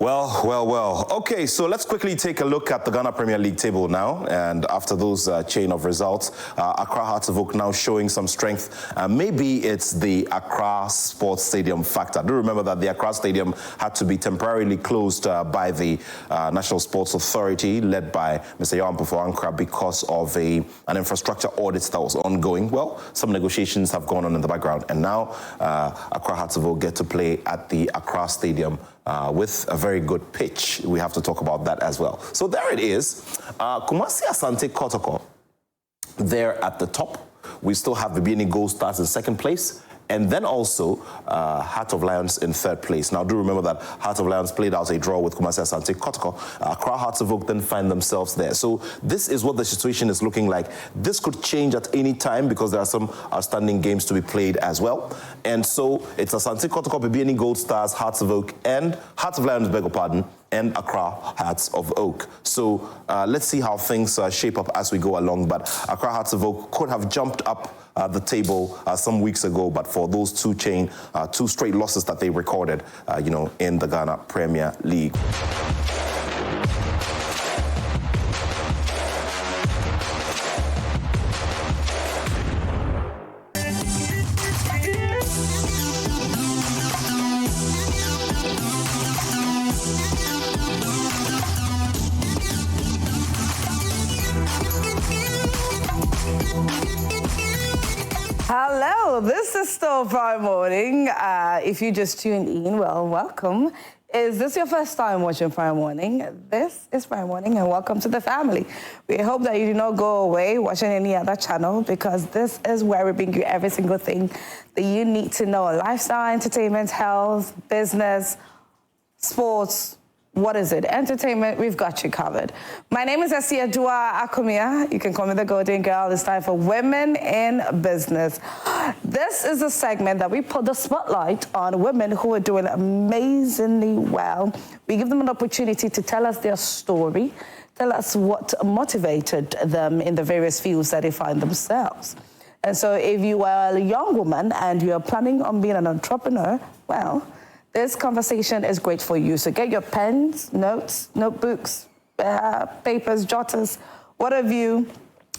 Well. Okay, so let's quickly take a look at the Ghana Premier League table now. And after those chain of results, Accra Hearts of Oak now showing some strength. Maybe it's the Accra Sports Stadium factor. Do remember that the Accra Stadium had to be temporarily closed by the National Sports Authority, led by Mr. Yawan Pufo-Ankra, because of an infrastructure audit that was ongoing. Well, some negotiations have gone on in the background, and now Accra Hearts of Oak get to play at the Accra Stadium with a very good pitch. We have to talk about that as well. So there it is. Kumasi Asante Kotoko there at the top. We still have Bibiani Gold Stars in second place. And then also Heart of Lions in third place. Now, do remember that Heart of Lions played out a draw with Kumasi Asante Kotoko. Accra Hearts of Oak then find themselves there. So this is what the situation is looking like. This could change at any time because there are some outstanding games to be played as well. And so it's Asante Kotoko, Bibiani Gold Stars, Hearts of Oak, and Hearts of Lions, beg your pardon, and Accra Hearts of Oak. So let's see how things shape up as we go along. But Accra Hearts of Oak could have jumped up the table some weeks ago, but for those two straight losses that they recorded, in the Ghana Premier League. Hello, this is still Friday Morning. If you just tuned in, well, welcome. Is this your first time watching Friday Morning? This is Friday Morning, and welcome to the family. We hope that you do not go away watching any other channel, because this is where we bring you every single thing that you need to know. Lifestyle, entertainment, health, business, sports. What is it? Entertainment, we've got you covered. My name is Esiadua Akumia. You can call me the Golden Girl. It's time for Women in Business. This is a segment that we put the spotlight on women who are doing amazingly well. We give them an opportunity to tell us their story, tell us what motivated them in the various fields that they find themselves. And so if you are a young woman and you are planning on being an entrepreneur, well, this conversation is great for you. So get your pens, notes, notebooks, papers, jotters, what have you,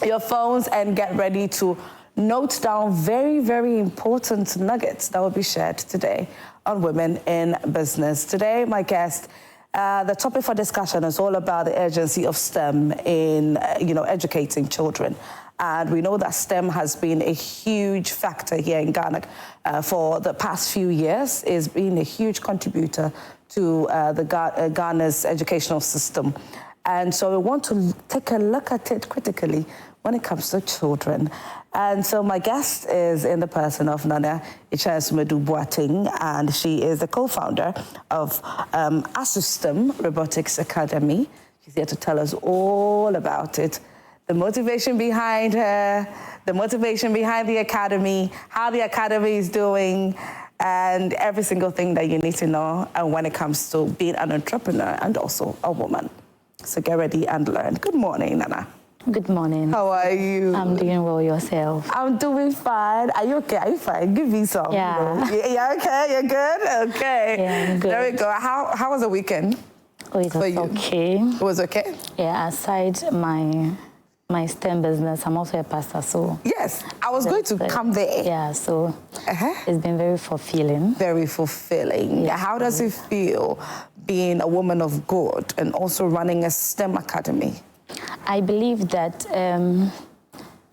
your phones, and get ready to note down very, very important nuggets that will be shared today on Women in Business. Today, my guest, the topic for discussion is all about the urgency of STEM in, educating children. And we know that STEM has been a huge factor here in Ghana for the past few years. It's been a huge contributor to Ghana's educational system. And so we want to take a look at it critically when it comes to children. And so my guest is in the person of Nana Ichasmedu Boateng, and she is the co-founder of Asustem Robotics Academy. She's here to tell us all about it. The motivation behind her, the motivation behind the academy, how the academy is doing, and every single thing that you need to know when it comes to being an entrepreneur and also a woman. So get ready and learn. Good morning, Nana. Good morning. How are you? I'm doing well. Yourself? I'm doing fine. Are you okay? Are you fine? Give me some. Yeah. Yeah, okay? You're good? Okay. Yeah, I'm good. There we go. How was the weekend? Oh, it was okay. It was okay? Yeah, aside my STEM business, I'm also a pastor, so... Yes, I was going to come there. Yeah, so it's been very fulfilling. Very fulfilling. Yes. How does it feel being a woman of God and also running a STEM academy? I believe that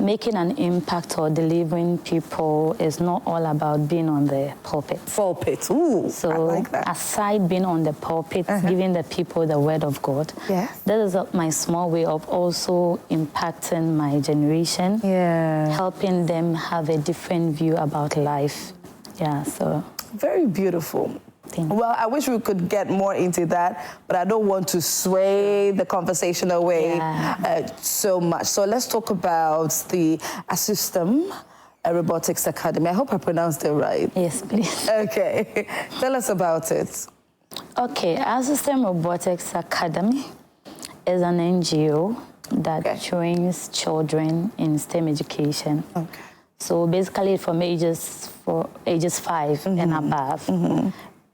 making an impact or delivering people is not all about being on the pulpit. Pulpit, ooh, so I like that. Aside being on the pulpit, giving the people the word of God, that is my small way of also impacting my generation, helping them have a different view about life. Yeah, so. Very beautiful. Well, I wish we could get more into that, but I don't want to sway the conversation away so much. So let's talk about the Asustem Robotics Academy. I hope I pronounced it right. Yes, please. Okay. Tell us about it. Okay, Asustem Robotics Academy is an NGO that trains children in STEM education. Okay. So basically from ages 5 and above.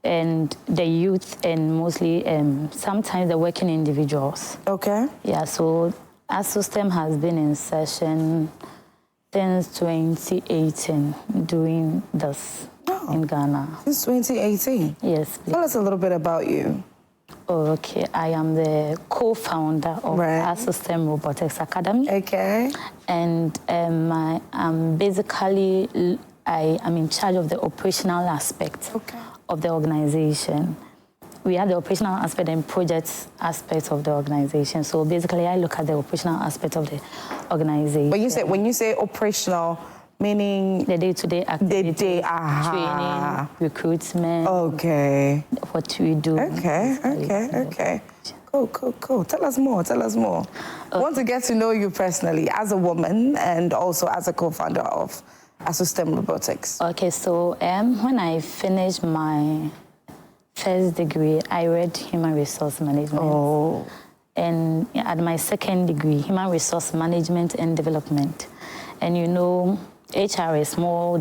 and the youth, and mostly sometimes the working individuals. Okay. Yeah, so our system has been in session since 2018 doing this in Ghana. Since 2018? Yes, please. Tell us a little bit about you. Oh, okay. I am the co-founder of our System Robotics Academy. Okay. And I'm basically, I am in charge of the operational aspect of the organization. We have the operational aspect and project aspect of the organization. So basically, I look at the operational aspect of the organization. When you say operational, meaning the day-to-day activities, training, recruitment. Okay. What we do. Okay. Cool. Tell us more. I want to get to know you personally as a woman and also as a co-founder of System Robotics. Okay, so when I finished my first degree, I read Human Resource Management. Oh. And at my second degree, Human Resource Management and Development. And you know, HR is more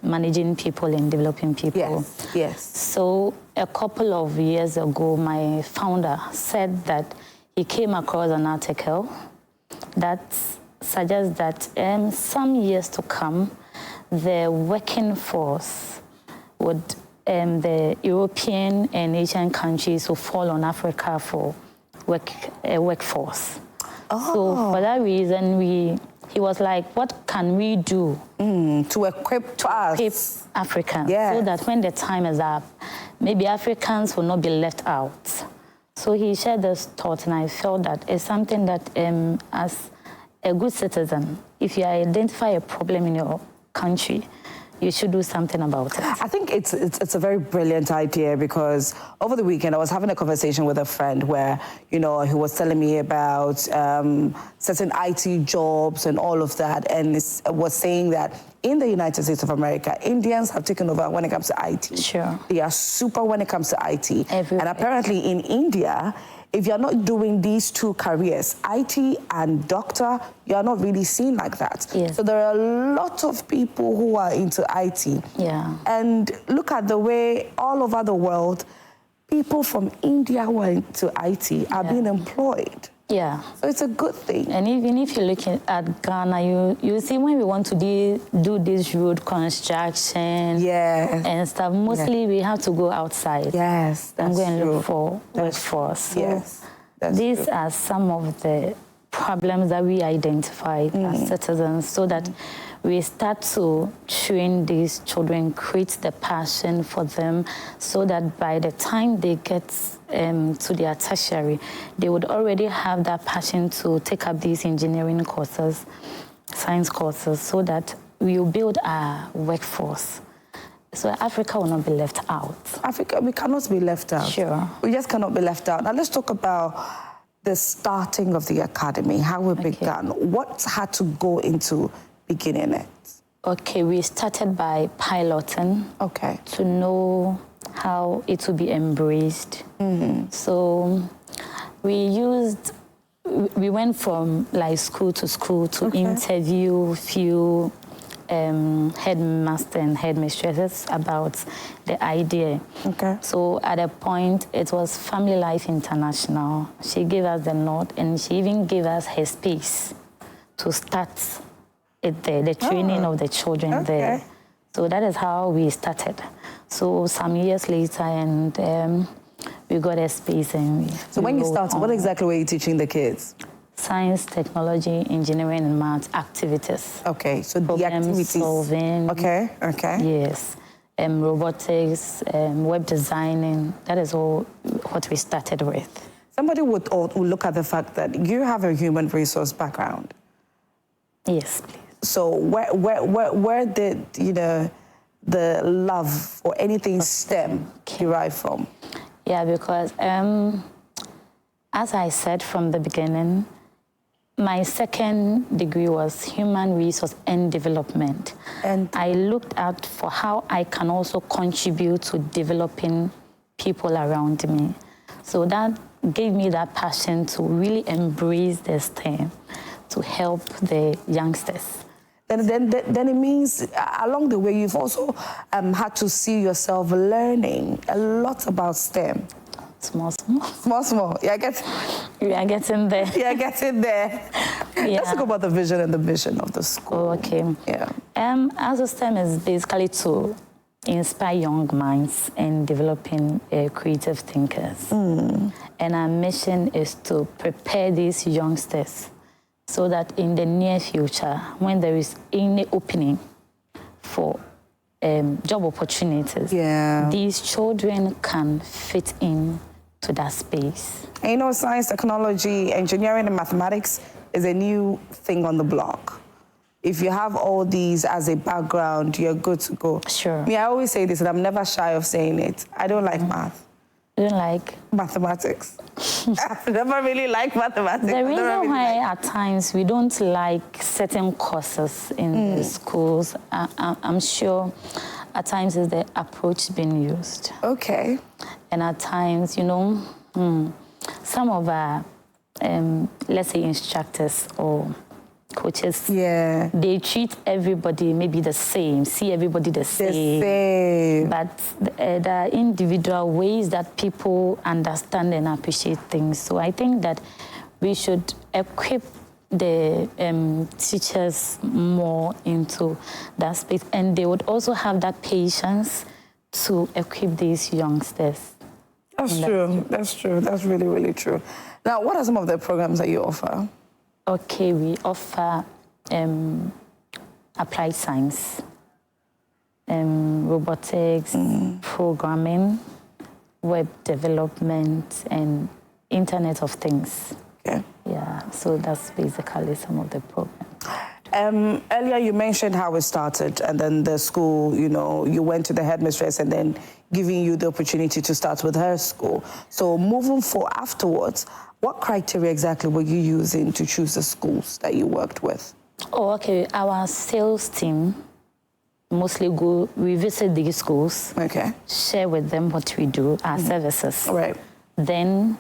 managing people and developing people. Yes. So a couple of years ago, my founder said that he came across an article that suggests that some years to come, the working force would, the European and Asian countries will fall on Africa for workforce. Oh. So for that reason, he was like, what can we do to equip Africans so that when the time is up, maybe Africans will not be left out? So he shared this thought, and I felt that it's something that, as a good citizen, if you identify a problem in your country, you should do something about it. I think it's a very brilliant idea, because over the weekend I was having a conversation with a friend where, you know, he was telling me about certain IT jobs and all of that, and was saying that in the United States of America, Indians have taken over when it comes to IT. Sure. They are super when it comes to IT. Everywhere. And apparently in India, if you're not doing these two careers, IT and doctor, you're not really seen like that. Yes. So there are a lot of people who are into IT. Yeah. And look at the way all over the world, people from India who are into IT are being employed. Yeah. So it's a good thing. And even if you're looking at Ghana, you see when we want to do this road construction and stuff, mostly we have to go outside. Yes, and go and look for workforce. So yes, these are some of the problems that we identify as citizens, so that we start to train these children, create the passion for them, so that by the time they get to their tertiary, they would already have that passion to take up these engineering courses, science courses, so that we will build our workforce. So Africa will not be left out. Africa, we cannot be left out. Sure. We just cannot be left out. Now let's talk about the starting of the academy, how it began. What had to go into beginning it? Okay, we started by piloting to know how it would be embraced. So we went from like school to school to interview few headmaster and headmistresses about the idea. So at a point, it was Family Life International. She gave us the nod, and she even gave us her space to start it there, the training of the children there. So that is how we started. So some years later, and we got a space. And so when you started, what exactly were you teaching the kids? Science, technology, engineering, and math activities. Okay, so the activities. Solving. Okay. Yes. Robotics, web designing. That is all what we started with. Somebody would look at the fact that you have a human resource background. Yes, please. So where did, you know, the love or anything STEM derive from? Yeah, because as I said from the beginning, my second degree was Human Resource and Development. And I looked out for how I can also contribute to developing people around me. So that gave me that passion to really embrace this thing, to help the youngsters. And then it means along the way you've also had to see yourself learning a lot about STEM. Small. Yeah, we are getting there. Yeah, getting there. Yeah. Let's talk about the vision and the mission of the school. Oh, okay. Yeah. As a STEM is basically to inspire young minds and developing creative thinkers. And our mission is to prepare these youngsters so that in the near future, when there is any opening for job opportunities, these children can fit in to that space. And you know, science, technology, engineering, and mathematics is a new thing on the block. If you have all these as a background, you're good to go. Sure. I always say this, and I'm never shy of saying it. I don't like math. You don't like? Mathematics. I've never really liked mathematics. The reason why at times we don't like certain courses in the schools, I'm sure at times is the approach being used. Okay. And at times, you know, some of our, let's say, instructors or coaches, they treat everybody maybe the same, see everybody the same. But there are individual ways that people understand and appreciate things. So I think that we should equip the teachers more into that space, and they would also have that patience to equip these youngsters. That's true. That's true. That's really, really true. Now, what are some of the programs that you offer? Okay, we offer applied science, robotics, programming, web development, and Internet of Things. Okay. Yeah, so that's basically some of the programs. Earlier you mentioned how it started, and then the school, you know, you went to the headmistress and then giving you the opportunity to start with her school. So moving forward afterwards, what criteria exactly were you using to choose the schools that you worked with? Oh, okay. Our sales team mostly go, we visit these schools, share with them what we do, our services. Right. Then,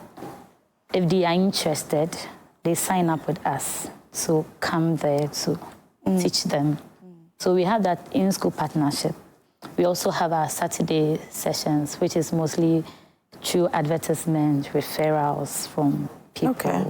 if they are interested, they sign up with us to come there to teach them. So we have that in-school partnership. We also have our Saturday sessions, which is mostly through advertisement, referrals from people. Okay.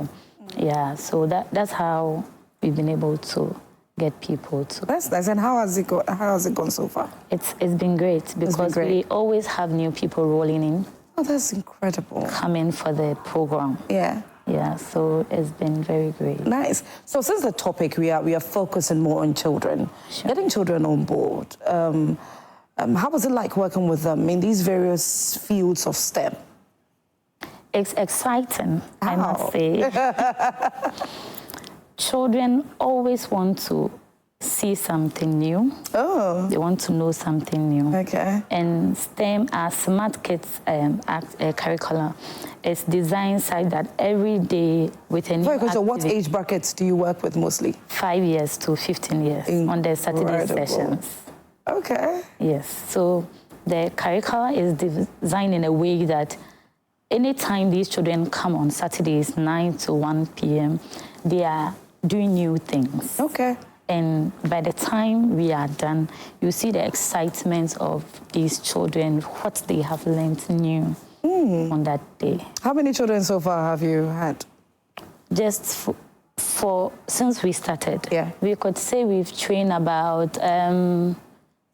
Yeah, so that's how we've been able to get people to. That's nice. And how has it gone so far? It's been great because we always have new people rolling in. Oh, that's incredible. Coming for the program. Yeah. Yeah, so it's been very great. Nice. So since the topic, we are focusing more on children, getting children on board. How was it like working with them in these various fields of STEM? It's exciting, I must say. Children always want to see something new. Oh. They want to know something new. Okay. And STEM, our Smart Kids curriculum, is designed such that every day with a new activity. So what age brackets do you work with mostly? 5 years to 15 years on the Saturday sessions. Okay. Yes. So the curriculum is designed in a way that anytime these children come on Saturdays, 9 to 1 p.m., they are doing new things. Okay. And by the time we are done, you see the excitement of these children, what they have learned new on that day. How many children so far have you had? Just since we started, we could say we've trained about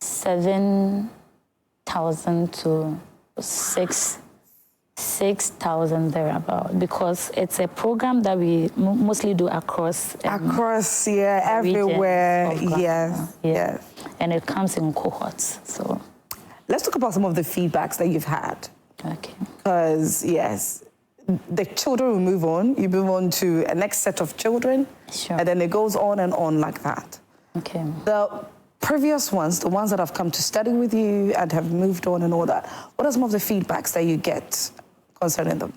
7,000 to 6,000 thereabout, because it's a program that we mostly do across everywhere. Yes. And it comes in cohorts. So let's talk about some of the feedbacks that you've had. Okay. Because the children will move on. You move on to a next set of children, and then it goes on and on like that. Okay. The previous ones, the ones that have come to study with you and have moved on and all that, what are some of the feedbacks that you get concerning them?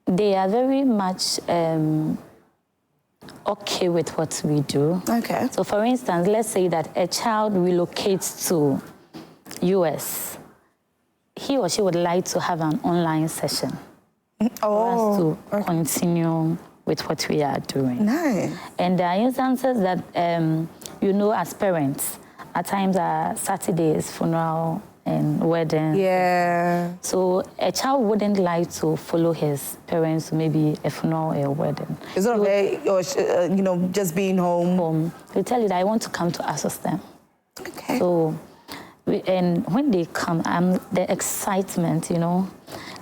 They are very much okay with what we do. Okay. So for instance, let's say that a child relocates to US. He or she would like to have an online session for us to continue with what we are doing. Nice. And there are instances that you know, as parents, at times Saturdays, funeral and wedding. Yeah. So a child wouldn't like to follow his parents to maybe a funeral or a wedding. Is it okay, or, you know, just being home? They tell you that I want to come to assist them. Okay. So, and when they come, the excitement, you know,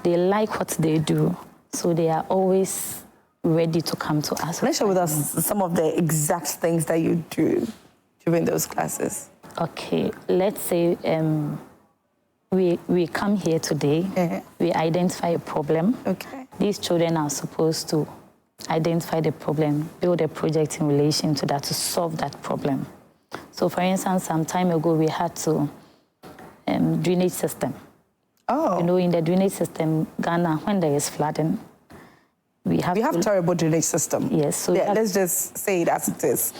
they like what they do. So they are always ready to come to us. Let's share with us some of the exact things that you do during those classes. Okay, let's say we come here today, we identify a problem. Okay. These children are supposed to identify the problem, build a project in relation to that to solve that problem. So for instance, some time ago we had to drainage system. Oh. You know, in the drainage system, Ghana, when there is flooding, we have terrible drainage system. Yes. So yeah, let's just say it as it is.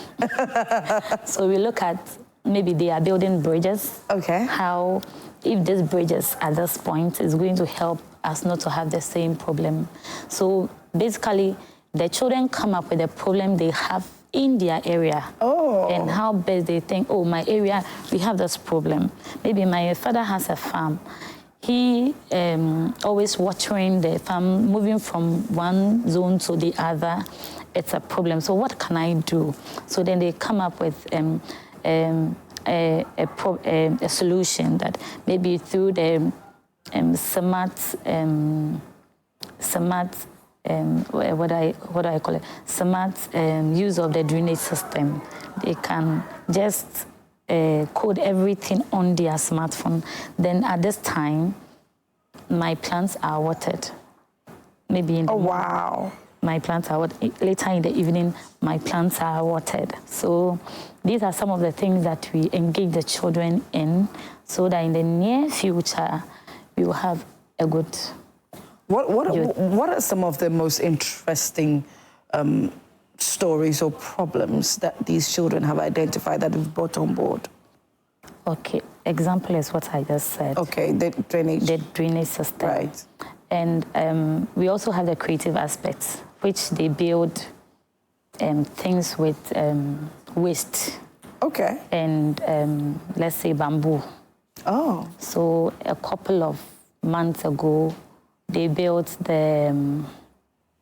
So we look at maybe they are building bridges. Okay. How, if these bridges at this point is going to help us not to have the same problem. So basically, the children come up with a problem they have in their area. Oh. And how best they think, oh, my area, we have this problem. Maybe my father has a farm. He always watering the farm, moving from one zone to the other. It's a problem. So what can I do? So then they come up with a solution that maybe through the smart what do I call it? Smart use of the drainage system. They can just code everything on their smartphone. Then at this time, my plants are watered. Maybe in the morning, wow. My plants are watered. Later in the evening, my plants are watered. So these are some of the things that we engage the children in, so that in the near future, we will have a good. What are some of the most interesting stories or problems that these children have identified that you've brought on board? Okay, example is what I just said. Okay, the drainage system. Right. And we also have the creative aspects, which they build things with waste. Okay. And let's say bamboo. Oh. So a couple of months ago, they built the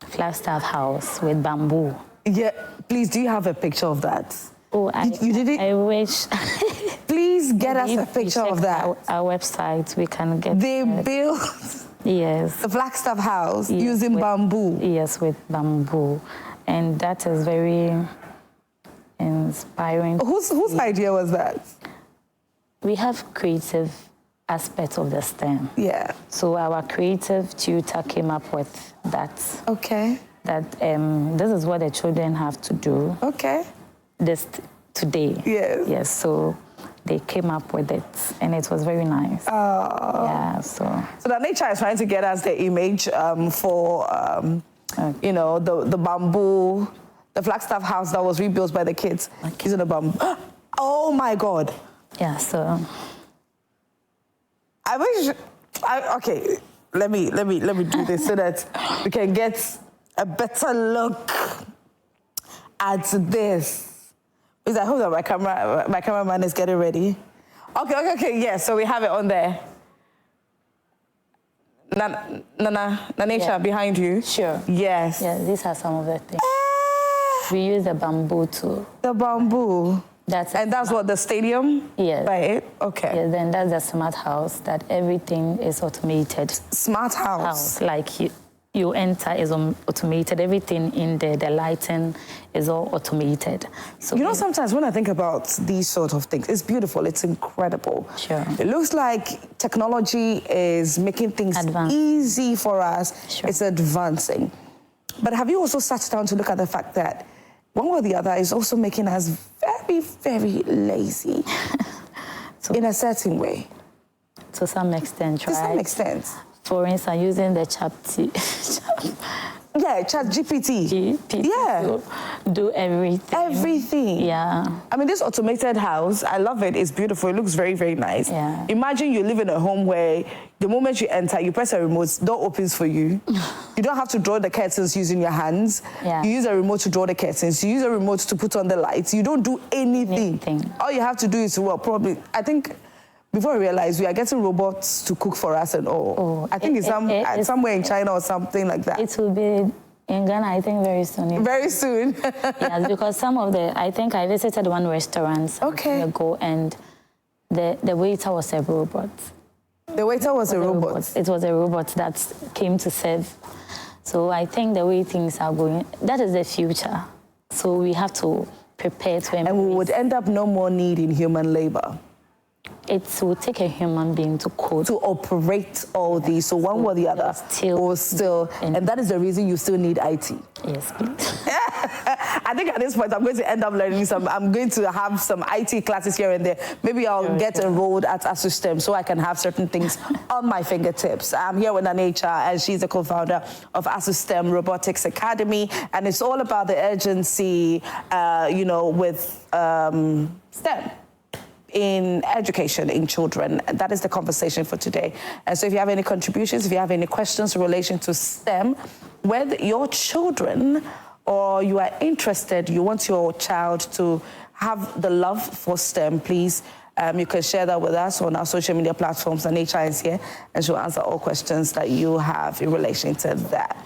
Flagstaff house with bamboo. Yeah, please, do you have a picture of that? Oh, you did it? I wish. Please get us a picture of that. Our website, we can get. They built yes the Flagstaff house using bamboo. Yes, with bamboo, and that is very inspiring. Whose idea was that? We have creative aspects of the STEM. Yeah. So our creative tutor came up with that. Okay. That this is what the children have to do. Okay. This today. Yes. Yes. So they came up with it, and it was very nice. Oh. Yeah. So that nature is trying to get us the image for you know, the bamboo, the Flagstaff house that was rebuilt by the kids using the bamboo. Oh my God. Yeah. So. I wish. Okay, let me do this so that we can get a better look at this. Because I hope that my cameraman is getting ready. Okay. Yeah. So we have it on there. Nanisha, behind you. Sure. Yes. Yeah. These are some of the things. We use the bamboo too. The bamboo. That's what the stadium? Yes. Right? Okay. Yeah, then that's the smart house that everything is automated. Smart house? Like you enter is automated. Everything in there, the lighting is all automated. So you know, sometimes when I think about these sort of things, it's beautiful, it's incredible. Sure. It looks like technology is making things easy for us. Sure. It's advancing. But have you also sat down to look at the fact that one or the other is also making us very, very lazy in a certain way? To some extent, right? To some extent. For instance, using the Yeah, ChatGPT. Yeah. Do everything. Everything. Yeah. I mean, this automated house, I love it. It's beautiful. It looks very, very nice. Yeah. Imagine you live in a home where the moment you enter, you press a remote, door opens for you. You don't have to draw the curtains using your hands. Yeah. You use a remote to draw the curtains. You use a remote to put on the lights. You don't do anything. All you have to do is, well, probably, I think, before I realized, we are getting robots to cook for us and all. Oh, I think it's somewhere in China or something like that. It will be in Ghana, I think, very soon. Very soon. Yes, because some of I think I visited one restaurant some time ago, and the waiter was a robot. The waiter was a robot? It was a robot that came to serve. So I think the way things are going, that is the future. So we have to prepare to embrace. And we would end up no more needing human labor. It will take a human being to code. To operate all these. So one way or the other. Still. And that is the reason you still need IT. Yes, please. I think at this point I'm going to end up learning I'm going to have some IT classes here and there. Maybe I'll get enrolled at ASUSTEM so I can have certain things on my fingertips. I'm here with Anecha, and she's the co-founder of ASUSTEM Robotics Academy. And it's all about the urgency, with STEM. In education in children. That is the conversation for today. And so if you have any contributions, if you have any questions in relation to STEM, whether your children or you are interested, you want your child to have the love for STEM, please, you can share that with us on our social media platforms. Anecha is here, and she'll answer all questions that you have in relation to that.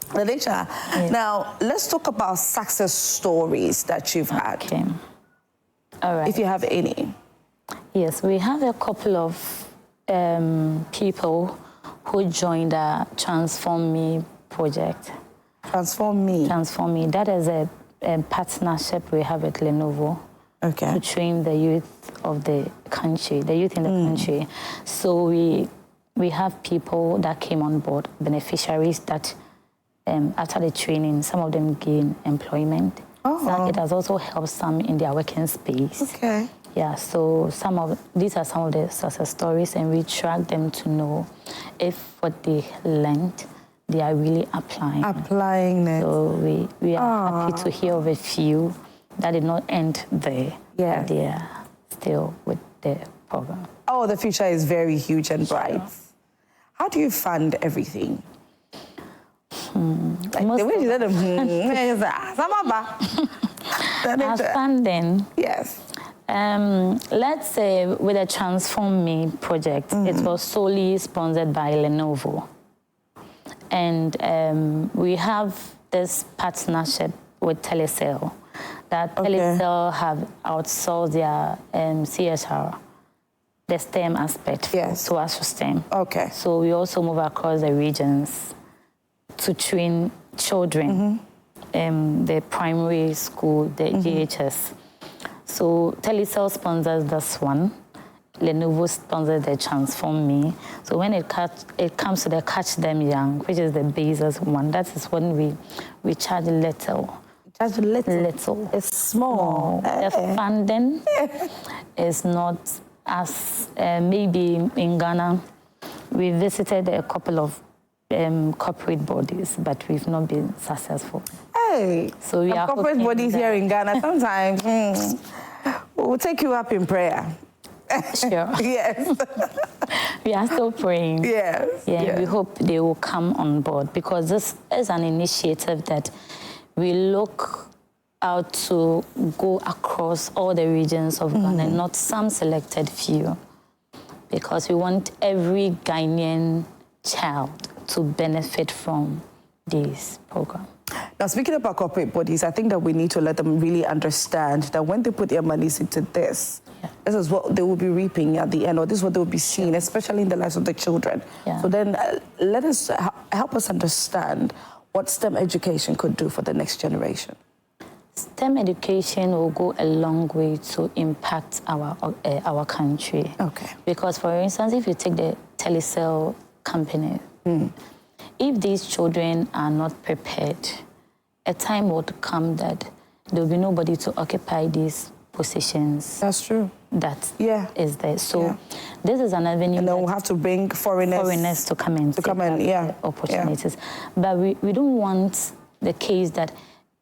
Anecha, now let's talk about success stories that you've had. Okay. All right. If you have any. Yes, we have a couple of people who joined the Transform Me project. Transform Me? Transform Me. That is a partnership we have with Lenovo to train the youth of the country, the youth in the country. So we have people that came on board, beneficiaries that after the training, some of them gain employment. So it has also helped some in their working space. Okay. Yeah, so these are some of the success stories, and we track them to know if what they learned, they are really applying. Applying it. So we are happy to hear of a few that did not end there. Yeah. But they are still with the program. Oh, the future is very huge and bright. How do you fund everything? Like the way you said As funding. Yes. Let's say with the Transform Me project, it was solely sponsored by Lenovo. And we have this partnership with Telecel, that Telecel have outsourced their CSR, the STEM aspect to ASUSTEM. Okay. So we also move across the regions to train children, the primary school, the GHS. So Telecel sponsors this one. Lenovo sponsors the Transform Me. So when it comes to the Catch Them Young, which is the basis one, that is when we charge little. Just little. It's small. The funding is not as maybe in Ghana. We visited a couple of corporate bodies, but we've not been successful. Hey, so we are corporate bodies here in Ghana. Sometimes we'll take you up in prayer. Sure. Yes. We are still praying. Yes. Yeah. We hope they will come on board, because this is an initiative that we look out to go across all the regions of Ghana, not some selected few, because we want every Ghanaian child to benefit from this program. Now, speaking about corporate bodies, I think that we need to let them really understand that when they put their monies into this, this is what they will be reaping at the end, or this is what they will be seeing, especially in the lives of the children. Yeah. So then let us help us understand what STEM education could do for the next generation. STEM education will go a long way to impact our country. Okay. Because, for instance, if you take the Telecel company, if these children are not prepared, a time would come that there will be nobody to occupy these positions. That's true. that is there. So this is an avenue. And then we'll have to bring foreigners to come in. Opportunities. But we don't want the case that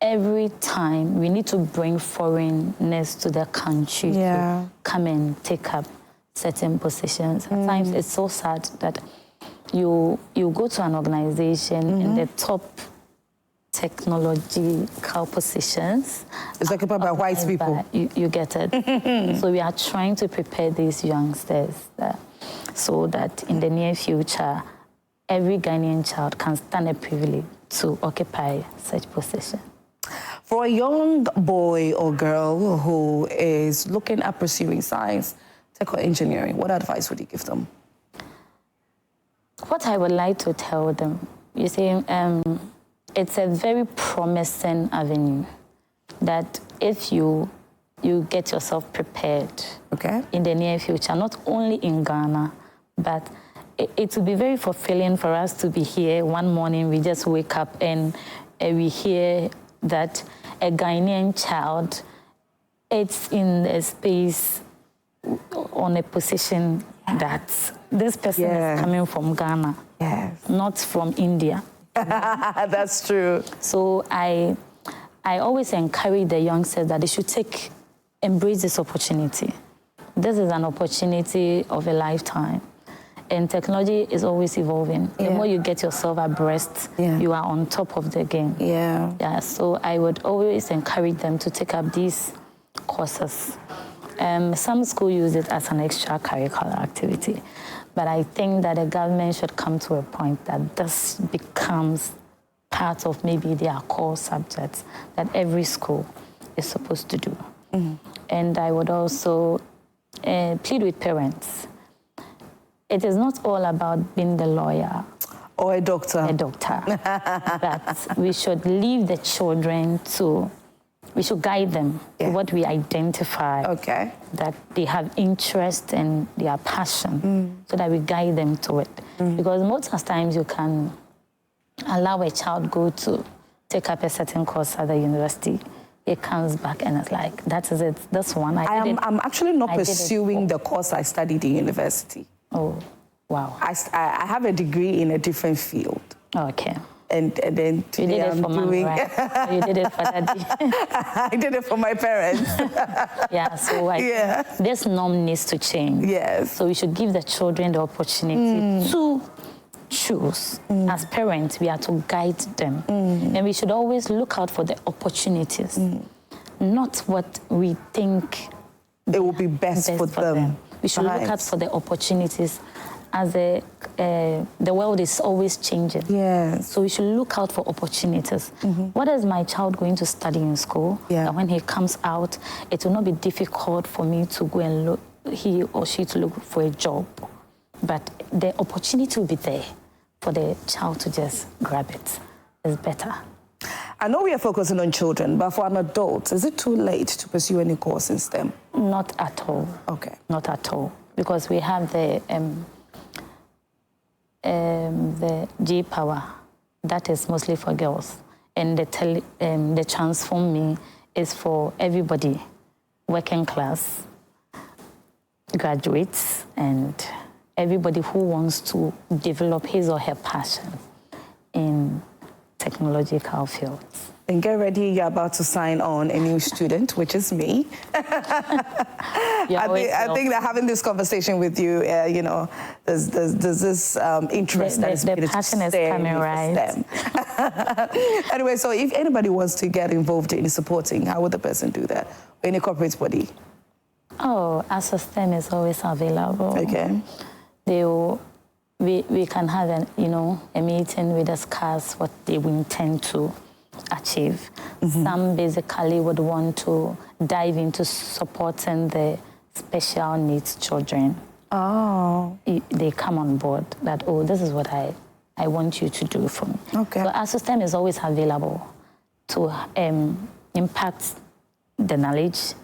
every time we need to bring foreigners to the country to come and take up certain positions. At times it's so sad that you go to an organization and the top technological positions it's occupied by white people. You get it. So we are trying to prepare these youngsters so that in the near future, every Ghanaian child can stand a privilege to occupy such position. For a young boy or girl who is looking at pursuing science, tech or engineering, what advice would you give them? What I would like to tell them, you see, it's a very promising avenue that if you get yourself prepared in the near future, not only in Ghana, but it will be very fulfilling for us to be here. One morning we just wake up and we hear that a Ghanaian child, it's in a space on a position that this person is coming from Ghana, not from India. That's true. So I always encourage the youngsters that they should embrace this opportunity. This is an opportunity of a lifetime. And technology is always evolving. The more you get yourself abreast, you are on top of the game. So I would always encourage them to take up these courses. Some schools use it as an extracurricular activity, but I think that the government should come to a point that this becomes part of maybe their core subjects that every school is supposed to do. And I would also plead with parents. It is not all about being the lawyer or a doctor. That we should leave the children to, we should guide them to what we identify that they have interest and their passion, so that we guide them to it. Because most of the times you can allow a child go to take up a certain course at the university. It comes back and it's like, that is it, this one. I'm actually not pursuing the course I studied in university. Oh, wow. I have a degree in a different field. Okay. And then today I'm doing... You did it for daddy. I did it for my parents. So this norm needs to change. So we should give the children the opportunity to choose. As parents, we are to guide them. And we should always look out for the opportunities, not what we think it will be best for them. We should look out for the opportunities, as the world is always changing. So we should look out for opportunities. What is my child going to study in school? That when he comes out, it will not be difficult for me to go and look, he or she to look for a job. But the opportunity will be there for the child to just grab it. It's better. I know we are focusing on children, but for an adult, is it too late to pursue any course in STEM? Not at all. Okay. Not at all. Because we have the G-Power. That is mostly for girls. And the Transform Me is for everybody, working class, graduates, and everybody who wants to develop his or her passion in technological fields. And get ready, you're about to sign on a new student, which is me. I think that having this conversation with you, you know, there's this interest that is the passion is coming, right? Anyway, so if anybody wants to get involved in supporting, how would the person do that? Or any corporate body? Oh, ASOSTEM is always available. Okay. We can have a meeting, we discuss what they intend to achieve. Some basically would want to dive into supporting the special needs children. They come on board that, this is what I want you to do for me. Okay. So our system is always available to impact the knowledge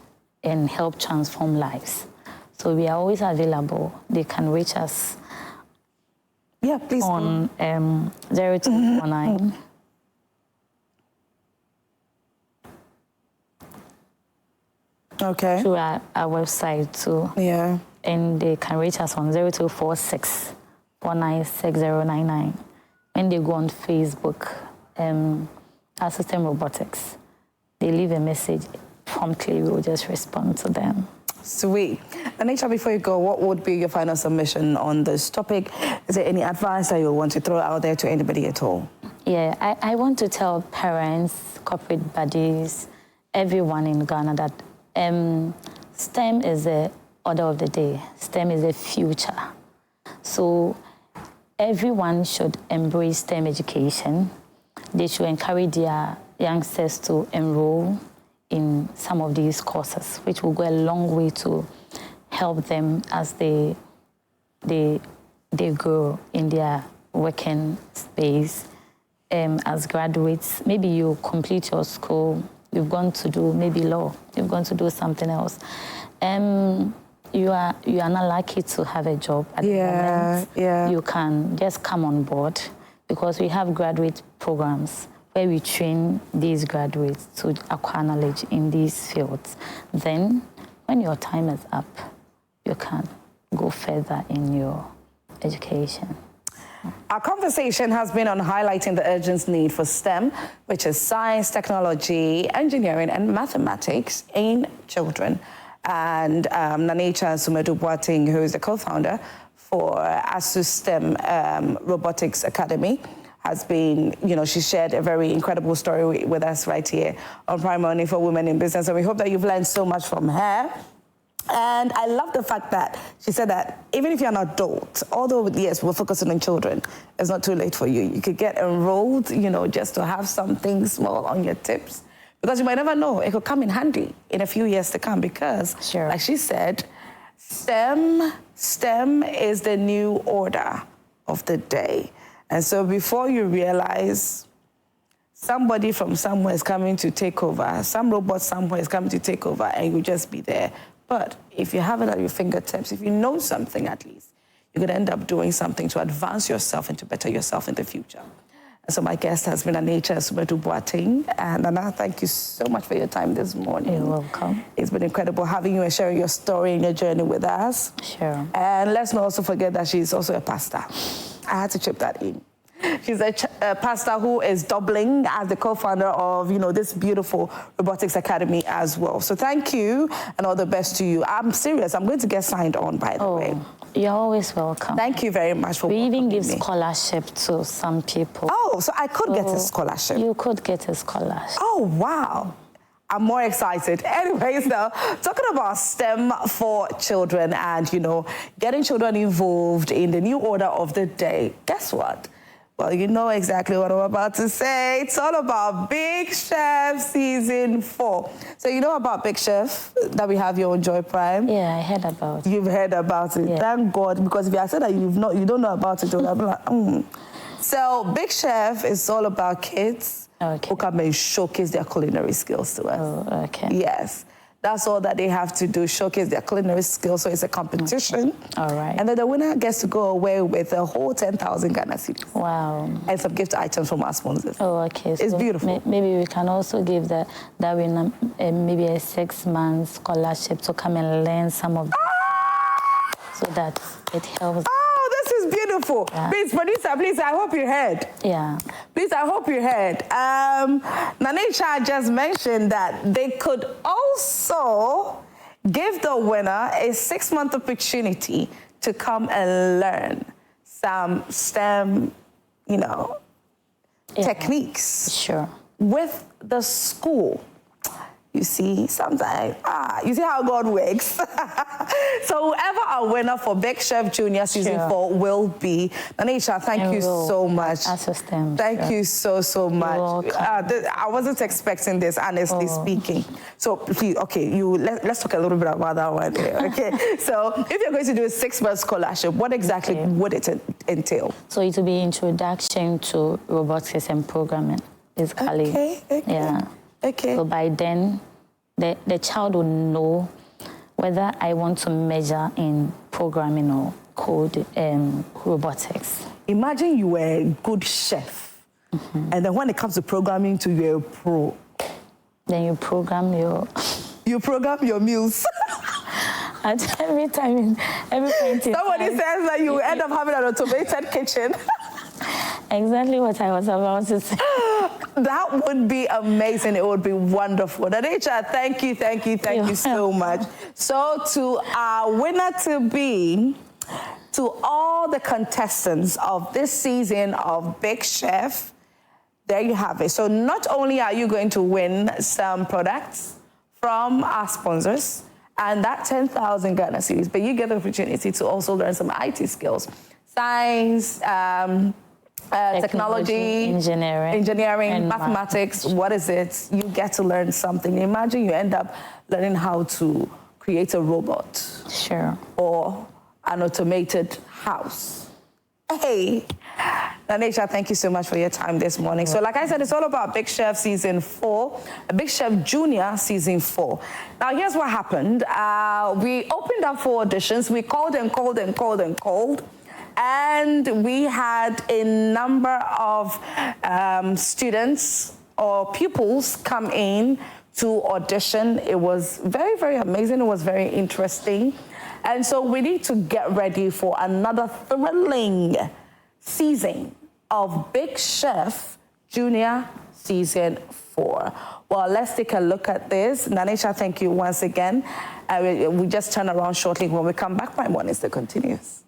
and help transform lives. So we are always available. They can reach us please on 0249 0249 through our website too. Yeah. And they can reach us on 0246 496099. When they go on Facebook, our system robotics, they leave a message, promptly we will just respond to them. Sweet. Anita, before you go, what would be your final submission on this topic? Is there any advice that you want to throw out there to anybody at all? Yeah, I want to tell parents, corporate bodies, everyone in Ghana that STEM is the order of the day. STEM is the future. So everyone should embrace STEM education. They should encourage their youngsters to enroll in some of these courses, which will go a long way to help them as they grow in their working space. As graduates, maybe you complete your school, you've gone to do maybe law, you've gone to do something else. You are not lucky to have a job at the moment. You can just come on board because we have graduate programs where we train these graduates to acquire knowledge in these fields. Then, when your time is up, you can go further in your education. Our conversation has been on highlighting the urgent need for STEM, which is science, technology, engineering, and mathematics in children. And Nanecha Sumedu-Boateng, who is the co-founder for ASU STEM Robotics Academy, has been, she shared a very incredible story with us right here on Prime Money for Women in Business. And we hope that you've learned so much from her. And I love the fact that she said that even if you're an adult, although, yes, we're focusing on children, it's not too late for you. You could get enrolled, just to have something small on your tips. Because you might never know, it could come in handy in a few years to come because, like she said, STEM is the new order of the day. And so before you realize somebody from somewhere is coming to take over, some robot somewhere is coming to take over, and you just be there. But if you have it at your fingertips, if you know something at least, you're going to end up doing something to advance yourself and to better yourself in the future. And so my guest has been Nanecha Sumedu-Boateng. And Nana, thank you so much for your time this morning. You're welcome. It's been incredible having you and sharing your story and your journey with us. Sure. And let's not also forget that she's also a pastor. I had to chip that in. She's a pastor who is doubling as the co-founder of, this beautiful robotics academy as well. So thank you and all the best to you. I'm serious. I'm going to get signed on, by the way. You're always welcome. Thank you very much for We even give scholarship to some people. Oh, so I could get a scholarship? You could get a scholarship. Oh, wow. I'm more excited. Anyways, now, talking about STEM for children and, getting children involved in the new order of the day. Guess what? Well, you know exactly what I'm about to say. It's all about Big Chef Season 4. So you know about Big Chef that we have here on Joy Prime? Yeah, I heard about it. You've heard about it. Yeah. Thank God, because if you had said that you don't know about it, I'd be like, So Big Chef is all about kids who come and showcase their culinary skills to us. Oh, okay. Yes. That's all that they have to do, showcase their culinary skills. So it's a competition. All right. And then the winner gets to go away with a whole 10,000 Ghana cedis. Wow. And some gift items from our sponsors. Oh, okay. It's so beautiful. Maybe we can also give that winner maybe a 6-month scholarship to come and learn some of so that it helps. This is beautiful. Yeah. Please, producer, please, I hope you heard. Yeah. Please, I hope you heard. Nanecha just mentioned that they could also give the winner a 6-month opportunity to come and learn some STEM, techniques. Sure. With the school. You see, sometimes, you see how God works. So whoever our winner for Big Chef Junior Season 4 will be. Nanecha, thank you so much. Thank you so much. I wasn't expecting this, honestly speaking. So please, let's talk a little bit about that one there, okay? So if you're going to do a 6-month scholarship, what exactly would it entail? So it will be introduction to robotics and programming, basically. Okay. Yeah. Okay. So by then, the child will know whether I want to major in programming or code robotics. Imagine you were a good chef, and then when it comes to programming, you're a pro. Then you program your... you program your meals. And every point in Somebody time, says that you end up having an automated kitchen. Exactly what I was about to say. That would be amazing. It would be wonderful. Nanisha, thank you so much. So to our winner-to-be, to all the contestants of this season of Big Chef, there you have it. So not only are you going to win some products from our sponsors and that 10,000 Ghana series, but you get the opportunity to also learn some IT skills, science, technology, engineering, mathematics. What is it? You get to learn something. Imagine you end up learning how to create a robot. Sure. Or an automated house. Hey, Nanisha, thank you so much for your time this morning. So like I said, it's all about Big Chef Season 4, Big Chef Junior Season 4. Now, here's what happened. We opened up for auditions. We called and called and called and called. And we had a number of students or pupils come in to audition. It was very, very amazing. It was very interesting. And so we need to get ready for another thrilling season of Big Chef Junior Season 4. Well, let's take a look at this. Nanisha, thank you once again. We just turn around shortly. When we come back, my morning still continues.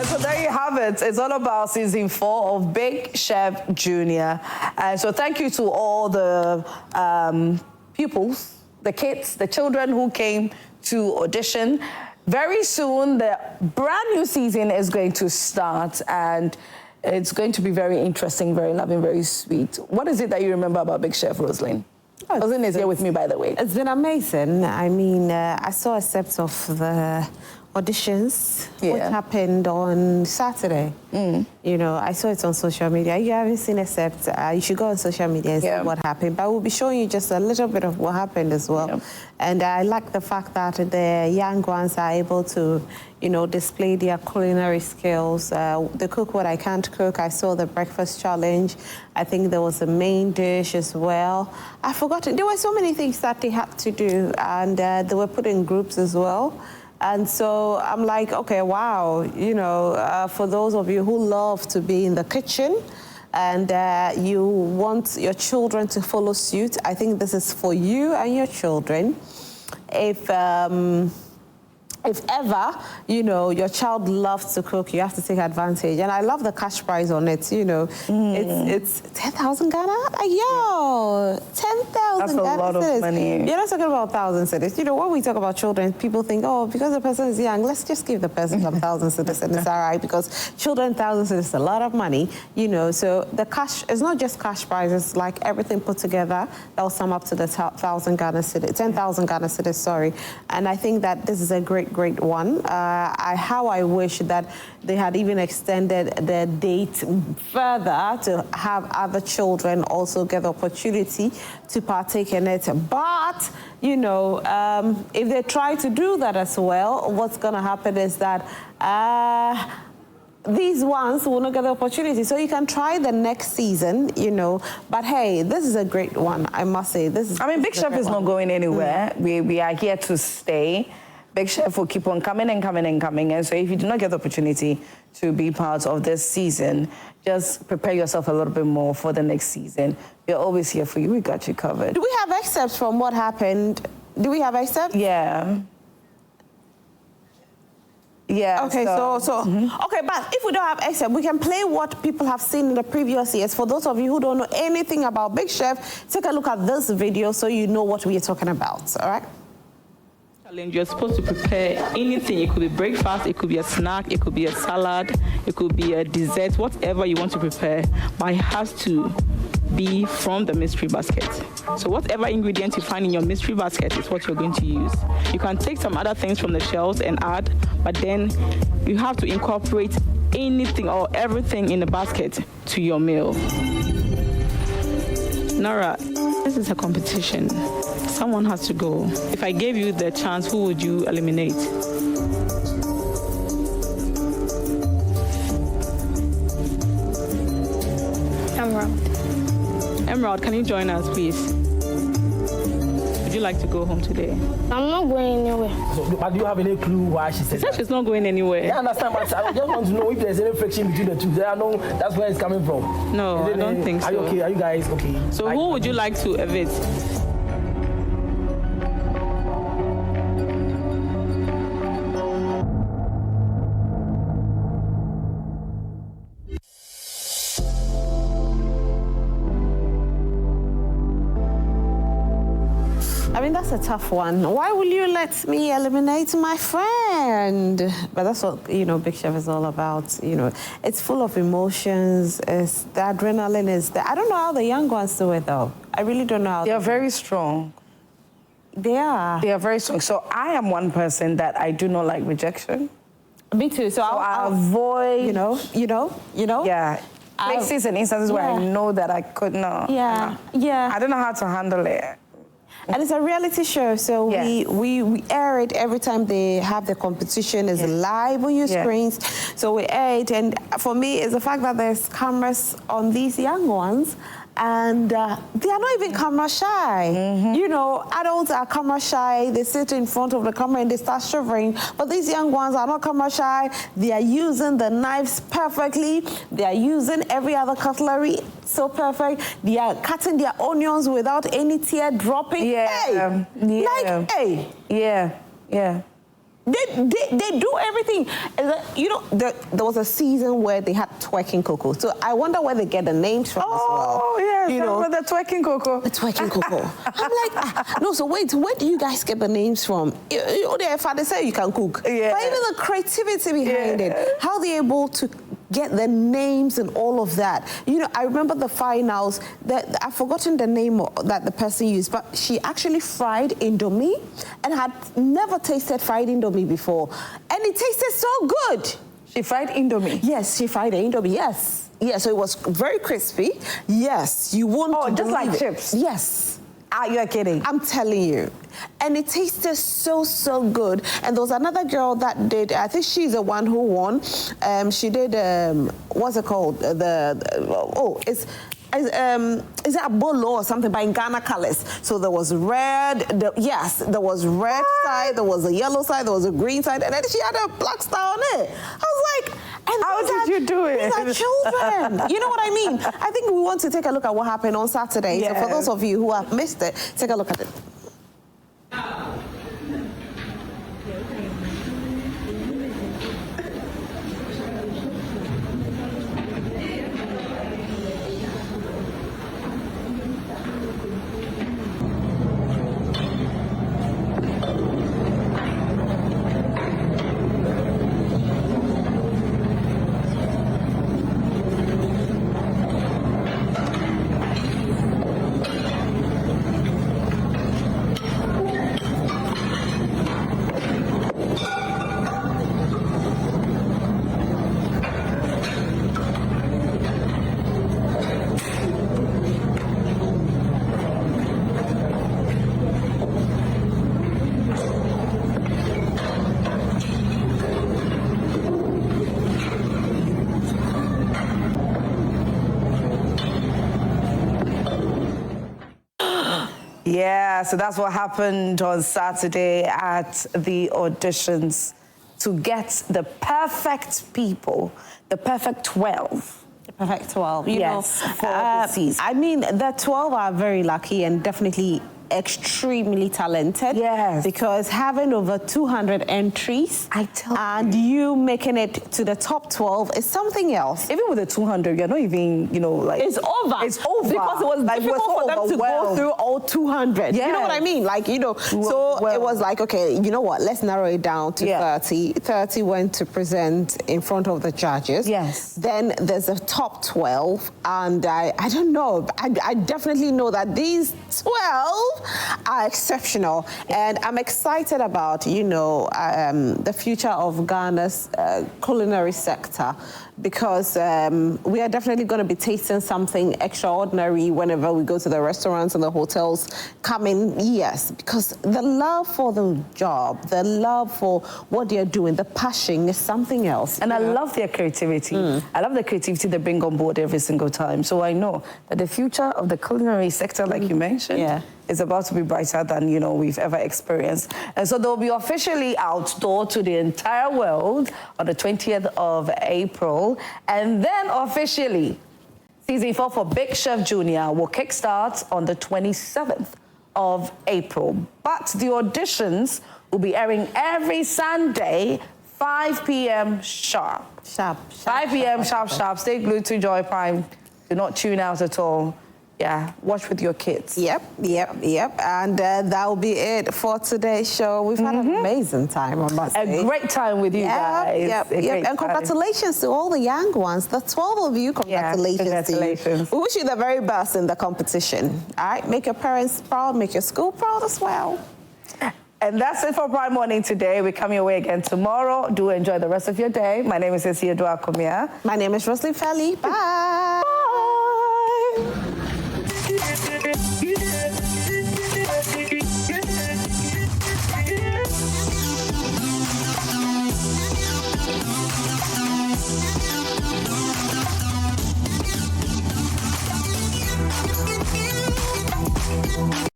So there you have it. It's all about Season 4 of Big Chef Junior. And so thank you to all the pupils, the kids, the children who came to audition. Very soon, the brand new season is going to start, and it's going to be very interesting, very loving, very sweet. What is it that you remember about Big Chef, Rosalind? Rosalind is here with me, by the way. It's been amazing. I mean, I saw a set of the auditions, which happened on Saturday. You know, I saw it on social media. You haven't seen it, except you should go on social media and see what happened. But we'll be showing you just a little bit of what happened as well. And I like the fact that the young ones are able to, you know, display their culinary skills. They cook what I can't cook. I saw the breakfast challenge. I think there was a main dish as well. I forgot. There were so many things that they had to do, and they were put in groups as well. And so I'm like, okay, wow, you know, for those of you who love to be in the kitchen and you want your children to follow suit, I think this is for you and your children. If ever, you know, your child loves to cook, you have to take advantage. And I love the cash prize on it, you know. It's 10,000 Ghana? Yo, 10,000 Ghana. That's a lot of money. You're not talking about 1,000 cedis. You know, when we talk about children, people think, oh, because the person is young, let's just give the person some 1,000 cedis and it's all right, because children, 1,000 cedis is a lot of money, you know. So the cash, it's not just cash prizes, like everything put together, that will sum up to the 10,000 Ghana cedis, 10,000 Ghana cedis, sorry. And I think that this is a great one. How I wish that they had even extended the date further to have other children also get the opportunity to partake in it. But, you know, if they try to do that as well, what's going to happen is that these ones will not get the opportunity. So you can try the next season, you know. But hey, this is a great one, I must say. Big Chef is not going anywhere. We are here to stay. Big Chef will keep on coming and coming and coming. And so if you do not get the opportunity to be part of this season, just prepare yourself a little bit more for the next season. We're always here for you. We got you covered. Do we have excerpts from what happened? Do we have excerpts? Yeah. Yeah. Okay, okay, but if we don't have excerpt, we can play what people have seen in the previous years. For those of you who don't know anything about Big Chef, take a look at this video so you know what we are talking about, all right? You're supposed to prepare anything. It could be breakfast, it could be a snack, it could be a salad, it could be a dessert, whatever you want to prepare, but it has to be from the mystery basket. So whatever ingredient you find in your mystery basket is what you're going to use. You can take some other things from the shelves and add, but then you have to incorporate anything or everything in the basket to your meal. Nora, this is a competition. Someone has to go. If I gave you the chance, who would you eliminate? Emerald, can you join us, please? Would you like to go home today? I'm not going anywhere. So, but do you have any clue why she said that? She's not going anywhere. Yeah, I understand, but I just want to know if there's any friction between the two. I know that's where it's coming from. No, I don't think so. Are you okay? Are you guys okay? So who would you like to evict? I mean, that's a tough one. Why will you let me eliminate my friend? But that's what, you know, Big Chef is all about. You know, it's full of emotions. It's the adrenaline is there. I don't know how the young ones do it, though. I really don't know how They are very strong. They are. They are very strong. So I am one person that I do not like rejection. Me too. So I'll avoid... You know? Yeah. Places and instances where I know that I could not. Yeah. I don't know how to handle it. And it's a reality show, so we air it every time they have the competition. It's live on your screens, so we air it. And for me, it's the fact that there's cameras on these young ones, and they are not even camera shy. You know, adults are camera shy. They sit in front of the camera and they start shivering. But these young ones are not camera shy. They are using the knives perfectly. They are using every other cutlery so perfect. They are cutting their onions without any tear dropping. They do everything. You know, there was a season where they had twerking cocoa. So I wonder where they get the names from as well. Oh, yes, you know, the twerking cocoa. The twerking cocoa. I'm like, no, so wait, where do you guys get the names from? You know, their father say you can cook. Yeah. But even the creativity behind it, how they're able to get the names and all of that. You know, I remember the finals, I've forgotten the name that the person used, but she actually fried Indomie and had never tasted fried Indomie before. And it tasted so good. She fried Indomie? Yes, she fried Indomie, yes. Yeah, so it was very crispy. Yes, you won't just like chips? Yes. You're kidding. I'm telling you. And it tasted so, so good. And there was another girl that did, I think she's the one who won. She did, what's it called? Is it a bolo or something, but in Ghana colors? So there was red, there was red side, there was a yellow side, there was a green side, and then she had a black star on it. I was like, and how did you do it? These are children. You know what I mean? I think we want to take a look at what happened on Saturday. So for those of you who have missed it, take a look at it. Yeah, so that's what happened on Saturday at the auditions to get the perfect people, the perfect 12. The perfect 12, you know. For the season. I mean, the 12 are very lucky and definitely extremely talented. Yes. Because having over 200 entries and you making it to the top 12 is something else. Even with the 200, you're not even, you know, like... It's over. It's over. Because it was difficult for them to go through all 200. Yeah. You know what I mean? Like, you know, it was like, okay, you know what? Let's narrow it down to 30. 30 went to present in front of the judges. Yes. Then there's a top 12. And I don't know. I definitely know that these 12 are exceptional. And I'm excited about, the future of Ghana's culinary sector, because we are definitely going to be tasting something extraordinary whenever we go to the restaurants and the hotels coming years, because the love for the job, the love for what they're doing, the passion is something else. And I love their creativity. I love the creativity they bring on board every single time. So I know that the future of the culinary sector, like you mentioned, is about to be brighter than, we've ever experienced. And so they'll be officially outdoor to the entire world on the 20th of April. And then officially, Season 4 for Big Chef Junior will kickstart on the 27th of April. But the auditions will be airing every Sunday, 5 p.m. sharp. 5 p.m. sharp. Stay glued to Joy Prime. Do not tune out at all. Yeah, watch with your kids. Yep. And that will be it for today's show. We've had an amazing time, I must say. A great time with you guys. Yep. And congratulations to all the young ones. The 12 of you, congratulations to you. We wish you the very best in the competition. All right, make your parents proud, make your school proud as well. And that's it for Prime Morning today. We come your way again tomorrow. Do enjoy the rest of your day. My name is Cecilia Duakomia. My name is Rosalie Felly. Bye. Bye.